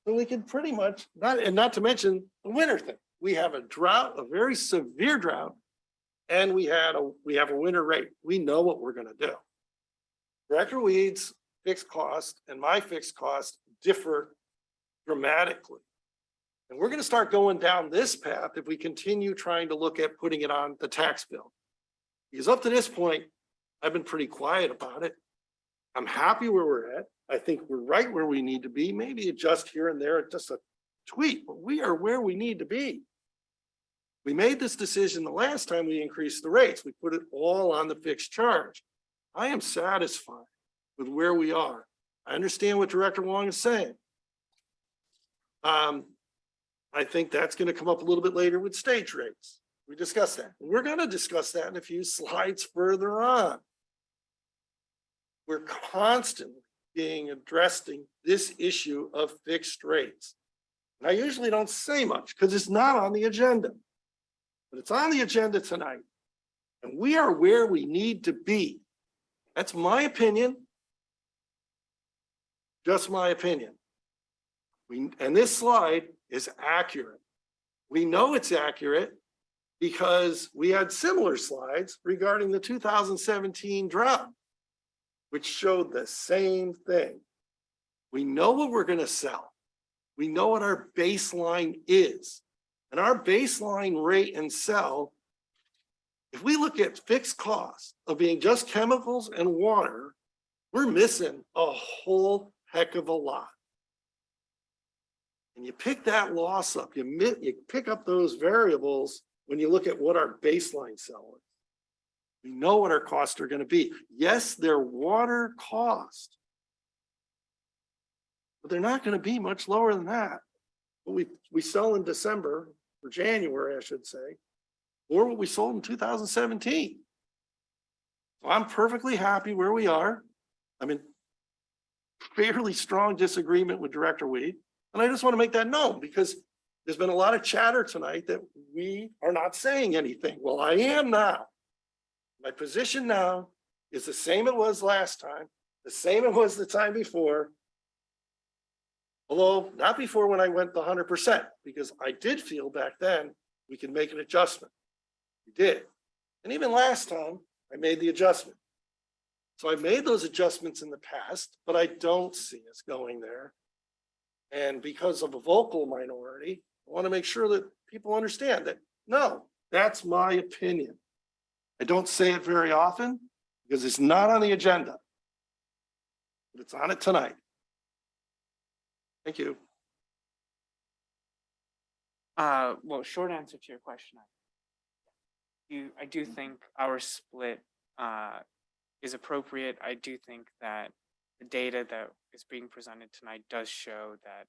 So we can pretty much, not to mention the winter thing. We have a drought, a very severe drought, and we have a winter rate. We know what we're gonna do. Director Weed's fixed cost and my fixed cost differ dramatically. And we're gonna start going down this path if we continue trying to look at putting it on the tax bill. Because up to this point, I've been pretty quiet about it. I'm happy where we're at. I think we're right where we need to be, maybe adjust here and there, just a tweak, but we are where we need to be. We made this decision the last time we increased the rates. We put it all on the fixed charge. I am satisfied with where we are. I understand what Director Huang is saying. I think that's going to come up a little bit later with stage rates. We discussed that. We're going to discuss that in a few slides further on. We're constantly addressing this issue of fixed rates. And I usually don't say much because it's not on the agenda, but it's on the agenda tonight. And we are where we need to be. That's my opinion. Just my opinion. And this slide is accurate. We know it's accurate because we had similar slides regarding the 2017 drought, which showed the same thing. We know what we're going to sell. We know what our baseline is. And our baseline rate and sell, if we look at fixed costs of being just chemicals and water, we're missing a whole heck of a lot. And you pick that loss up, you pick up those variables when you look at what our baseline sell is. We know what our costs are going to be. Yes, they're water cost, but they're not going to be much lower than that. What we sell in December, or January, I should say, or what we sold in 2017. So I'm perfectly happy where we are. I'm in fairly strong disagreement with Director Weed. And I just want to make that known because there's been a lot of chatter tonight that we are not saying anything. Well, I am now. My position now is the same it was last time, the same it was the time before. Although not before when I went the 100%, because I did feel back then we could make an adjustment. We did. And even last time I made the adjustment. So I made those adjustments in the past, but I don't see us going there. And because of a vocal minority, I want to make sure that people understand that, no, that's my opinion. I don't say it very often because it's not on the agenda, but it's on it tonight. Thank you. Well, short answer to your question. I do think our split is appropriate. I do think that the data that is being presented tonight does show that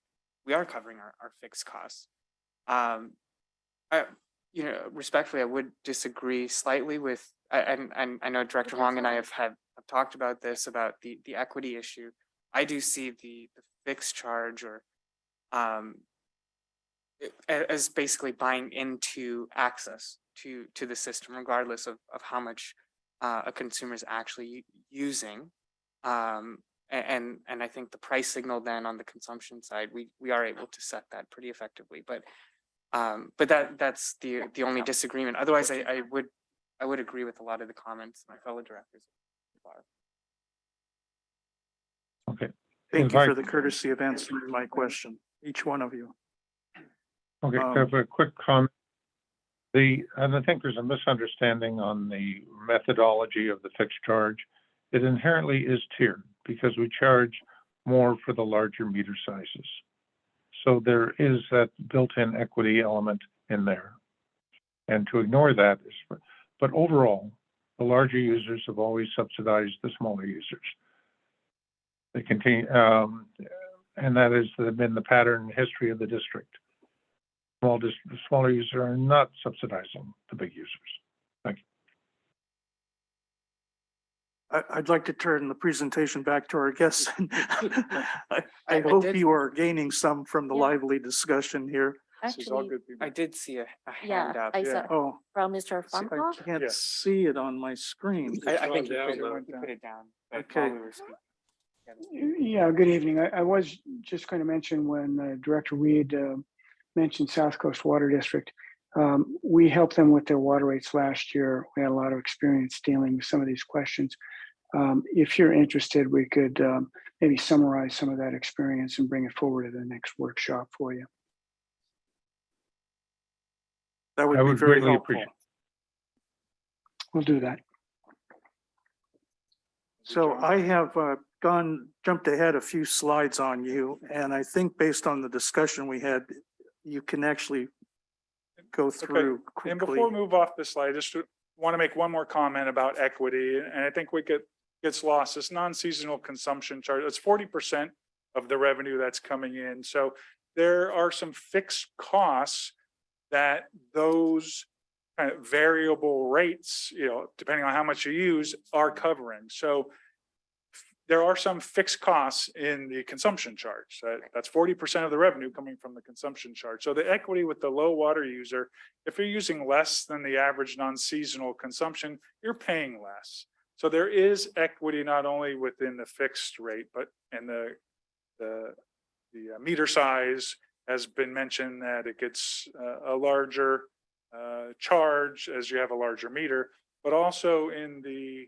we are covering our fixed costs. Respectfully, I would disagree slightly with, and I know Director Huang and I have talked about this, about the equity issue. I do see the fixed charge or as basically buying into access to the system, regardless of how much a consumer is actually using. And I think the price signal then on the consumption side, we are able to set that pretty effectively. But that's the only disagreement. Otherwise, I would agree with a lot of the comments my fellow directors. Okay. Thank you for the courtesy of answering my question, each one of you. Okay, I have a quick comment. And I think there's a misunderstanding on the methodology of the fixed charge. It inherently is tiered because we charge more for the larger meter sizes. So there is that built-in equity element in there. And to ignore that is, but overall, the larger users have always subsidized the smaller users. They continue, and that has been the pattern and history of the district. The smaller users are not subsidizing the big users. Thank you. I'd like to turn the presentation back to our guests. I hope you are gaining some from the lively discussion here. Actually, I did see a yeah, hand up. I saw Oh, from Mr. see, Funk. I can't see it on my screen. I think down, you put it down. but Okay. while we were speaking. Yeah, good evening. I was just going to mention when Director Weed mentioned South Coast Water District, we helped them with their water rates last year. We had a lot of experience dealing with some of these questions. If you're interested, we could maybe summarize some of that experience and bring it forward to the next workshop for you. That I would be would very greatly helpful. appreciate. We'll do that. So I have jumped ahead a few slides on you, and I think based on the discussion we had, you can actually go through And quickly. before we move off this slide, I just want to make one more comment about equity. And I think we gets lost. This non-seasonal consumption charge, it's 40% of the revenue that's coming in. So there are some fixed costs that those kind of variable rates, depending on how much you use, are covering. So there are some fixed costs in the consumption charge. That's 40% of the revenue coming from the consumption charge. So the equity with the low water user, if you're using less than the average non-seasonal consumption, you're paying less. So there is equity not only within the fixed rate, but in the meter size has been mentioned that it gets a larger charge as you have a larger meter, but also in the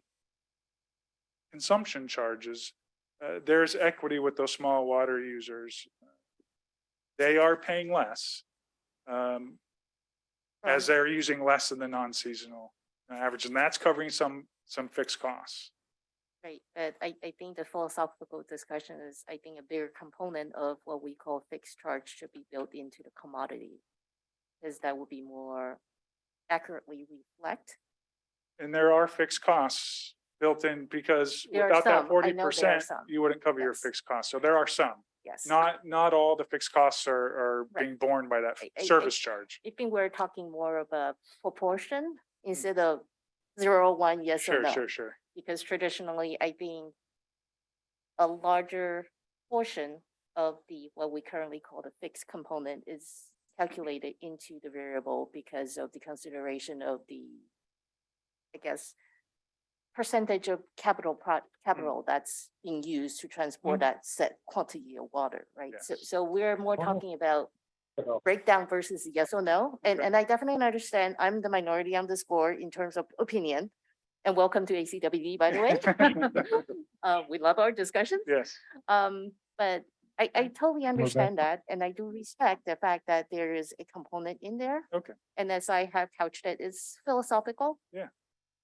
consumption charges, there's equity with those small water users. They are paying less as they're using less than the non-seasonal average, and that's covering some fixed costs. Right, but I think the philosophical discussion is, I think a bigger component of what we call fixed charge should be built into the commodity. Because that would be more accurately reflect. And there are fixed costs built in because There are without that some. I know there are 40%, some. you wouldn't cover your Yes. fixed costs. So there are some. Yes. Not all the fixed costs are Right. being borne by that I- service charge. I think we're talking more of a proportion instead of 0, 1, yes or no. Sure. Because traditionally, I think a larger portion of the, what we currently call the fixed component is calculated into the variable because of the consideration of the, I guess, percentage of capital that's being used to transport that set quantity of water, right? So, Yes. so we're more Oh. talking about Well, breakdown versus yes or no. And, Okay. and I definitely understand, I'm the minority on this board in terms of opinion. And welcome to ACWD, by the way. We love our discussions. Yes. But I totally understand that, and I do respect the fact that there is a component in there. Okay. And as I have couched it, it's philosophical. Yeah.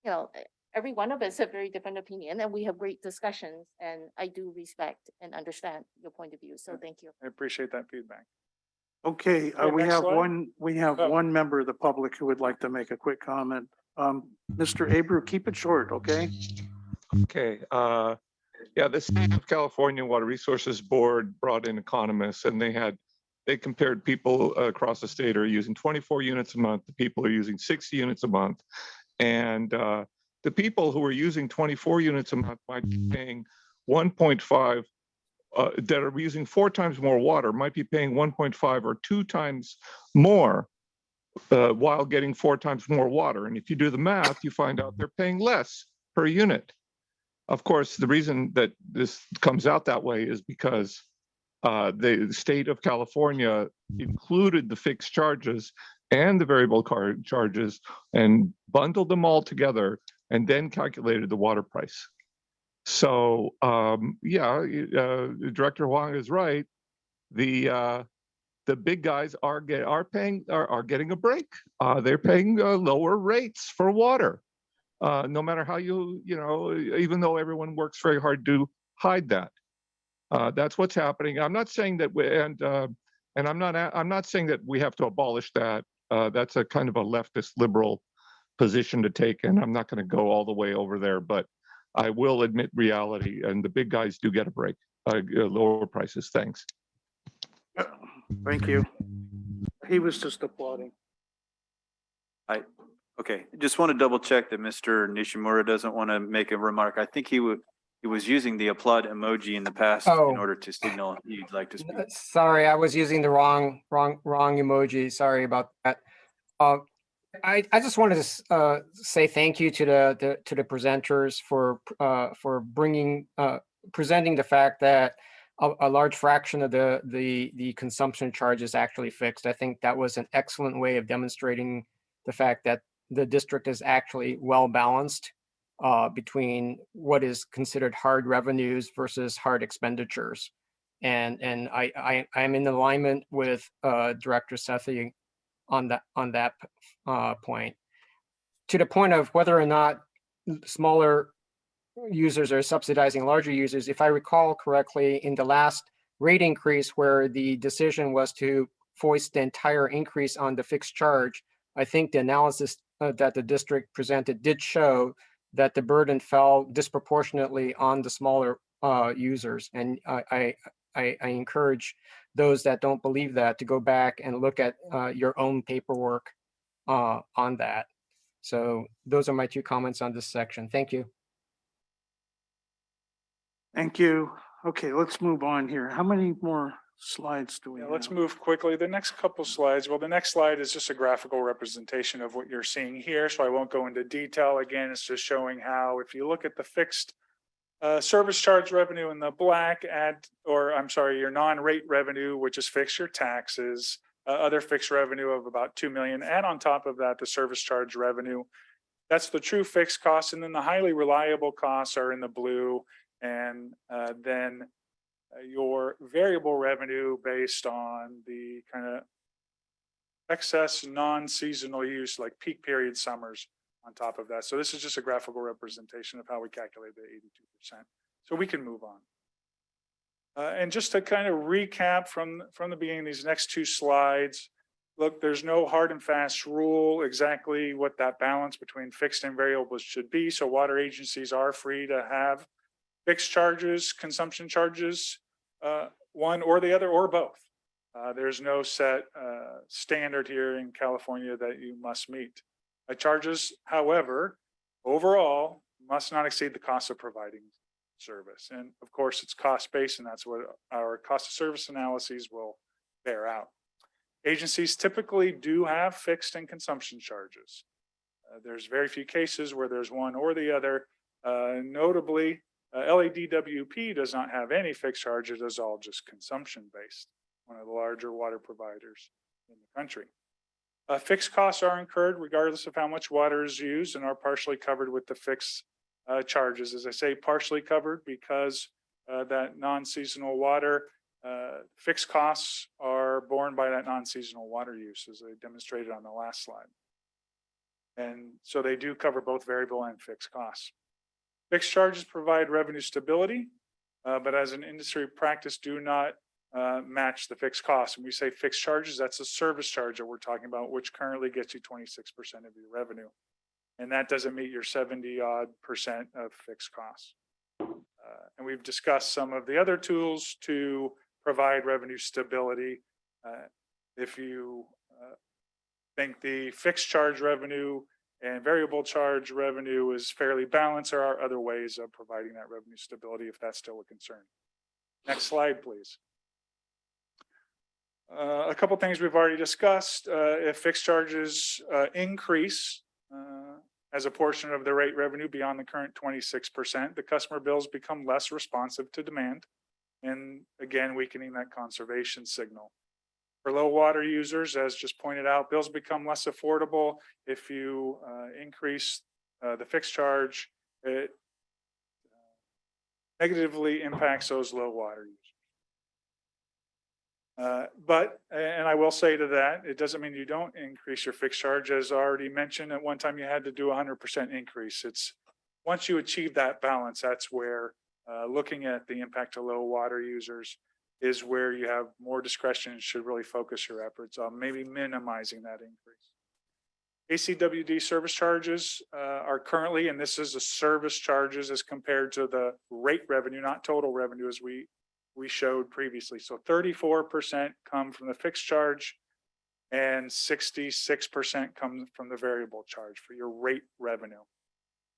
You know, every one of us have very different opinion, and we have great discussions, and I do respect and understand your point of view, so thank you. I appreciate that feedback. Okay, Okay, we next have slide. Oh. one member of the public who would like to make a quick comment. Mr. Abreu, keep it short, okay? Okay, yeah, the State of California Water Resources Board brought in economists and they compared people across the state are using 24 units a month, the people are using 60 units a month. And the people who are using 24 units a month might be paying 1.5, that are using 4 times more water, might be paying 1.5 or 2 times more while getting 4 times more water. And if you do the math, you find out they're paying less per unit. Of course, the reason that this comes out that way is because the state of California included the fixed charges and the variable charges and bundled them all together and then calculated the water price. So Director Huang is right. The big guys are getting a break. They're paying lower rates for water. No matter how even though everyone works very hard to hide that. That's what's happening. I'm not saying that I'm not saying that we have to abolish that. That's a kind of a leftist liberal position to take, and I'm not going to go all the way over there, but I will admit reality, and the big guys do get a break, lower prices. Thanks. Thank you. He was just applauding. Okay, just want to double check that Mr. Nishimura doesn't want to make a remark. I think he was using the applaud emoji in the past Oh. in order to signal he'd like to speak. Sorry, I was using the wrong emoji. Sorry about that. I just wanted to say thank you to the presenters for presenting the fact that a large fraction of the consumption charge is actually fixed. I think that was an excellent way of demonstrating the fact that the district is actually well balanced between what is considered hard revenues versus hard expenditures. And I'm in alignment with Director Sethy on that point. To the point of whether or not smaller users are subsidizing larger users, if I recall correctly, in the last rate increase where the decision was to foist the entire increase on the fixed charge, I think the analysis that the district presented did show that the burden fell disproportionately on the smaller users. And I encourage those that don't believe that to go back and look at your own paperwork on that. So those are my 2 comments on this section. Thank you. Thank you. Okay, let's move on here. How many more slides do we Yeah, have? let's move quickly. The next couple slides, well, the next slide is just a graphical representation of what you're seeing here, so I won't go into detail. Again, it's just showing how if you look at the fixed service charge revenue in the black your non-rate revenue, which is fixed, your taxes, other fixed revenue of about 2 million. Add on top of that, the service charge revenue. That's the true fixed costs. And then the highly reliable costs are in the blue. And then your variable revenue based on the kind of excess non-seasonal use like peak period summers on top of that. So this is just a graphical representation of how we calculate the 82%. So we can move on. And just to kind of recap from the beginning, these next two slides, look, there's no hard and fast rule exactly what that balance between fixed and variables should be. So water agencies are free to have fixed charges, consumption charges, one or the other or both. There's no set standard here in California that you must meet. Charges, however, overall must not exceed the cost of providing service. And of course, it's cost-based, and that's what our cost of service analyses will bear out. Agencies typically do have fixed and consumption charges. There's very few cases where there's one or the other. Notably, LADWP does not have any fixed charges. It's all just consumption-based, one of the larger water providers in the country. Fixed costs are incurred regardless of how much water is used and are partially covered with the fixed charges. As I say, partially covered because that non-seasonal water fixed costs are borne by that non-seasonal water use, as I demonstrated on the last slide. And so they do cover both variable and fixed costs. Fixed charges provide revenue stability, but as an industry practice do not match the fixed costs. And we say fixed charges, that's a service charge that we're talking about, which currently gets you 26% of your revenue. And that doesn't meet your 70% of fixed costs. And we've discussed some of the other tools to provide revenue stability. If you think the fixed charge revenue and variable charge revenue is fairly balanced, there are other ways of providing that revenue stability if that's still a concern. Next slide, please. A couple things we've already discussed. If fixed charges increase as a portion of the rate revenue beyond the current 26%, the customer bills become less responsive to demand, and again, weakening that conservation signal. For low water users, as just pointed out, bills become less affordable. If you increase the fixed charge, it negatively impacts those low water users. And I will say to that, it doesn't mean you don't increase your fixed charge. As already mentioned, at one time you had to do 100% increase. It's once you achieve that balance, that's where looking at the impact to low water users is where you have more discretion and should really focus your efforts on maybe minimizing that increase. ACWD service charges are currently, and this is the service charges as compared to the rate revenue, not total revenue as we showed previously. So 34% come from the fixed charge and 66% come from the variable charge for your rate revenue.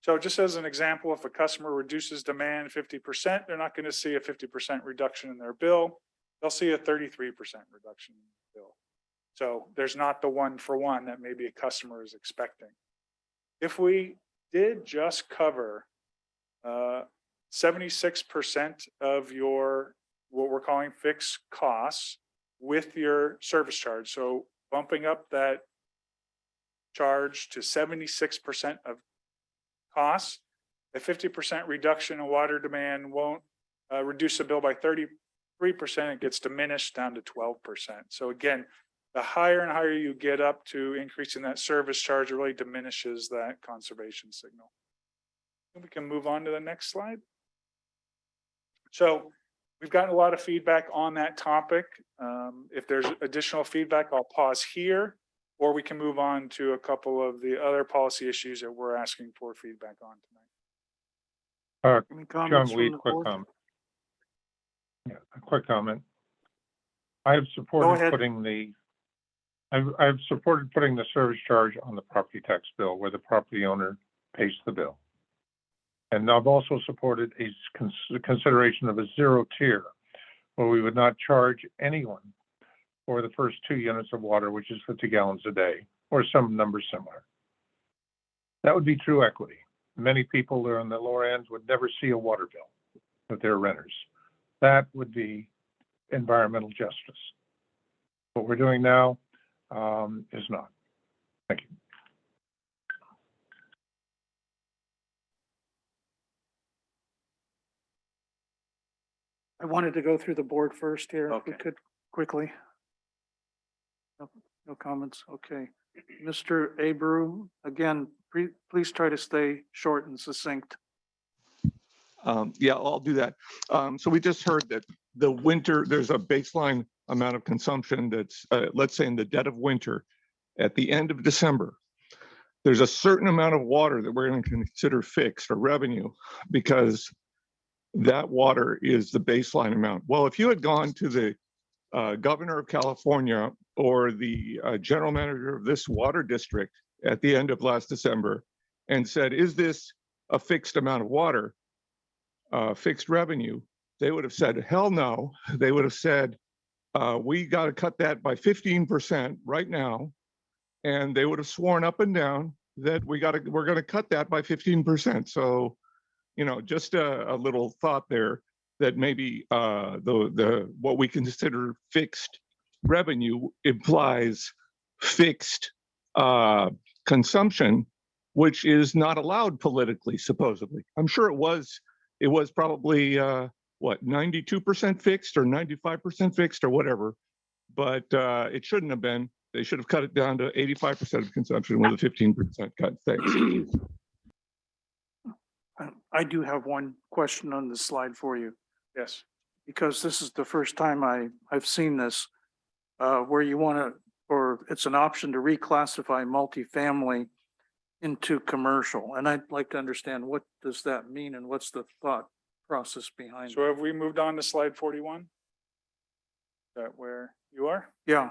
So just as an example, if a customer reduces demand 50%, they're not going to see a 50% reduction in their bill. They'll see a 33% reduction in the bill. So there's not the one for one that maybe a customer is expecting. If we did just cover 76% of your what we're calling fixed costs with your service charge, so bumping up that charge to 76% of costs, a 50% reduction in water demand won't reduce the bill by 33%. It gets diminished down to 12%. So again, the higher and higher you get up to increasing that service charge, it really diminishes that conservation signal. And we can move on to the next slide. So we've gotten a lot of feedback on that topic. If there's additional feedback, I'll pause here, or we can move on to a couple of the other policy issues that we're asking for feedback on tonight. Any comments John from Weed, the quick board? comment. Yeah, a quick comment. I have supported ahead. putting the I've supported putting the service charge on the property tax bill where the property owner pays the bill. And I've also supported a consideration of a zero tier, where we would not charge anyone for the first 2 units of water, which is 50 gallons a day, or some number similar. That would be true equity. Many people that are on the lower ends would never see a water bill if they're renters. That would be environmental justice. What we're doing now is not. Thank you. I wanted to go through the board first here, if we Okay. could quickly. No comments, okay. Mr. Abreu, again, please try to stay short and succinct. Yeah, I'll do that. So we just heard that the winter, there's a baseline amount of consumption that's, let's say in the dead of winter, at the end of December, there's a certain amount of water that we're going to consider fixed or revenue because that water is the baseline amount. Well, if you had gone to the governor of California or the general manager of this water district at the end of last December and said, is this a fixed amount of water, fixed revenue? They would have said, hell no. They would have said, we got to cut that by 15% right now. And they would have sworn up and down that we're going to cut that by 15%. So, you know, just a little thought there that maybe what we consider fixed revenue implies fixed consumption, which is not allowed politically, supposedly. I'm sure it was probably what, 92% fixed or 95% fixed or whatever, but it shouldn't have been. They should have cut it down to 85% of consumption with a 15% cut. Thanks. I do have one question on this slide for you, Yes. because this is the first time I've seen this, where you want to, or it's an option to reclassify multifamily into commercial. And I'd like to understand, what does that mean and what's the thought process behind it? So have we moved on to slide 41? Is that where you are? Yeah.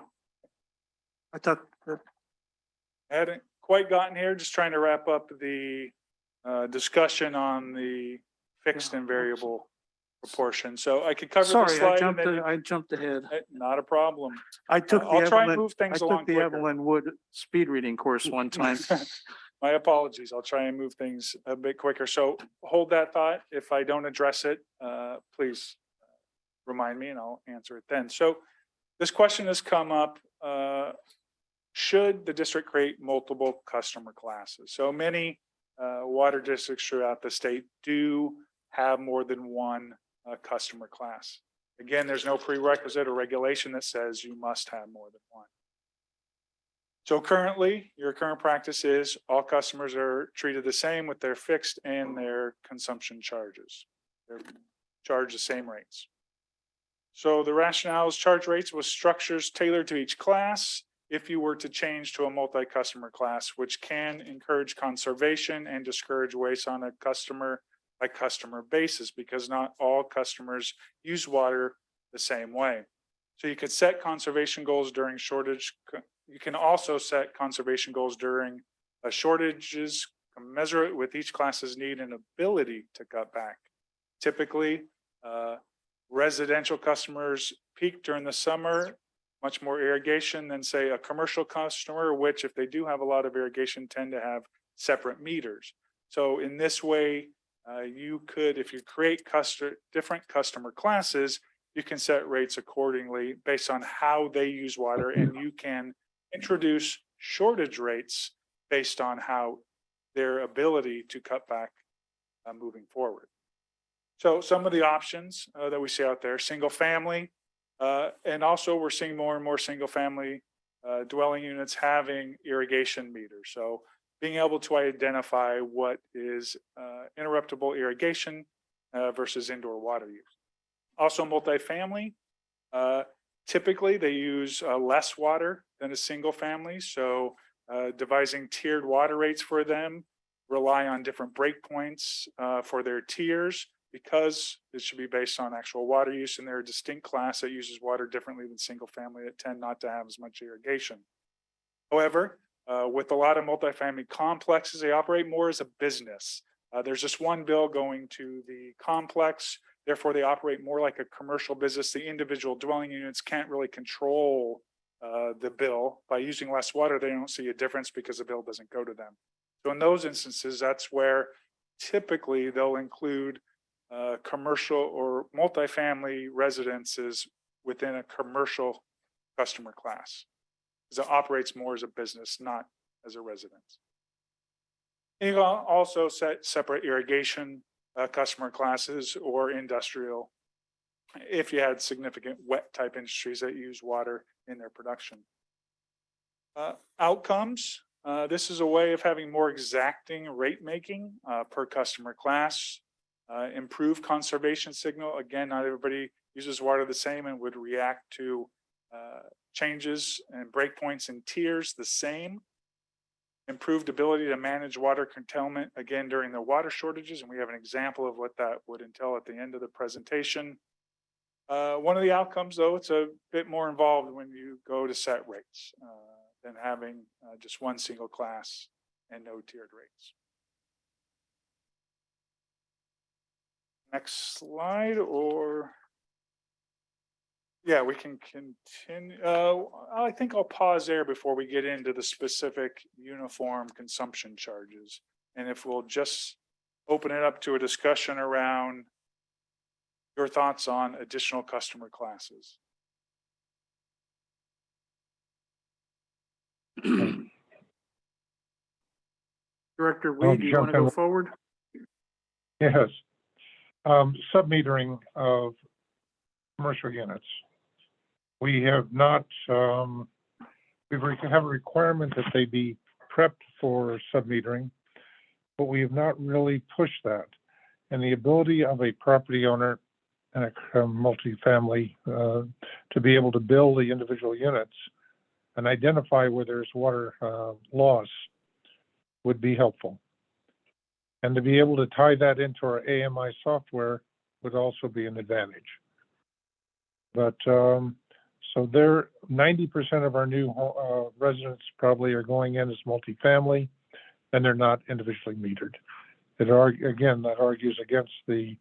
I thought that, I hadn't quite gotten here, just trying to wrap up the discussion on the fixed and variable proportion. So I could cover the sorry, slide and then I jumped ahead. not a problem. I took the I'll try and Evelyn, move I things took along the quicker. Evelyn Wood speed reading course one time. My apologies. I'll try and move things a bit quicker. So hold that thought. If I don't address it, please remind me and I'll answer it then. So this question has come up. Should the district create multiple customer classes? So many water districts throughout the state do have more than one customer class. Again, there's no prerequisite or regulation that says you must have more than one. So currently, your current practice is all customers are treated the same with their fixed and their consumption charges. They're charged the same rates. So the rationale is charge rates with structures tailored to each class. If you were to change to a multi-customer class, which can encourage conservation and discourage waste on a customer by customer basis, because not all customers use water the same way. So you could set conservation goals during shortage. You can also set conservation goals during shortages, commensurate with each class's need and ability to cut back. Typically, residential customers peak during the summer, much more irrigation than say a commercial customer, which if they do have a lot of irrigation tend to have separate meters. So in this way, you could, if you create different customer classes, you can set rates accordingly based on how they use water, and you can introduce shortage rates based on how their ability to cut back moving forward. So some of the options that we see out there, single family, and also we're seeing more and more single family dwelling units having irrigation meters. So being able to identify what is interruptible irrigation versus indoor water use. Also multifamily, typically they use less water than a single family. So devising tiered water rates for them, rely on different breakpoints for their tiers, because it should be based on actual water use, and they're a distinct class that uses water differently than single family that tend not to have as much irrigation. However, with a lot of multifamily complexes, they operate more as a business. There's just one bill going to the complex. Therefore, they operate more like a commercial business. The individual dwelling units can't really control the bill. By using less water, they don't see a difference because the bill doesn't go to them. So in those instances, that's where typically they'll include commercial or multifamily residences within a commercial customer class, because it operates more as a business, not as a residence. You can also separate irrigation customer classes or industrial if you had significant wet type industries that use water in their production. Outcomes. This is a way of having more exacting rate making per customer class. Improve conservation signal. Again, not everybody uses water the same and would react to changes and breakpoints and tiers the same. Improved ability to manage water curtailment, again, during the water shortages. And we have an example of what that would entail at the end of the presentation. One of the outcomes, though, it's a bit more involved when you go to set rates than having just one single class and no tiered rates. Next slide, or yeah, we can continue. I think I'll pause there before we get into the specific uniform consumption charges. And if we'll just open it up to a discussion around your thoughts on additional customer classes. Director Weed, do you want to go forward? Yes. Submetering of commercial units. We have not, we have a requirement that they be prepped for submetering, but we have not really pushed that. And the ability of a property owner and a multifamily to be able to bill the individual units and identify where there's water loss would be helpful. And to be able to tie that into our AMI software would also be an advantage. But so there, 90% of our new residents probably are going in as multifamily, and they're not individually metered. Again, that argues against the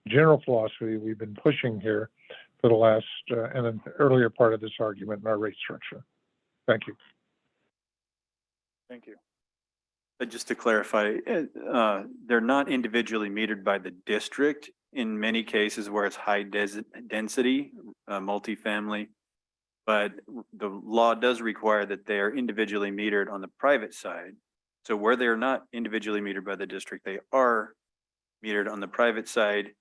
general philosophy we've been pushing here for the last and an earlier part of this argument in our rate structure. Thank you. Thank you. Just to clarify, they're not individually metered by the district in many cases where it's high density, multifamily. But the law does require that they are individually metered on the private side. So where they are not individually metered by the district, they are metered on the private side,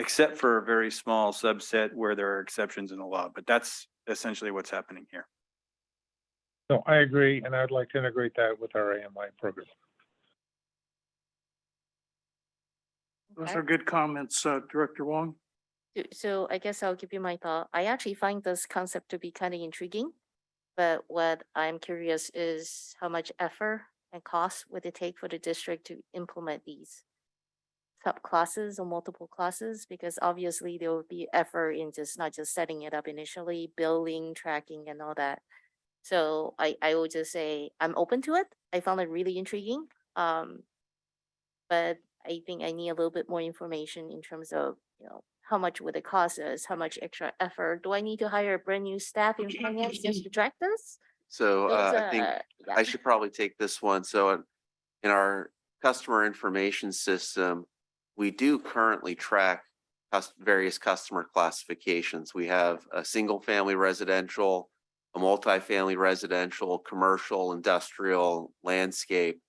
except for a very small subset where there are exceptions in the law. But that's essentially what's happening here. No, I agree, and I'd like to integrate that with our AMI program. Those are good comments, Director Huang. So I guess I'll give you my thought. I actually find this concept to be kind of intriguing, but what I'm curious is how much effort and cost would it take for the district to implement these subclasses or multiple classes? Because obviously there will be effort in just not just setting it up initially, building, tracking, and all that. So I would just say I'm open to it. I found it really intriguing. But I think I need a little bit more information in terms of, how much would it cost us? How much extra effort? Do I need to hire a brand new staff in finance just to track this? So Those, I think yeah. I should probably take this one. So in our customer information system, we do currently track various customer classifications. We have a single family residential, a multifamily residential, commercial, industrial, landscape.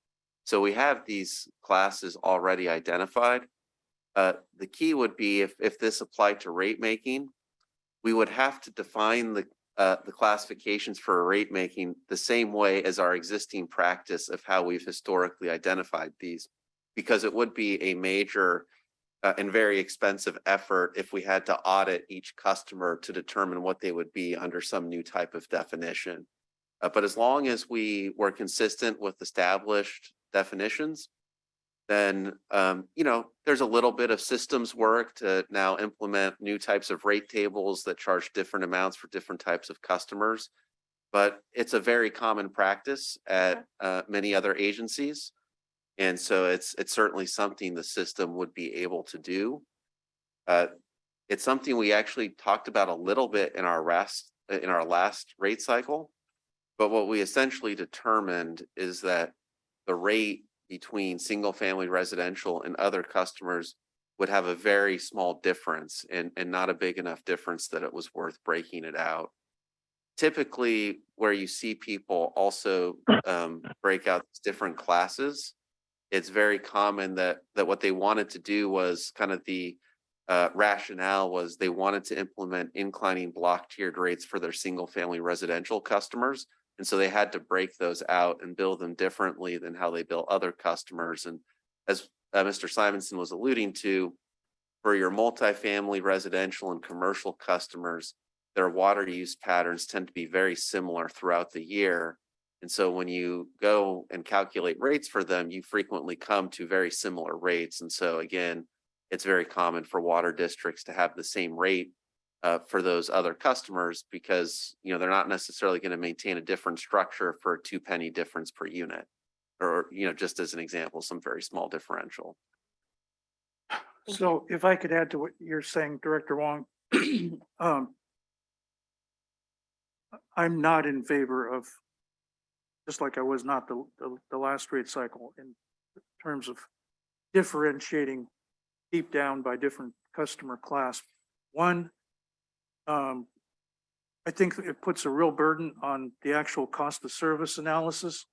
So we have these classes already identified. The key would be if this applied to rate making, we would have to define the classifications for rate making the same way as our existing practice of how we've historically identified these, because it would be a major and very expensive effort if we had to audit each customer to determine what they would be under some new type of definition. But as long as we were consistent with established definitions, then, there's a little bit of systems work to now implement new types of rate tables that charge different amounts for different types of customers. But it's a very common practice at many other agencies. And so it's certainly something the system would be able to do. It's something we actually talked about a little bit in our last rate cycle. But what we essentially determined is that the rate between single family residential and other customers would have a very small difference and not a big enough difference that it was worth breaking it out. Typically, where you see people also break out different classes, it's very common that what they wanted to do was kind of the rationale was they wanted to implement inclining block tiered rates for their single family residential customers. And so they had to break those out and bill them differently than how they bill other customers. And as Mr. Simonson was alluding to, for your multifamily residential and commercial customers, their water use patterns tend to be very similar throughout the year. And so when you go and calculate rates for them, you frequently come to very similar rates. And so again, it's very common for water districts to have the same rate for those other customers because, you know, they're not necessarily going to maintain a different structure for a 2 penny difference per unit, or, you know, just as an example, some very small differential. So if I could add to what you're saying, Director Huang, I'm not in favor of, just like I was not the last rate cycle, in terms of differentiating deep down by different customer class. One, I think it puts a real burden on the actual cost of service analysis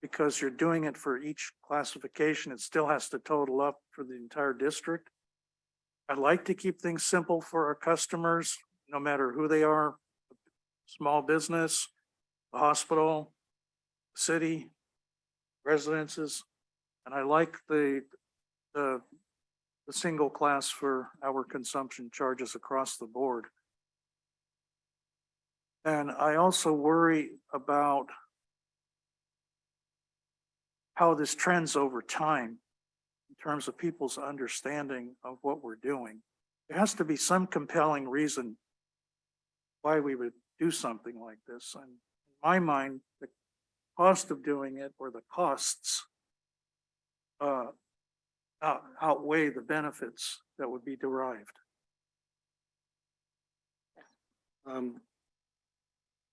because you're doing it for each classification. It still has to total up for the entire district. I like to keep things simple for our customers, no matter who they are, small business, the hospital, city, residences. And I like the single class for our consumption charges across the board. And I also worry about how this trends over time in terms of people's understanding of what we're doing. There has to be some compelling reason why we would do something like this. And in my mind, the cost of doing it, or the costs, outweigh the benefits that would be derived.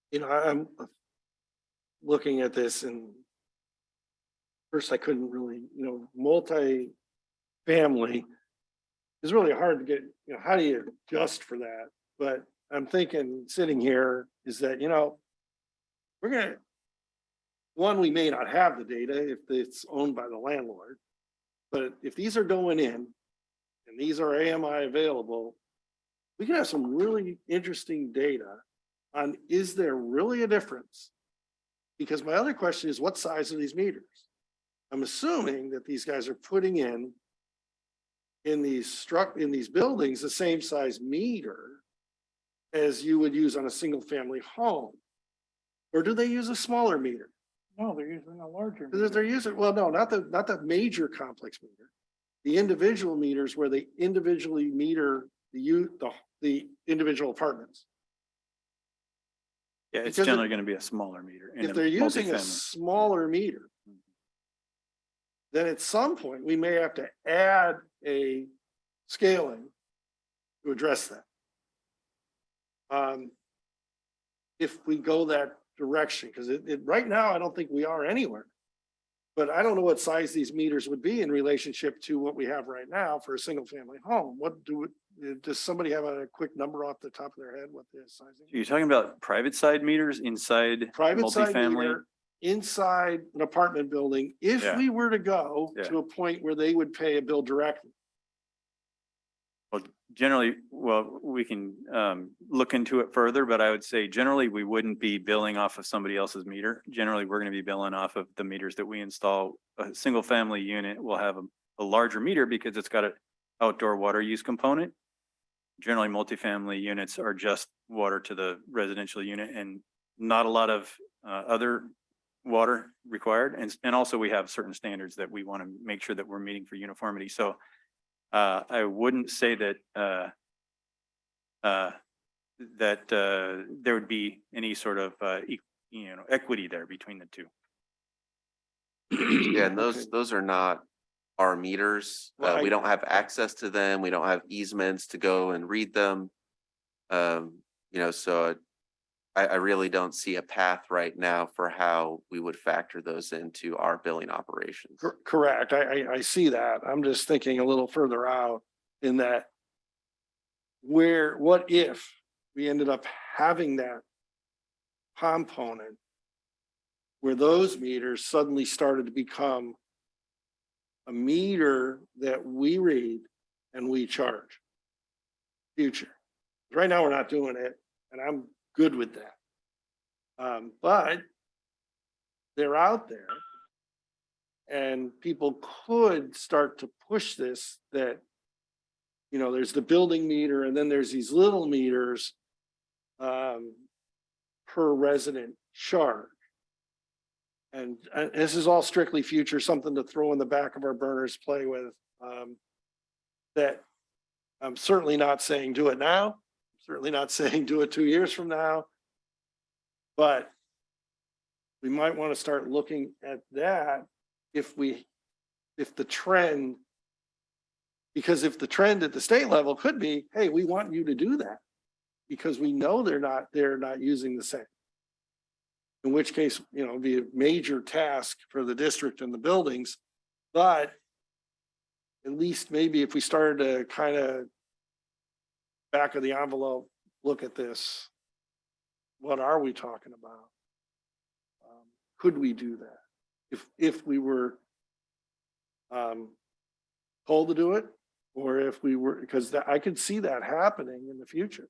You know, I'm looking at this, and first I couldn't really, you know, multi-family is really hard to get, you know, how do you adjust for that? But I'm thinking sitting here is that, you know, we may not have the data if it's owned by the landlord, but if these are going in and these are AMI available, we can have some really interesting data on, is there really a difference? Because my other question is, what size are these meters? I'm assuming that these guys are putting in these buildings the same size meter as you would use on a single family home. Or do they use a smaller meter? No, they're using a larger. They're using, well, no, not the major complex meter. The individual meters where they individually meter the individual apartments. Yeah, it's Because generally going to be a smaller meter. in If a they're using a multifamily. smaller meter, then at some point we may have to add a scaling to address that. If we go that direction, because right now I don't think we are anywhere. But I don't know what size these meters would be in relationship to what we have right now for a single family home. Does somebody have a quick number off the top of their head what the size is? You're talking about private side meters inside Private side multifamily? meter inside an apartment building, if Yeah. we were to go Yeah. to a point where they would pay a bill directly. Well, generally, we can look into it further, but I would say generally we wouldn't be billing off of somebody else's meter. Generally, we're going to be billing off of the meters that we install. A single family unit will have a larger meter because it's got an outdoor water use component. Generally, multifamily units are just water to the residential unit and not a lot of other water required. And also we have certain standards that we want to make sure that we're meeting for uniformity. So I wouldn't say that there would be any sort of equity there between the two. Yeah, and Okay. those are not our meters. Well, We I- don't have access to them. We don't have easements to go and read them. So I really don't see a path right now for how we would factor those into our billing operations. Correct. I see that. I'm just thinking a little further out in that what if we ended up having that component where those meters suddenly started to become a meter that we read and we charge future. Right now, we're not doing it, and I'm good with that. But they're out there, and people could start to push this, that, there's the building meter, and then there's these little meters per resident charge. And this is all strictly future, something to throw in the back of our burners, play with. That I'm certainly not saying do it now, certainly not saying do it 2 years from now. But we might want to start looking at that if the trend, because if the trend at the state level could be, hey, we want you to do that because we know they're not using the same. In which case, it'd be a major task for the district and the buildings. But at least maybe if we started to kind of back of the envelope, look at this, what are we talking about? Could we do that if we were told to do it, or if we were, because I could see that happening in the future.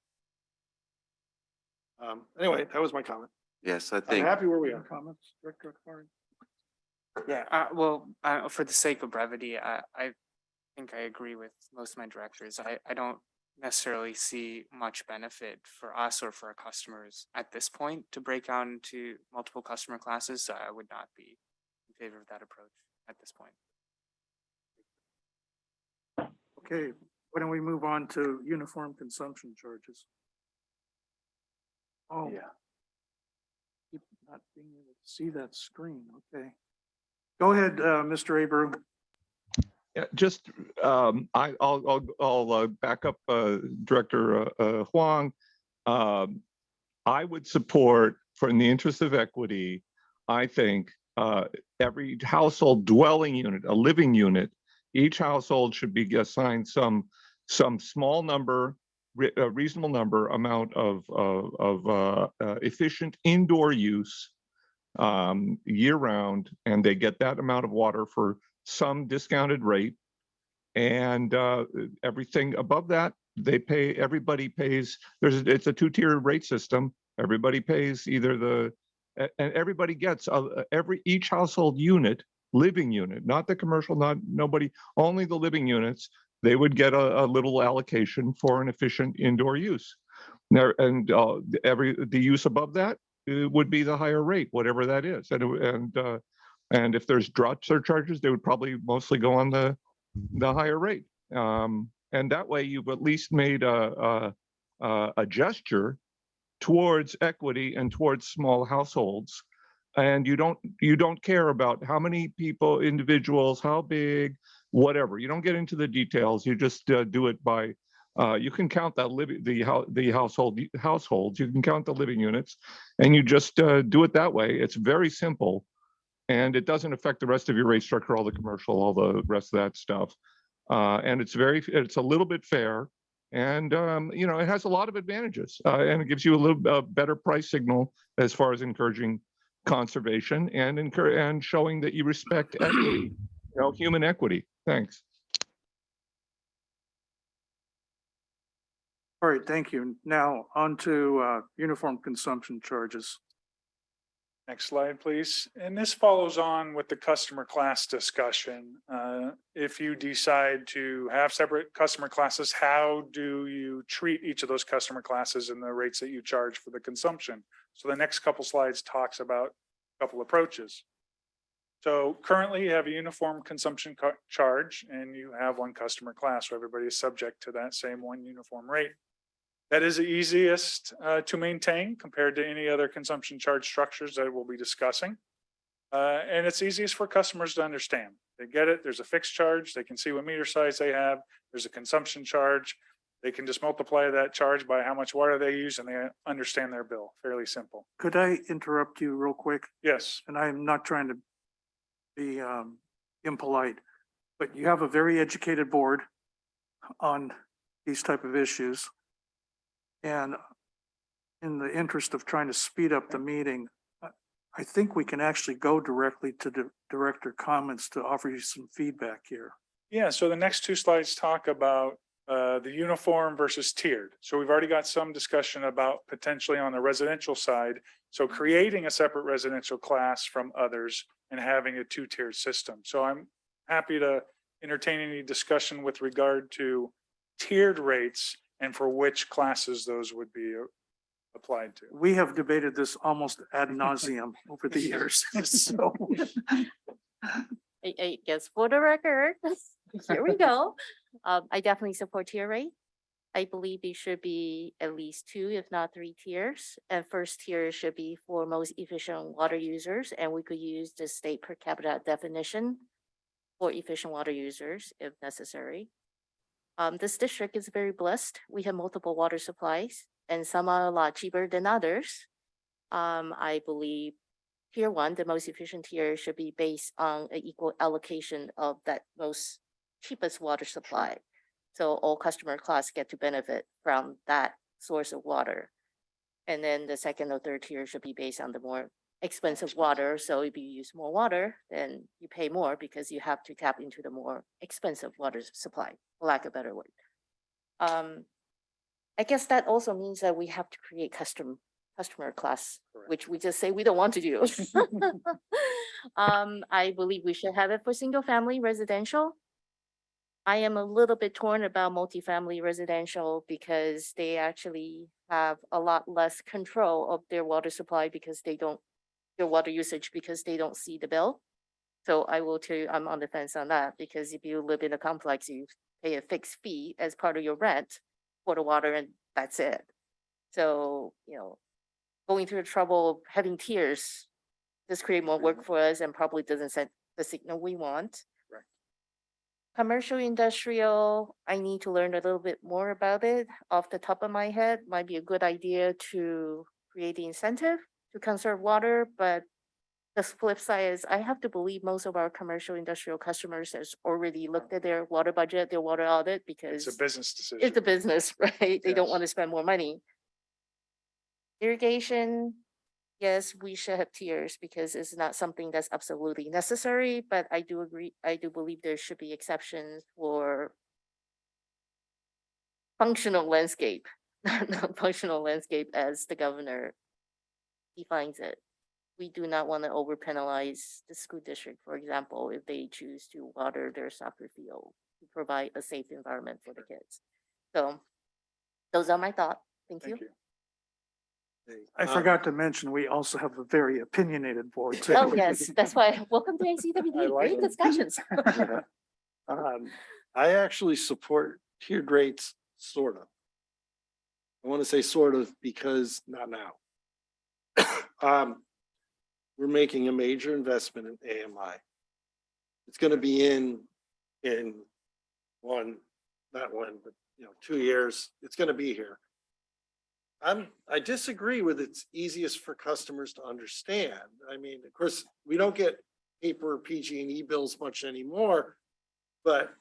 Anyway, that was my comment. Yes, I I'm think. happy where we are. Comments, Director Akbari? Yeah, for the sake of brevity, I think I agree with most of my directors. I don't necessarily see much benefit for us or for our customers at this point to break out into multiple customer classes. So I would not be in favor of that approach at this point. Okay, why don't we move on to uniform consumption charges? Oh. Yeah. Keep not being able to see that screen, okay. Go ahead, Mr. Abreu. Yeah, just, I'll back up Director Huang. I would support, in the interest of equity, I think every household dwelling unit, a living unit, each household should be assigned some small number, a reasonable number amount of efficient indoor use year round, and they get that amount of water for some discounted rate, and everything above that everybody pays. It's a two-tier rate system. Everybody pays and everybody gets each household unit, living unit, not the commercial, nobody, only the living units. They would get a little allocation for an efficient indoor use. Now, and the use above that would be the higher rate, whatever that is. And if there's drought surcharges, they would probably mostly go on the higher rate. And that way you've at least made a gesture towards equity and towards small households. And you don't care about how many people, individuals, how big, whatever. You don't get into the details. You just do it by, you can count the households. You can count the living units, and you just do it that way. It's very simple, and it doesn't affect the rest of your rate structure, all the commercial, all the rest of that stuff. And it's a little bit fair, and it has a lot of advantages, and it gives you a little better price signal as far as encouraging conservation and showing that you respect equity, human equity. Thanks. All right, thank you. Now on to uniform consumption charges. Next slide, please. And this follows on with the customer class discussion. If you decide to have separate customer classes, how do you treat each of those customer classes and the rates that you charge for the consumption? So the next couple slides talks about a couple approaches. So currently you have a uniform consumption charge, and you have one customer class, so everybody is subject to that same one uniform rate. That is the easiest to maintain compared to any other consumption charge structures that we'll be discussing. And it's easiest for customers to understand. They get it. There's a fixed charge. They can see what meter size they have. There's a consumption charge. They can just multiply that charge by how much water they use and they understand their bill. Fairly simple. Could I interrupt you real quick? Yes. And I'm not trying to be impolite, but you have a very educated board on these type of issues. And in the interest of trying to speed up the meeting, I think we can actually go directly to the director comments to offer you some feedback here. Yeah, so the next two slides talk about the uniform versus tiered. So we've already got some discussion about potentially on the residential side. So creating a separate residential class from others and having a two-tiered system. So I'm happy to entertain any discussion with regard to tiered rates and for which classes those would be applied to. We have debated this almost ad nauseum over the years. So I guess for the record, here we go. I definitely support tier rate. I believe it should be at least 2, if not 3 tiers. And first tier should be for most efficient water users, and we could use the state per capita definition for efficient water users if necessary. This district is very blessed. We have multiple water supplies and some are a lot cheaper than others. I believe tier 1, the most efficient tier, should be based on an equal allocation of that most cheapest water supply. So all customer class get to benefit from that source of water. And then the second or third tier should be based on the more expensive water. So if you use more water, then you pay more because you have to tap into the more expensive water supply, for lack of a better word. I guess that also means that we have to create customer class, which we just say we don't want to do. I believe we should have it for single family residential. I am a little bit torn about multifamily residential because they actually have a lot less control of their water supply because they don't, their water usage because they don't see the bill. So I will tell you, I'm on the fence on that because if you live in a complex, you pay a fixed fee as part of your rent for the water and that's it. So, you know, going through the trouble of having tiers just create more work for us and probably doesn't send the signal we want. Right. Commercial industrial, I need to learn a little bit more about it. Off the top of my head, might be a good idea to create the incentive to conserve water, but the flip side is I have to believe most of our commercial industrial customers has already looked at their water budget, their water audit, because It's a business decision. it's a business, right? They don't Yes. want to spend more money. Irrigation, yes, we should have tiers because it's not something that's absolutely necessary, but I do agree, I do believe there should be exceptions for functional landscape, not functional landscape as the governor defines it. We do not want to over penalize the school district, for example, if they choose to water their soccer field to provide a safe environment for the kids. So those are my thoughts. Thank you. I forgot to mention, we also have a very opinionated board too. Oh, yes, that's why, welcome to ACWD, I like great it. discussions. I actually support tiered rates, sort of. I want to say sort of because not now. We're making a major investment in AMI. It's going to be in not one, but 2 years. It's going to be here. I disagree with it's easiest for customers to understand. I mean, of course, we don't get paper PG&E bills much anymore, but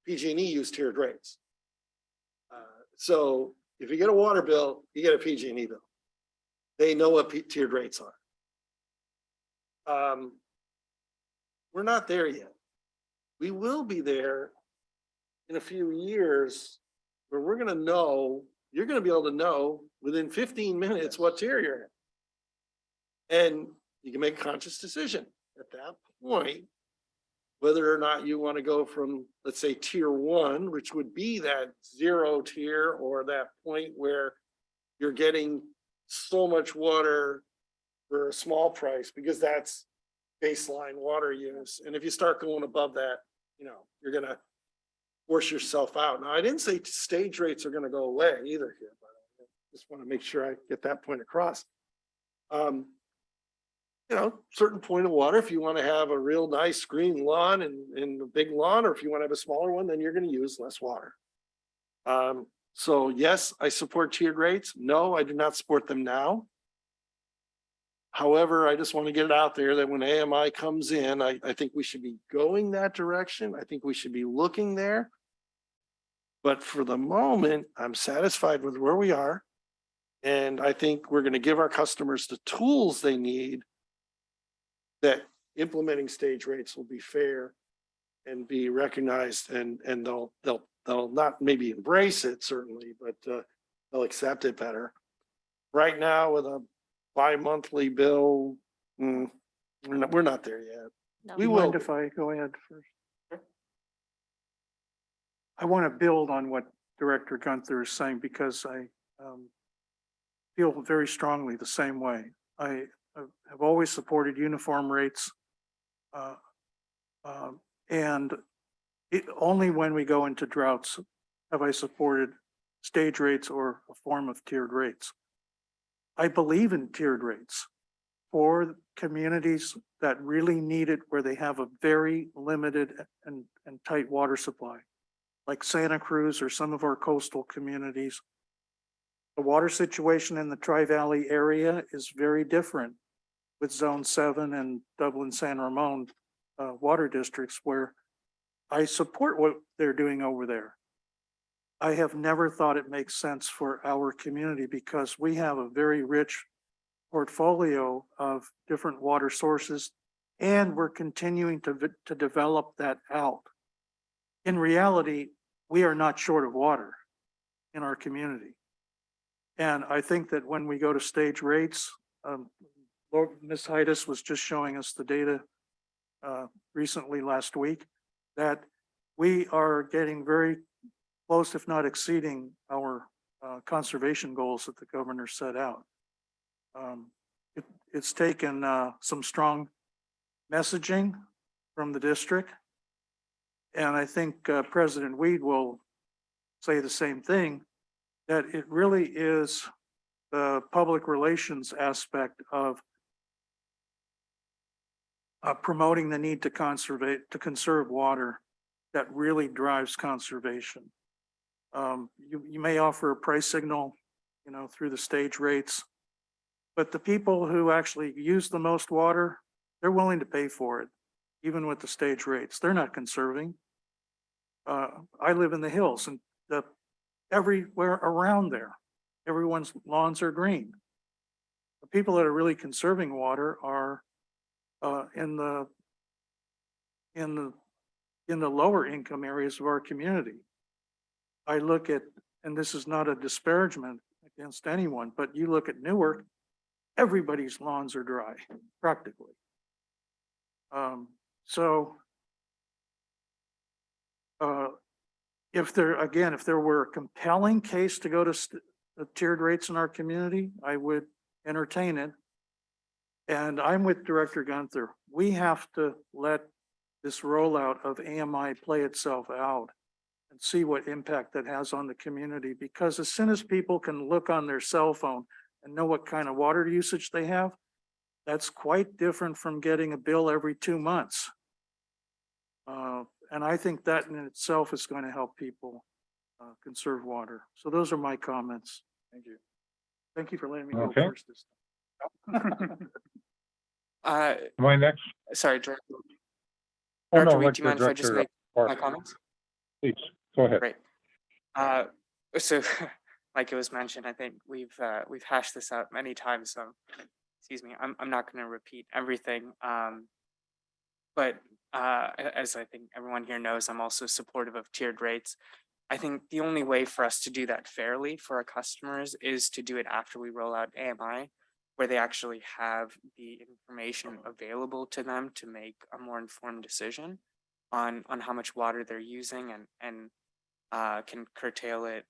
PG&E use tiered rates. So if you get a water bill, you get a PG&E bill. They know what tiered rates are. We're not there yet. We will be there in a few years where we're going to know, you're going to be able to know within 15 minutes what tier you're in. And you can make a conscious decision at that point, whether or not you want to go from, let's say, tier 1, which would be that 0 tier, or that point where you're getting so much water for a small price, because that's baseline water use. And if you start going above that, you're going to force yourself out. Now, I didn't say stage rates are going to go away either here, but I just want to make sure I get that point across. certain point of water. If you want to have a real nice green lawn and a big lawn, or if you want to have a smaller one, then you're going to use less water. So yes, I support tiered rates. No, I do not support them now. However, I just want to get it out there that when AMI comes in, I think we should be going that direction. I think we should be looking there. But for the moment, I'm satisfied with where we are. And I think we're going to give our customers the tools they need, that implementing stage rates will be fair and be recognized, and they'll not maybe embrace it certainly, but they'll accept it better. Right now with a bi-monthly bill, we're not there yet. No. We You will. mind if I go ahead first? I want to build on what Director Gunther is saying because I feel very strongly the same way. I have always supported uniform rates. And only when we go into droughts have I supported stage rates or a form of tiered rates. I believe in tiered rates for communities that really need it, where they have a very limited and tight water supply, like Santa Cruz or some of our coastal communities. The water situation in the Tri-Valley area is very different with Zone 7 and Dublin San Ramon water districts, where I support what they're doing over there. I have never thought it makes sense for our community because we have a very rich portfolio of different water sources, and we're continuing to develop that out. In reality, we are not short of water in our community. And I think that when we go to stage rates, Ms. Heides was just showing us the data recently last week, that we are getting very close, if not exceeding, our conservation goals that the governor set out. It's taken some strong messaging from the district, and I think President Weed will say the same thing, that it really is the public relations aspect of promoting the need to conserve water that really drives conservation. You may offer a price signal, through the stage rates, but the people who actually use the most water, they're willing to pay for it, even with the stage rates. They're not conserving. I live in the hills, and everywhere around there, everyone's lawns are green. The people that are really conserving water are in the lower income areas of our community. I look at, and this is not a disparagement against anyone, but you look at Newark, everybody's lawns are dry, practically. If there were a compelling case to go to the tiered rates in our community, I would entertain it. And I'm with Director Gunther. We have to let this rollout of AMI play itself out and see what impact that has on the community. Because as soon as people can look on their cell phone and know what kind of water usage they have, that's quite different from getting a bill every 2 months. And I think that in itself is going to help people conserve water. So those are my comments. Thank you. Thank you for letting me go Okay. first this time. My next, Sorry, Director. oh no, Director Reed, let do you the mind if I just director, make Park, my comments? please, go ahead. Great. So like it was mentioned, I think we've hashed this out many times. So excuse me, I'm not going to repeat everything. But as I think everyone here knows, I'm also supportive of tiered rates. I think the only way for us to do that fairly for our customers is to do it after we roll out AMI, where they actually have the information available to them to make a more informed decision on how much water they're using and can curtail it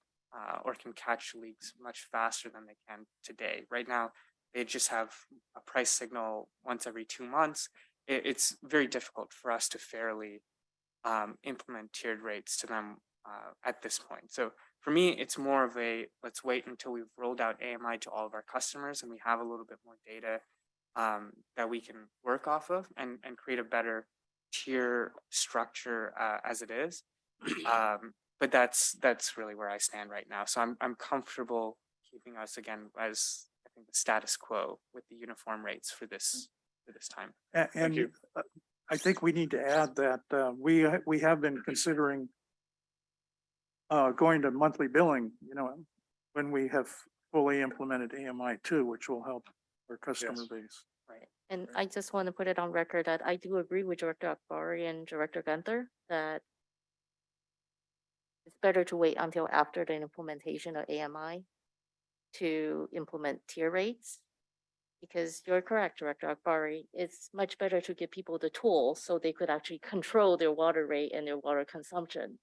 or can catch leaks much faster than they can today. Right now, they just have a price signal once every 2 months. It's very difficult for us to fairly implement tiered rates to them at this point. So for me, it's more of a, let's wait until we've rolled out AMI to all of our customers and we have a little bit more data that we can work off of and create a better tier structure as it is. But that's really where I stand right now. So I'm comfortable keeping us again as I think the status quo with the uniform rates for this time. And you. I think we need to add that we have been considering going to monthly billing, when we have fully implemented AMI two, which will help our customer Yes. base. Right. And I just want to put it on record that I do agree with Director Akbari and Director Gunther that it's better to wait until after the implementation of AMI to implement tier rates. Because you're correct, Director Akbari, it's much better to give people the tools so they could actually control their water rate and their water consumption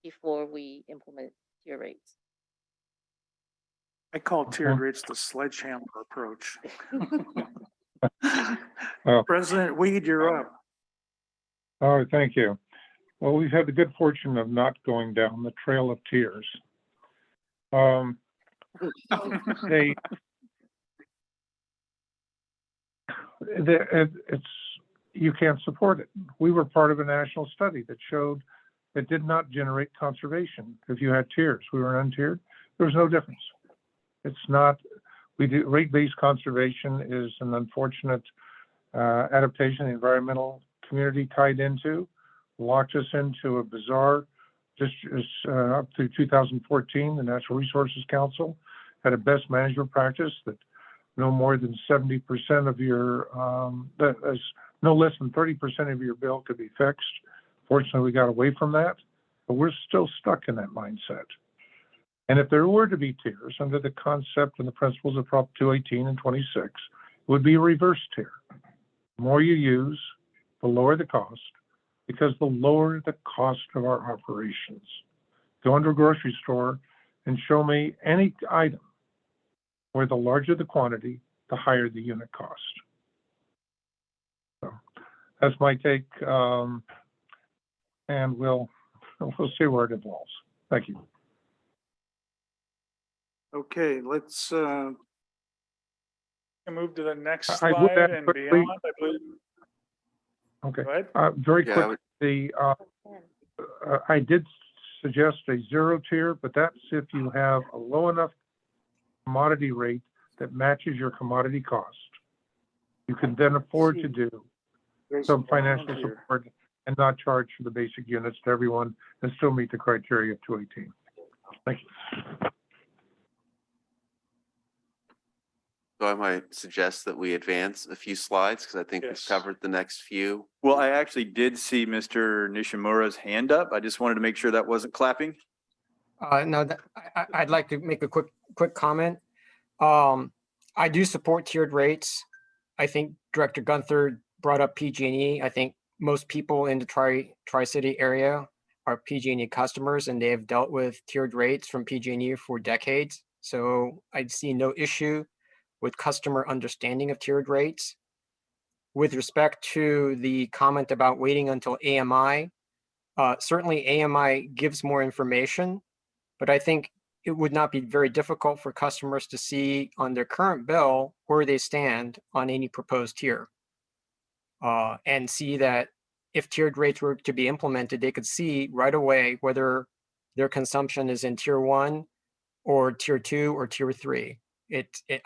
before we implement tier rates. I call tiered rates the sledgehammer approach. Well, President Weed, you're up. all right, thank you. Well, we've had the good fortune of not going down the trail of tears. It's, you can't support it. We were part of a national study that showed it did not generate conservation. If you had tiers, we were untiered, there was no difference. It's not, rate-based conservation is an unfortunate adaptation the environmental community tied into, locked us into a bizarre, just up to 2014, the Natural Resources Council had a best management practice that no more than 70% of your, that is no less than 30% of your bill could be fixed. Fortunately, we got away from that, but we're still stuck in that mindset. And if there were to be tiers under the concept and the principles of Prop 218 and 26, it would be a reverse tier. The more you use, the lower the cost, because the lower the cost of our operations. Go into a grocery store and show me any item where the larger the quantity, the higher the unit cost. So that's my take, and we'll see where it evolves. Thank you. Okay, let's Can move to the next I would slide add and quickly- beyond, I believe. Okay. Go ahead. Very Yeah, I quick, would- I did suggest a zero tier, but that's if you have a low enough commodity rate that matches your commodity cost. You can then afford to do some financial support and not charge for the basic units to everyone and still meet the criteria of 218. Thank you. So I might suggest that we advance a few slides because I think we've Yes. covered the next few. Well, I actually did see Mr. Nishimura's hand up. I just wanted to make sure that wasn't clapping. No, I'd like to make a quick comment. I do support tiered rates. I think Director Gunther brought up PG&E. I think most people in the Tri-City area are PG&E customers, and they have dealt with tiered rates from PG&E for decades. So I see no issue with customer understanding of tiered rates. With respect to the comment about waiting until AMI, certainly AMI gives more information, but I think it would not be very difficult for customers to see on their current bill where they stand on any proposed tier. And see that if tiered rates were to be implemented, they could see right away whether their consumption is in tier 1 or tier 2 or tier 3.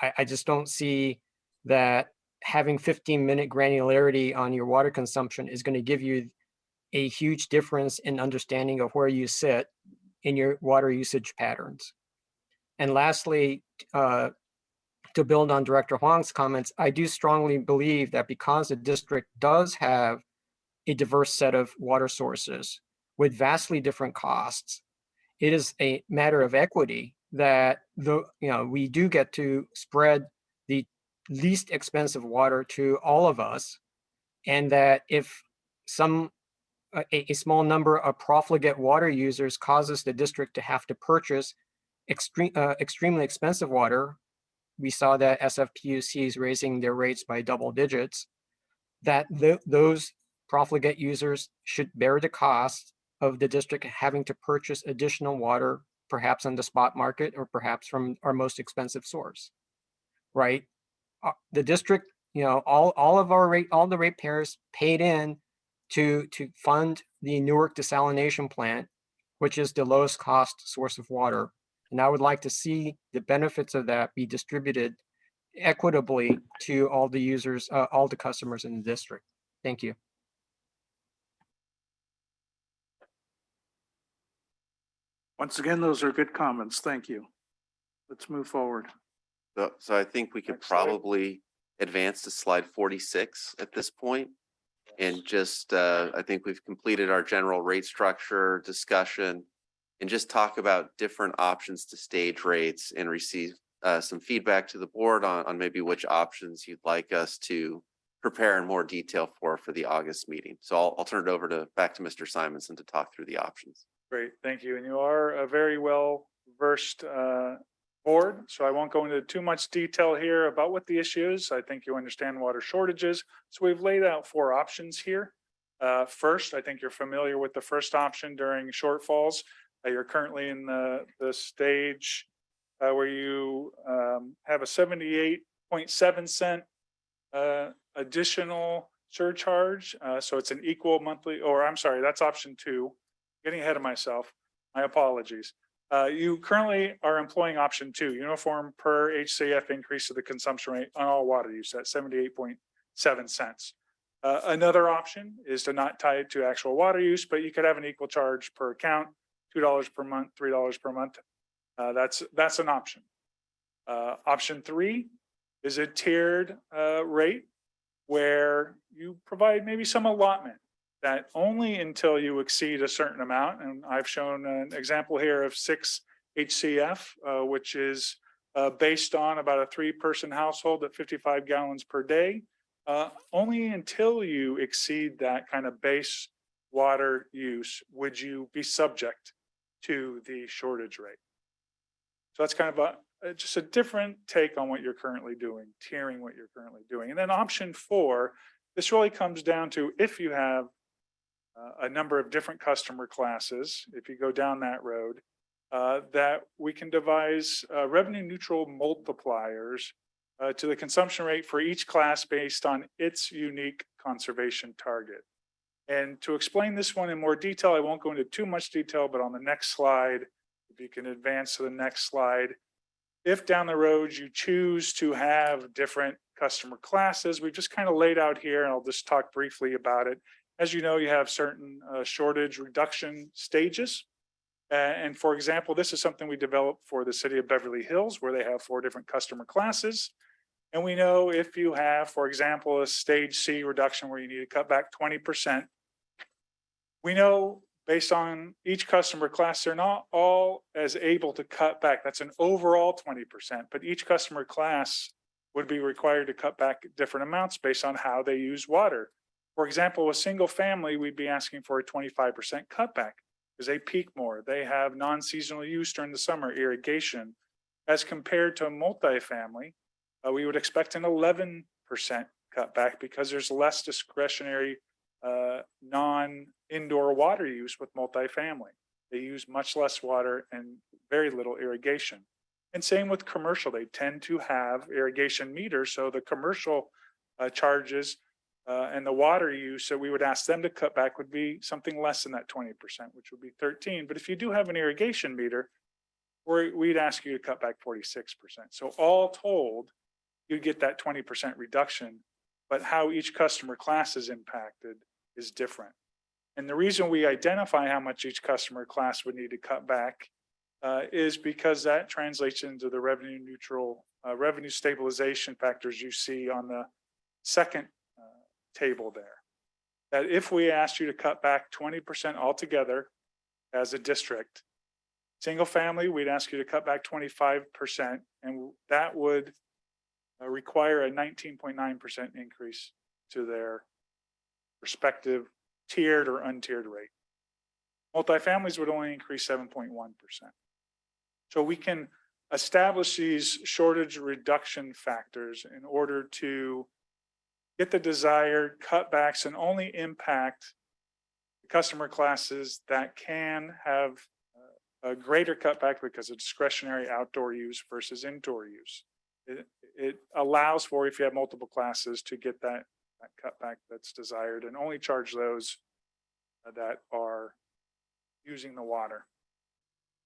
I just don't see that having 15-minute granularity on your water consumption is going to give you a huge difference in understanding of where you sit in your water usage patterns. And lastly, to build on Director Huang's comments, I do strongly believe that because the district does have a diverse set of water sources with vastly different costs, it is a matter of equity that we do get to spread the least expensive water to all of us, and that if a small number of profligate water users causes the district to have to purchase extremely expensive water, we saw that SFPUC is raising their rates by double digits, that those profligate users should bear the cost of the district having to purchase additional water, perhaps on the spot market or perhaps from our most expensive source, right? the district, all the ratepayers paid in to fund the Newark desalination plant, which is the lowest cost source of water. And I would like to see the benefits of that be distributed equitably to all the users, all the customers in the district. Thank you. Once again, those are good comments. Thank you. Let's move forward. So I think we could Next slide. probably advance to slide 46 at this point. And just, I think we've completed our general rate structure discussion and just talk about different options to stage rates and receive some feedback to the board on maybe which options you'd like us to prepare in more detail for the August meeting. So I'll turn it over back to Mr. Simonson to talk through the options. Great, thank you. And you are a very well versed board, so I won't go into too much detail here about what the issue is. I think you understand water shortages. So we've laid out 4 options here. First, I think you're familiar with the first option during shortfalls. You're currently in the stage where you have a 78.7 cent additional surcharge. So it's an equal monthly, or I'm sorry, that's option 2. Getting ahead of myself. My apologies. You currently are employing option 2, uniform per HCF increase of the consumption rate on all water use at 78.7 cents. Another option is to not tie it to actual water use, but you could have an equal charge per account, $2 per month, $3 per month. That's an option. Option 3 is a tiered rate where you provide maybe some allotment that only until you exceed a certain amount. And I've shown an example here of 6 HCF, which is based on about a 3-person household at 55 gallons per day. Only until you exceed that kind of base water use would you be subject to the shortage rate. So that's kind of just a different take on what you're currently doing, tiering what you're currently doing. And then option 4, this really comes down to if you have a number of different customer classes, if you go down that road, that we can devise revenue neutral multipliers to the consumption rate for each class based on its unique conservation target. And to explain this one in more detail, I won't go into too much detail, but on the next slide, if you can advance to the next slide, if down the road you choose to have different customer classes, we've just kind of laid out here, and I'll just talk briefly about it. As you know, you have certain shortage reduction stages. And for example, this is something we developed for the city of Beverly Hills, where they have 4 different customer classes. And we know if you have, for example, a stage C reduction where you need to cut back 20%, we know based on each customer class, they're not all as able to cut back. That's an overall 20%, but each customer class would be required to cut back different amounts based on how they use water. For example, a single family, we'd be asking for a 25% cutback because they peak more. They have non-seasonal use during the summer, irrigation. As compared to a multifamily, we would expect an 11% cutback because there's less discretionary non-indoor water use with multifamily. They use much less water and very little irrigation. And same with commercial, they tend to have irrigation meters. So the commercial charges and the water use that we would ask them to cut back would be something less than that 20%, which would be 13. But if you do have an irrigation meter, we'd ask you to cut back 46%. So all told, you get that 20% reduction, but how each customer class is impacted is different. And the reason we identify how much each customer class would need to cut back is because that translates into the revenue neutral, revenue stabilization factors you see on the second table there. That if we asked you to cut back 20% altogether as a district, single family, we'd ask you to cut back 25%, and that would require a 19.9% increase to their respective tiered or untiered rate. Multifamilies would only increase 7.1%. So we can establish these shortage reduction factors in order to get the desired cutbacks and only impact the customer classes that can have a greater cutback because of discretionary outdoor use versus indoor use. it allows for, if you have multiple classes, to get that cutback that's desired, and only charge those that are using the water.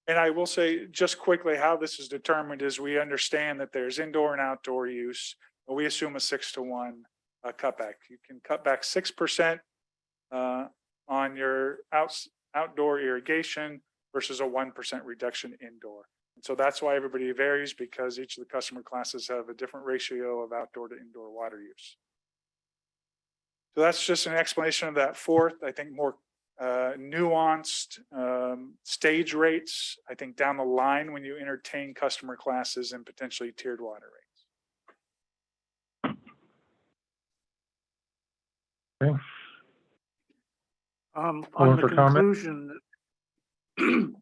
And I will say just quickly how this is determined is we understand that there's indoor and outdoor use. But we assume a 6-to-1 cutback. You can cut back 6% on your outdoor irrigation versus a 1% reduction indoor. And so that's why everybody varies, because each of the customer classes have a different ratio of outdoor to indoor water use. So that's just an explanation of that fourth, I think more nuanced stage rates, I think down the line when you entertain customer classes and potentially tiered water rates. Okay. On Open the for comment? conclusion,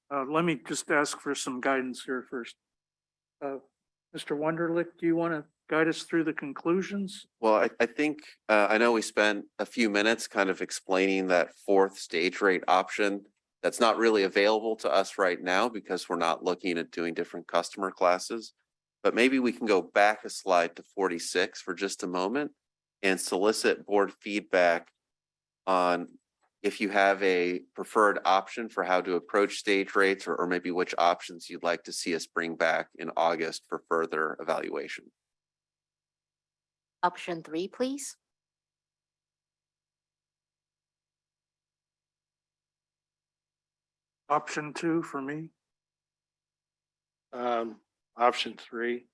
let me just ask for some guidance here first. Mr. Wunderlich, do you want to guide us through the conclusions? Well, I think, I know we spent a few minutes kind of explaining that fourth stage rate option. That's not really available to us right now because we're not looking at doing different customer classes. But maybe we can go back a slide to 46 for just a moment and solicit board feedback on if you have a preferred option for how to approach stage rates, or maybe which options you'd like to see us bring back in August for further evaluation. Option 3, please. Option 2 for me. Option 3.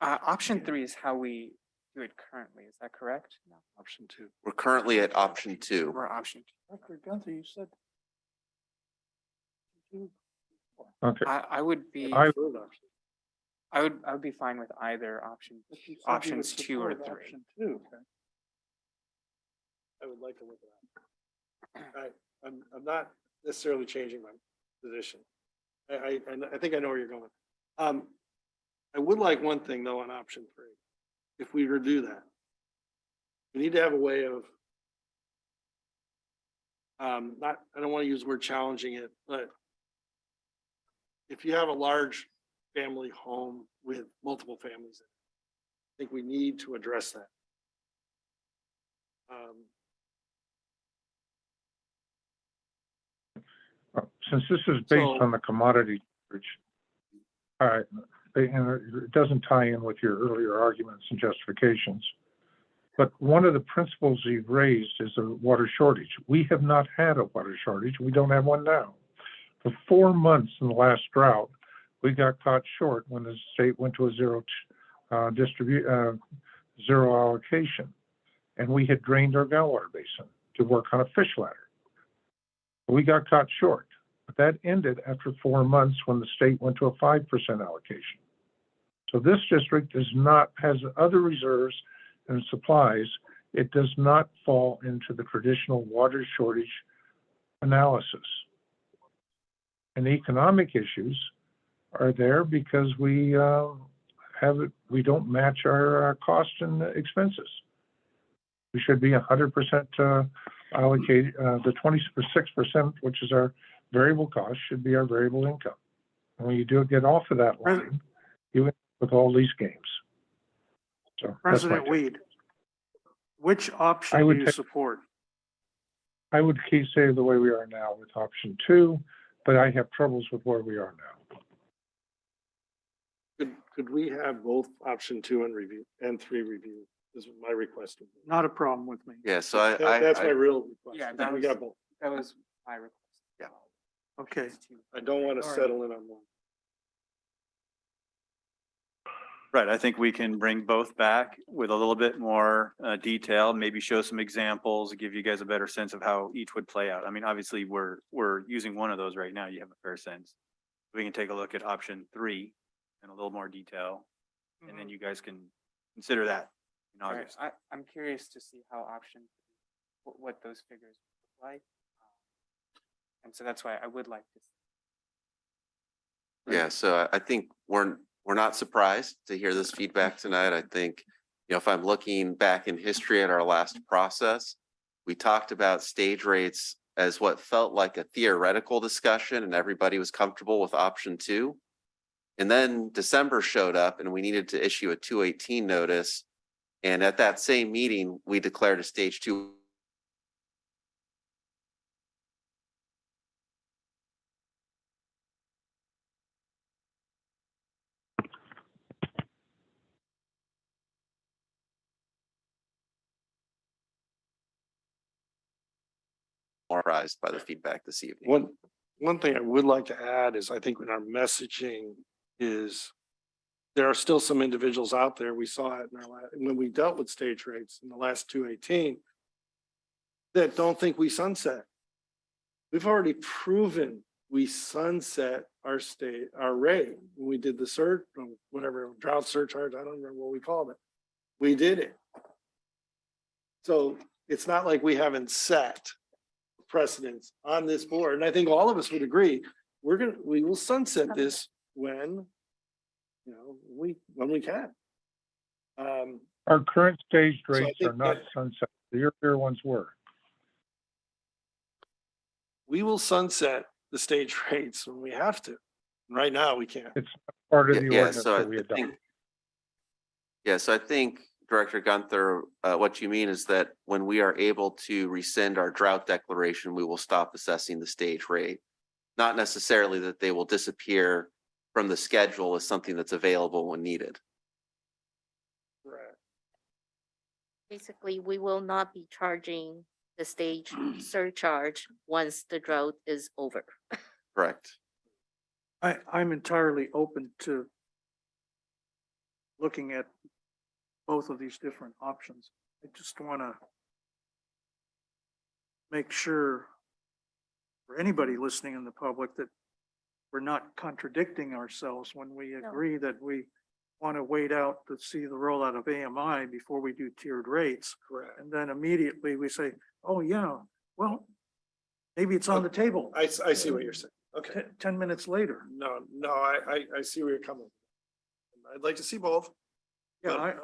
Option 3 is how we do it currently. Is that correct? No. Option 2. We're currently at option 2. We're option 2. Dr. Gunther, you said. Okay. I would be, I- I would be fine with either option, But you said you would options 2 or support 3. option 2. I would like to look at that. I'm not necessarily changing my position. I think I know where you're going. I would like one thing though on option 3. If we were to do that, we need to have a way of I don't want to use the word challenging it, but if you have a large family home with multiple families, I think we need to address that. Since this is based So- on the commodity, which, all right, and it doesn't tie in with your earlier arguments and justifications. But one of the principles you've raised is a water shortage. We have not had a water shortage. We don't have one now. For 4 months in the last drought, we got caught short when the state went to a zero allocation. And we had drained our groundwater basin to work on a fish ladder. We got caught short, but that ended after 4 months when the state went to a 5% allocation. So this district has other reserves and supplies. It does not fall into the traditional water shortage analysis. And economic issues are there because we don't match our costs and expenses. We should be 100% allocated. The 26%, which is our variable cost, should be our variable income. And when you get off of that line, you end up with all these games. So that's my President take. Weed, which I option do would you take- support? I would say the way we are now with option 2, but I have troubles with where we are now. Could we have both option 2 and review and 3 review? Is my request. Not a problem with me. Yeah, so That's my I real request. Yeah, We got both. That was my request. Yeah. Okay. I don't want to All right. settle in on one. Right, I think we can bring both back with a little bit more detail, maybe show some examples, give you guys a better sense of how each would play out. I mean, obviously, we're using one of those right now. You have a fair sense. We can take a look at option 3 in a little more detail, and then you guys can consider that in All right, August. I'm curious to see how option, what those figures look like. And so that's why I would like to. Yeah, so I think we're not surprised to hear this feedback tonight. I think, if I'm looking back in history at our last process, we talked about stage rates as what felt like a theoretical discussion and everybody was comfortable with option 2. And then December showed up and we needed to issue a 218 notice. And at that same meeting, we declared a stage 2. Surprised by the feedback this evening. One thing I would like to add is I think when our messaging is there are still some individuals out there, we saw it in when we dealt with stage rates in the last 218 that don't think we sunset. We've already proven we sunset our rate when we did the whatever drought surcharge, I don't remember what we called it. We did it. So it's not like we haven't set precedents on this board. And I think all of us would agree, we will sunset this when we can. Our current staged So I rates think are not sunset. The earlier ones were. We will sunset the stage rates when we have to. Right now, we can't. It's part of the Yeah, ordinance so that we I adopted. think, yeah, so I think Director Gunther, what you mean is that when we are able to rescind our drought declaration, we will stop assessing the stage rate. Not necessarily that they will disappear from the schedule as something that's available when needed. Right. Basically, we will not be charging the stage surcharge once the drought is over. Correct. I'm entirely open to looking at both of these different options. I just want to make sure for anybody listening in the public that we're not contradicting ourselves when we agree that we want to wait out to see the rollout of AMI before we do tiered rates. Correct. And then immediately we say, oh yeah, well, maybe it's on the table. I see what you're saying. Okay. 10 minutes later. No, I see where you're coming. I'd like to see both. Yeah,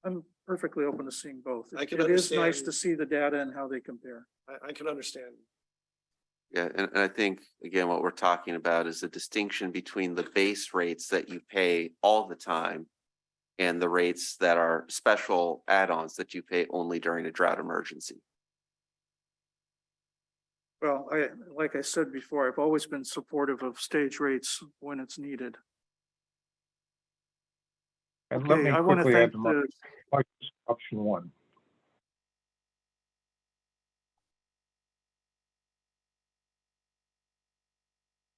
I'm perfectly open to seeing both. I can It is nice understand. to see the data and how they compare. I can understand. Yeah, and I think, again, what we're talking about is the distinction between the base rates that you pay all the time and the rates that are special add-ons that you pay only during a drought emergency. Well, like I said before, I've always been supportive of stage rates when it's needed. And let Okay, me I want to quickly add thank to the, option one.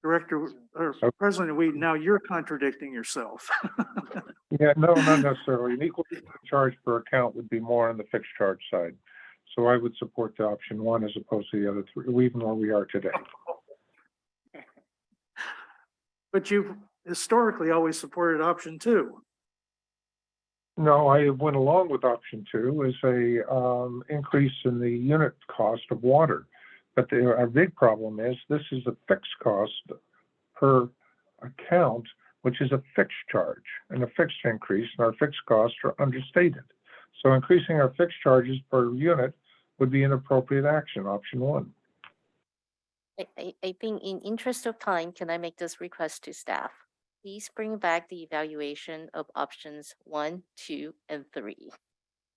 Director, or President Weed, now you're contradicting yourself. Yeah, no, not necessarily. An equal charge per account would be more on the fixed charge side. So I would support the option one as opposed to the other three, even where we are today. But you've historically always supported option two. No, I went along with option two as a increase in the unit cost of water. But our big problem is this is a fixed cost per account, which is a fixed charge and a fixed increase, and our fixed costs are understated. So increasing our fixed charges per unit would be an appropriate action, option one. I think in interest of time, can I make this request to staff? Please bring back the evaluation of options 1, 2, and 3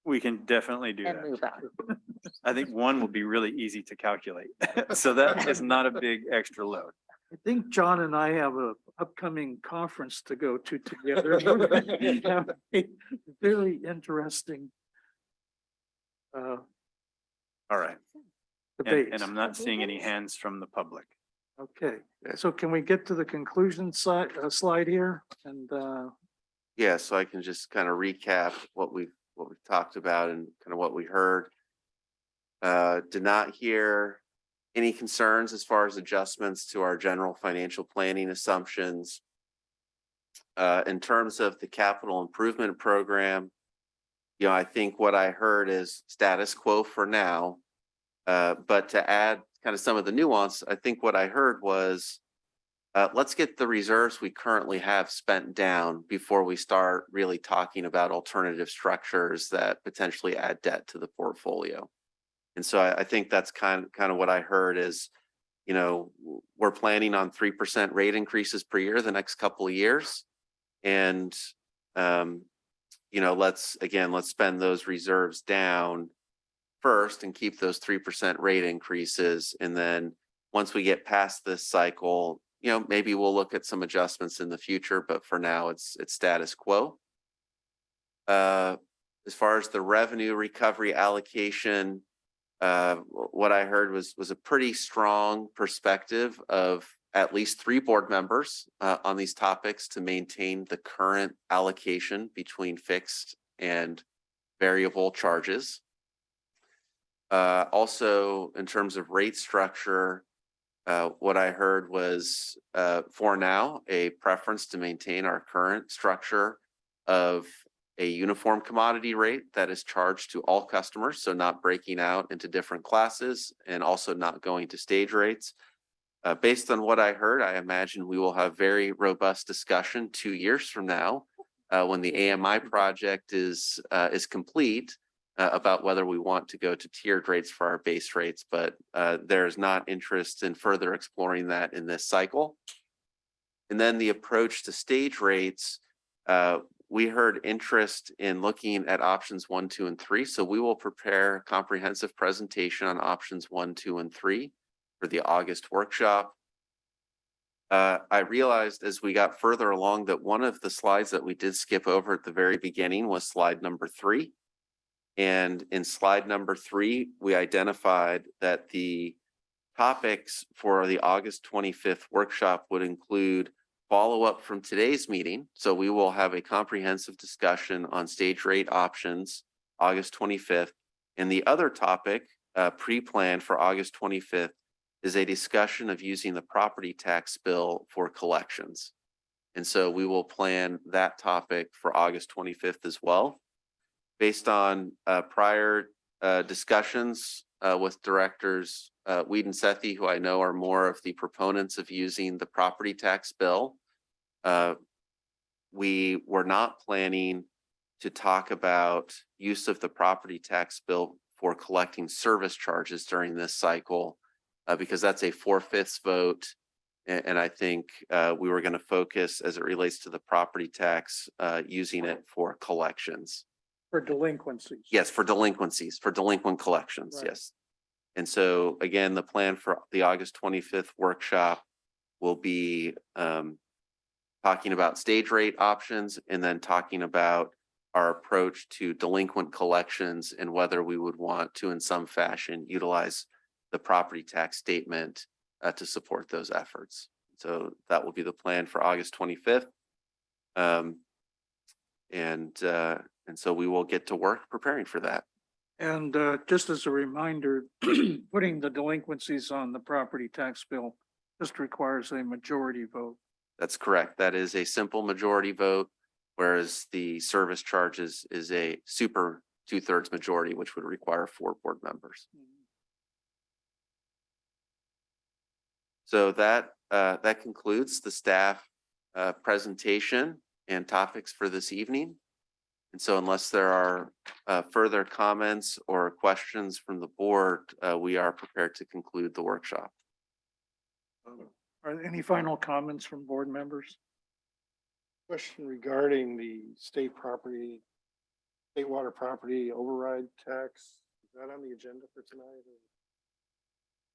We can definitely do and that. move on. I think one will be really easy to calculate. So that is not a big extra load. I think John and I have a upcoming conference to go to together. We're gonna have a very interesting All right. debate. And I'm not seeing any hands from the public. Okay, so can we get to the conclusion slide here? And Yeah, so I can just kind of recap what we've talked about and kind of what we heard. Did not hear any concerns as far as adjustments to our general financial planning assumptions. In terms of the capital improvement program, I think what I heard is status quo for now. But to add kind of some of the nuance, I think what I heard was, let's get the reserves we currently have spent down before we start really talking about alternative structures that potentially add debt to the portfolio. And so I think that's kind of what I heard is we're planning on 3% rate increases per year the next couple of years. And, let's spend those reserves down first and keep those 3% rate increases. And then once we get past this cycle, maybe we'll look at some adjustments in the future, but for now it's status quo. As far as the revenue recovery allocation, what I heard was a pretty strong perspective of at least 3 board members on these topics to maintain the current allocation between fixed and variable charges. Also, in terms of rate structure, what I heard was for now a preference to maintain our current structure of a uniform commodity rate that is charged to all customers, so not breaking out into different classes and also not going to stage rates. Based on what I heard, I imagine we will have very robust discussion 2 years from now when the AMI project is complete about whether we want to go to tiered rates for our base rates, but there's not interest in further exploring that in this cycle. And then the approach to stage rates, we heard interest in looking at options 1, 2, and 3. So we will prepare a comprehensive presentation on options 1, 2, and 3 for the August workshop. I realized as we got further along that one of the slides that we did skip over at the very beginning was slide number 3. And in slide number 3, we identified that the topics for the August 25th workshop would include follow-up from today's meeting. So we will have a comprehensive discussion on stage rate options August 25th. And the other topic pre-planned for August 25th is a discussion of using the property tax bill for collections. And so we will plan that topic for August 25th as well. Based on prior discussions with directors Weed and Sethy, who I know are more of the proponents of using the property tax bill, we were not planning to talk about use of the property tax bill for collecting service charges during this cycle because that's a 4/5 vote. And I think we were going to focus as it relates to the property tax using it for collections. For delinquencies. Yes, for delinquencies, for delinquent collections, Right. yes. And so again, the plan for the August 25th workshop will be talking about stage rate options and then talking about our approach to delinquent collections and whether we would want to, in some fashion, utilize the property tax statement to support those efforts. So that will be the plan for August 25th. And so we will get to work preparing for that. And just as a reminder, putting the delinquencies on the property tax bill just requires a majority vote. That's correct. That is a simple majority vote, whereas the service charges is a super 2/3 majority, which would require 4 board members. So that concludes the staff presentation and topics for this evening. And so unless there are further comments or questions from the board, we are prepared to conclude the workshop. Are there any final comments from board members? Question regarding the state water property override tax. Is that on the agenda for tonight?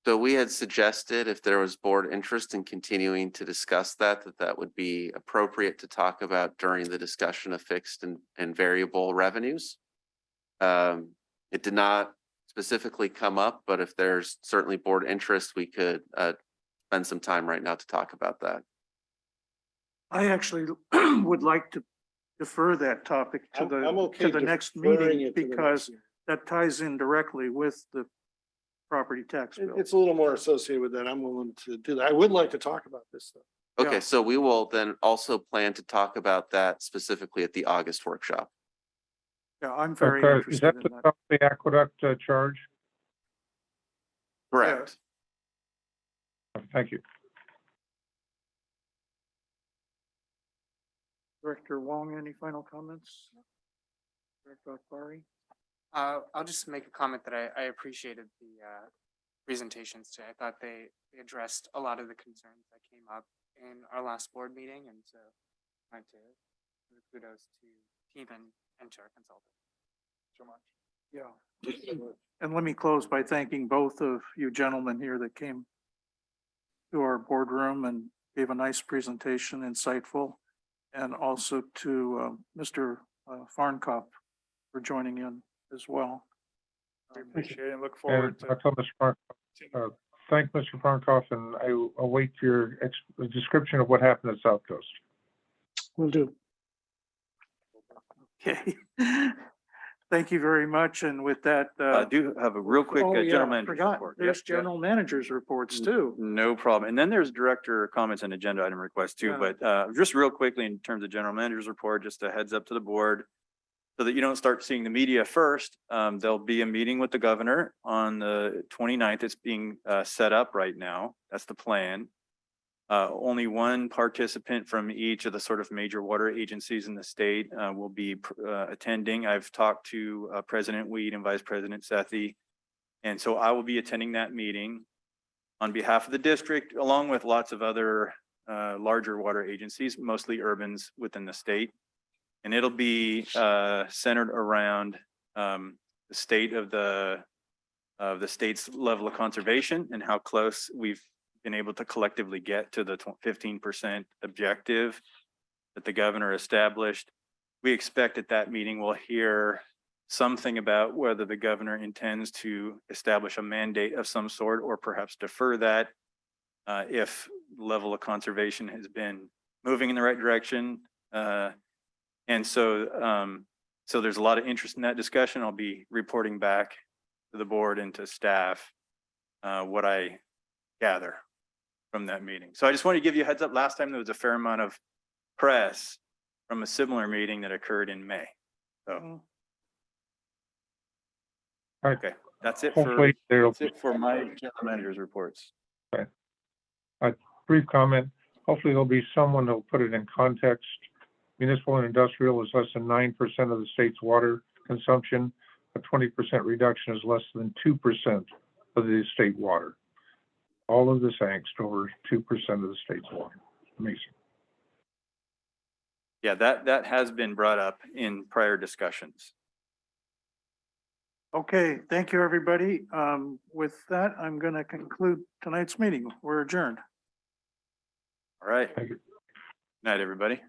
So we had suggested if there was board interest in continuing to discuss that would be appropriate to talk about during the discussion of fixed and variable revenues. It did not specifically come up, but if there's certainly board interest, we could spend some time right now to talk about that. I actually would like to defer that topic to I'm okay the next deferring meeting it to the next because meeting. that ties in directly with the property tax bill. It's a little more associated with that. I'm willing to do that. I would like to talk about this though. Okay, Yeah. so we will then also plan to talk about that specifically at the August workshop. Yeah, I'm very Is interested that in the that. top of the aqueduct charge? Correct. Thank you. Director Huang, any final comments? Director Akbari? I'll just make a comment that I appreciated presentations today. I thought they addressed a lot of the concerns that came up in our last board meeting, and so I wanted to give kudos to team and to our consultant. So much. Yeah. And let me close by thanking both of you gentlemen here that came to our boardroom and gave a nice presentation, insightful, and also to Mr. Farnkopf for joining in as well. We appreciate it and look And forward to. I told Mr. Farnkopf, thank Mr. Farnkopf, and I await your description of what happened at South Coast. Will do. Okay. Thank you very much. And with that, I do have a real quick oh, yeah, general I manager's forgot. report. There's Yep, yep. general managers reports too. No problem. And then there's director comments and agenda item requests too, Yeah. but just real quickly in terms of general manager's report, just a heads up to the board. So that you don't start seeing the media first, there'll be a meeting with the governor on the 29th. It's being set up right now. That's the plan. Only one participant from each of the sort of major water agencies in the state will be attending. I've talked to President Weed and Vice President Sethy. And so I will be attending that meeting on behalf of the district, along with lots of other larger water agencies, mostly urbans within the state. And it'll be centered around the state of the state's level of conservation and how close we've been able to collectively get to the 15% objective that the governor established. We expect at that meeting we'll hear something about whether the governor intends to establish a mandate of some sort or perhaps defer that if the level of conservation has been moving in the right direction. And so there's a lot of interest in that discussion. I'll be reporting back to the board and to staff what I gather from that meeting. So I just want to give you a heads up. Last time there was a fair amount of press from a similar meeting that occurred in May. So, Mm. All right. okay, that's it Hopefully there'll for my general manager's reports. brief comment. Hopefully there'll be someone who'll put it in context. Municipal and industrial is less than 9% of the state's water consumption. A 20% reduction is less than 2% of the state water. All of this angst over 2% of the state's water. Amazing. Yeah, that has been brought up in prior discussions. Okay, thank you, everybody. With that, I'm going to conclude tonight's meeting. We're adjourned. All right. Thank you. Night, everybody.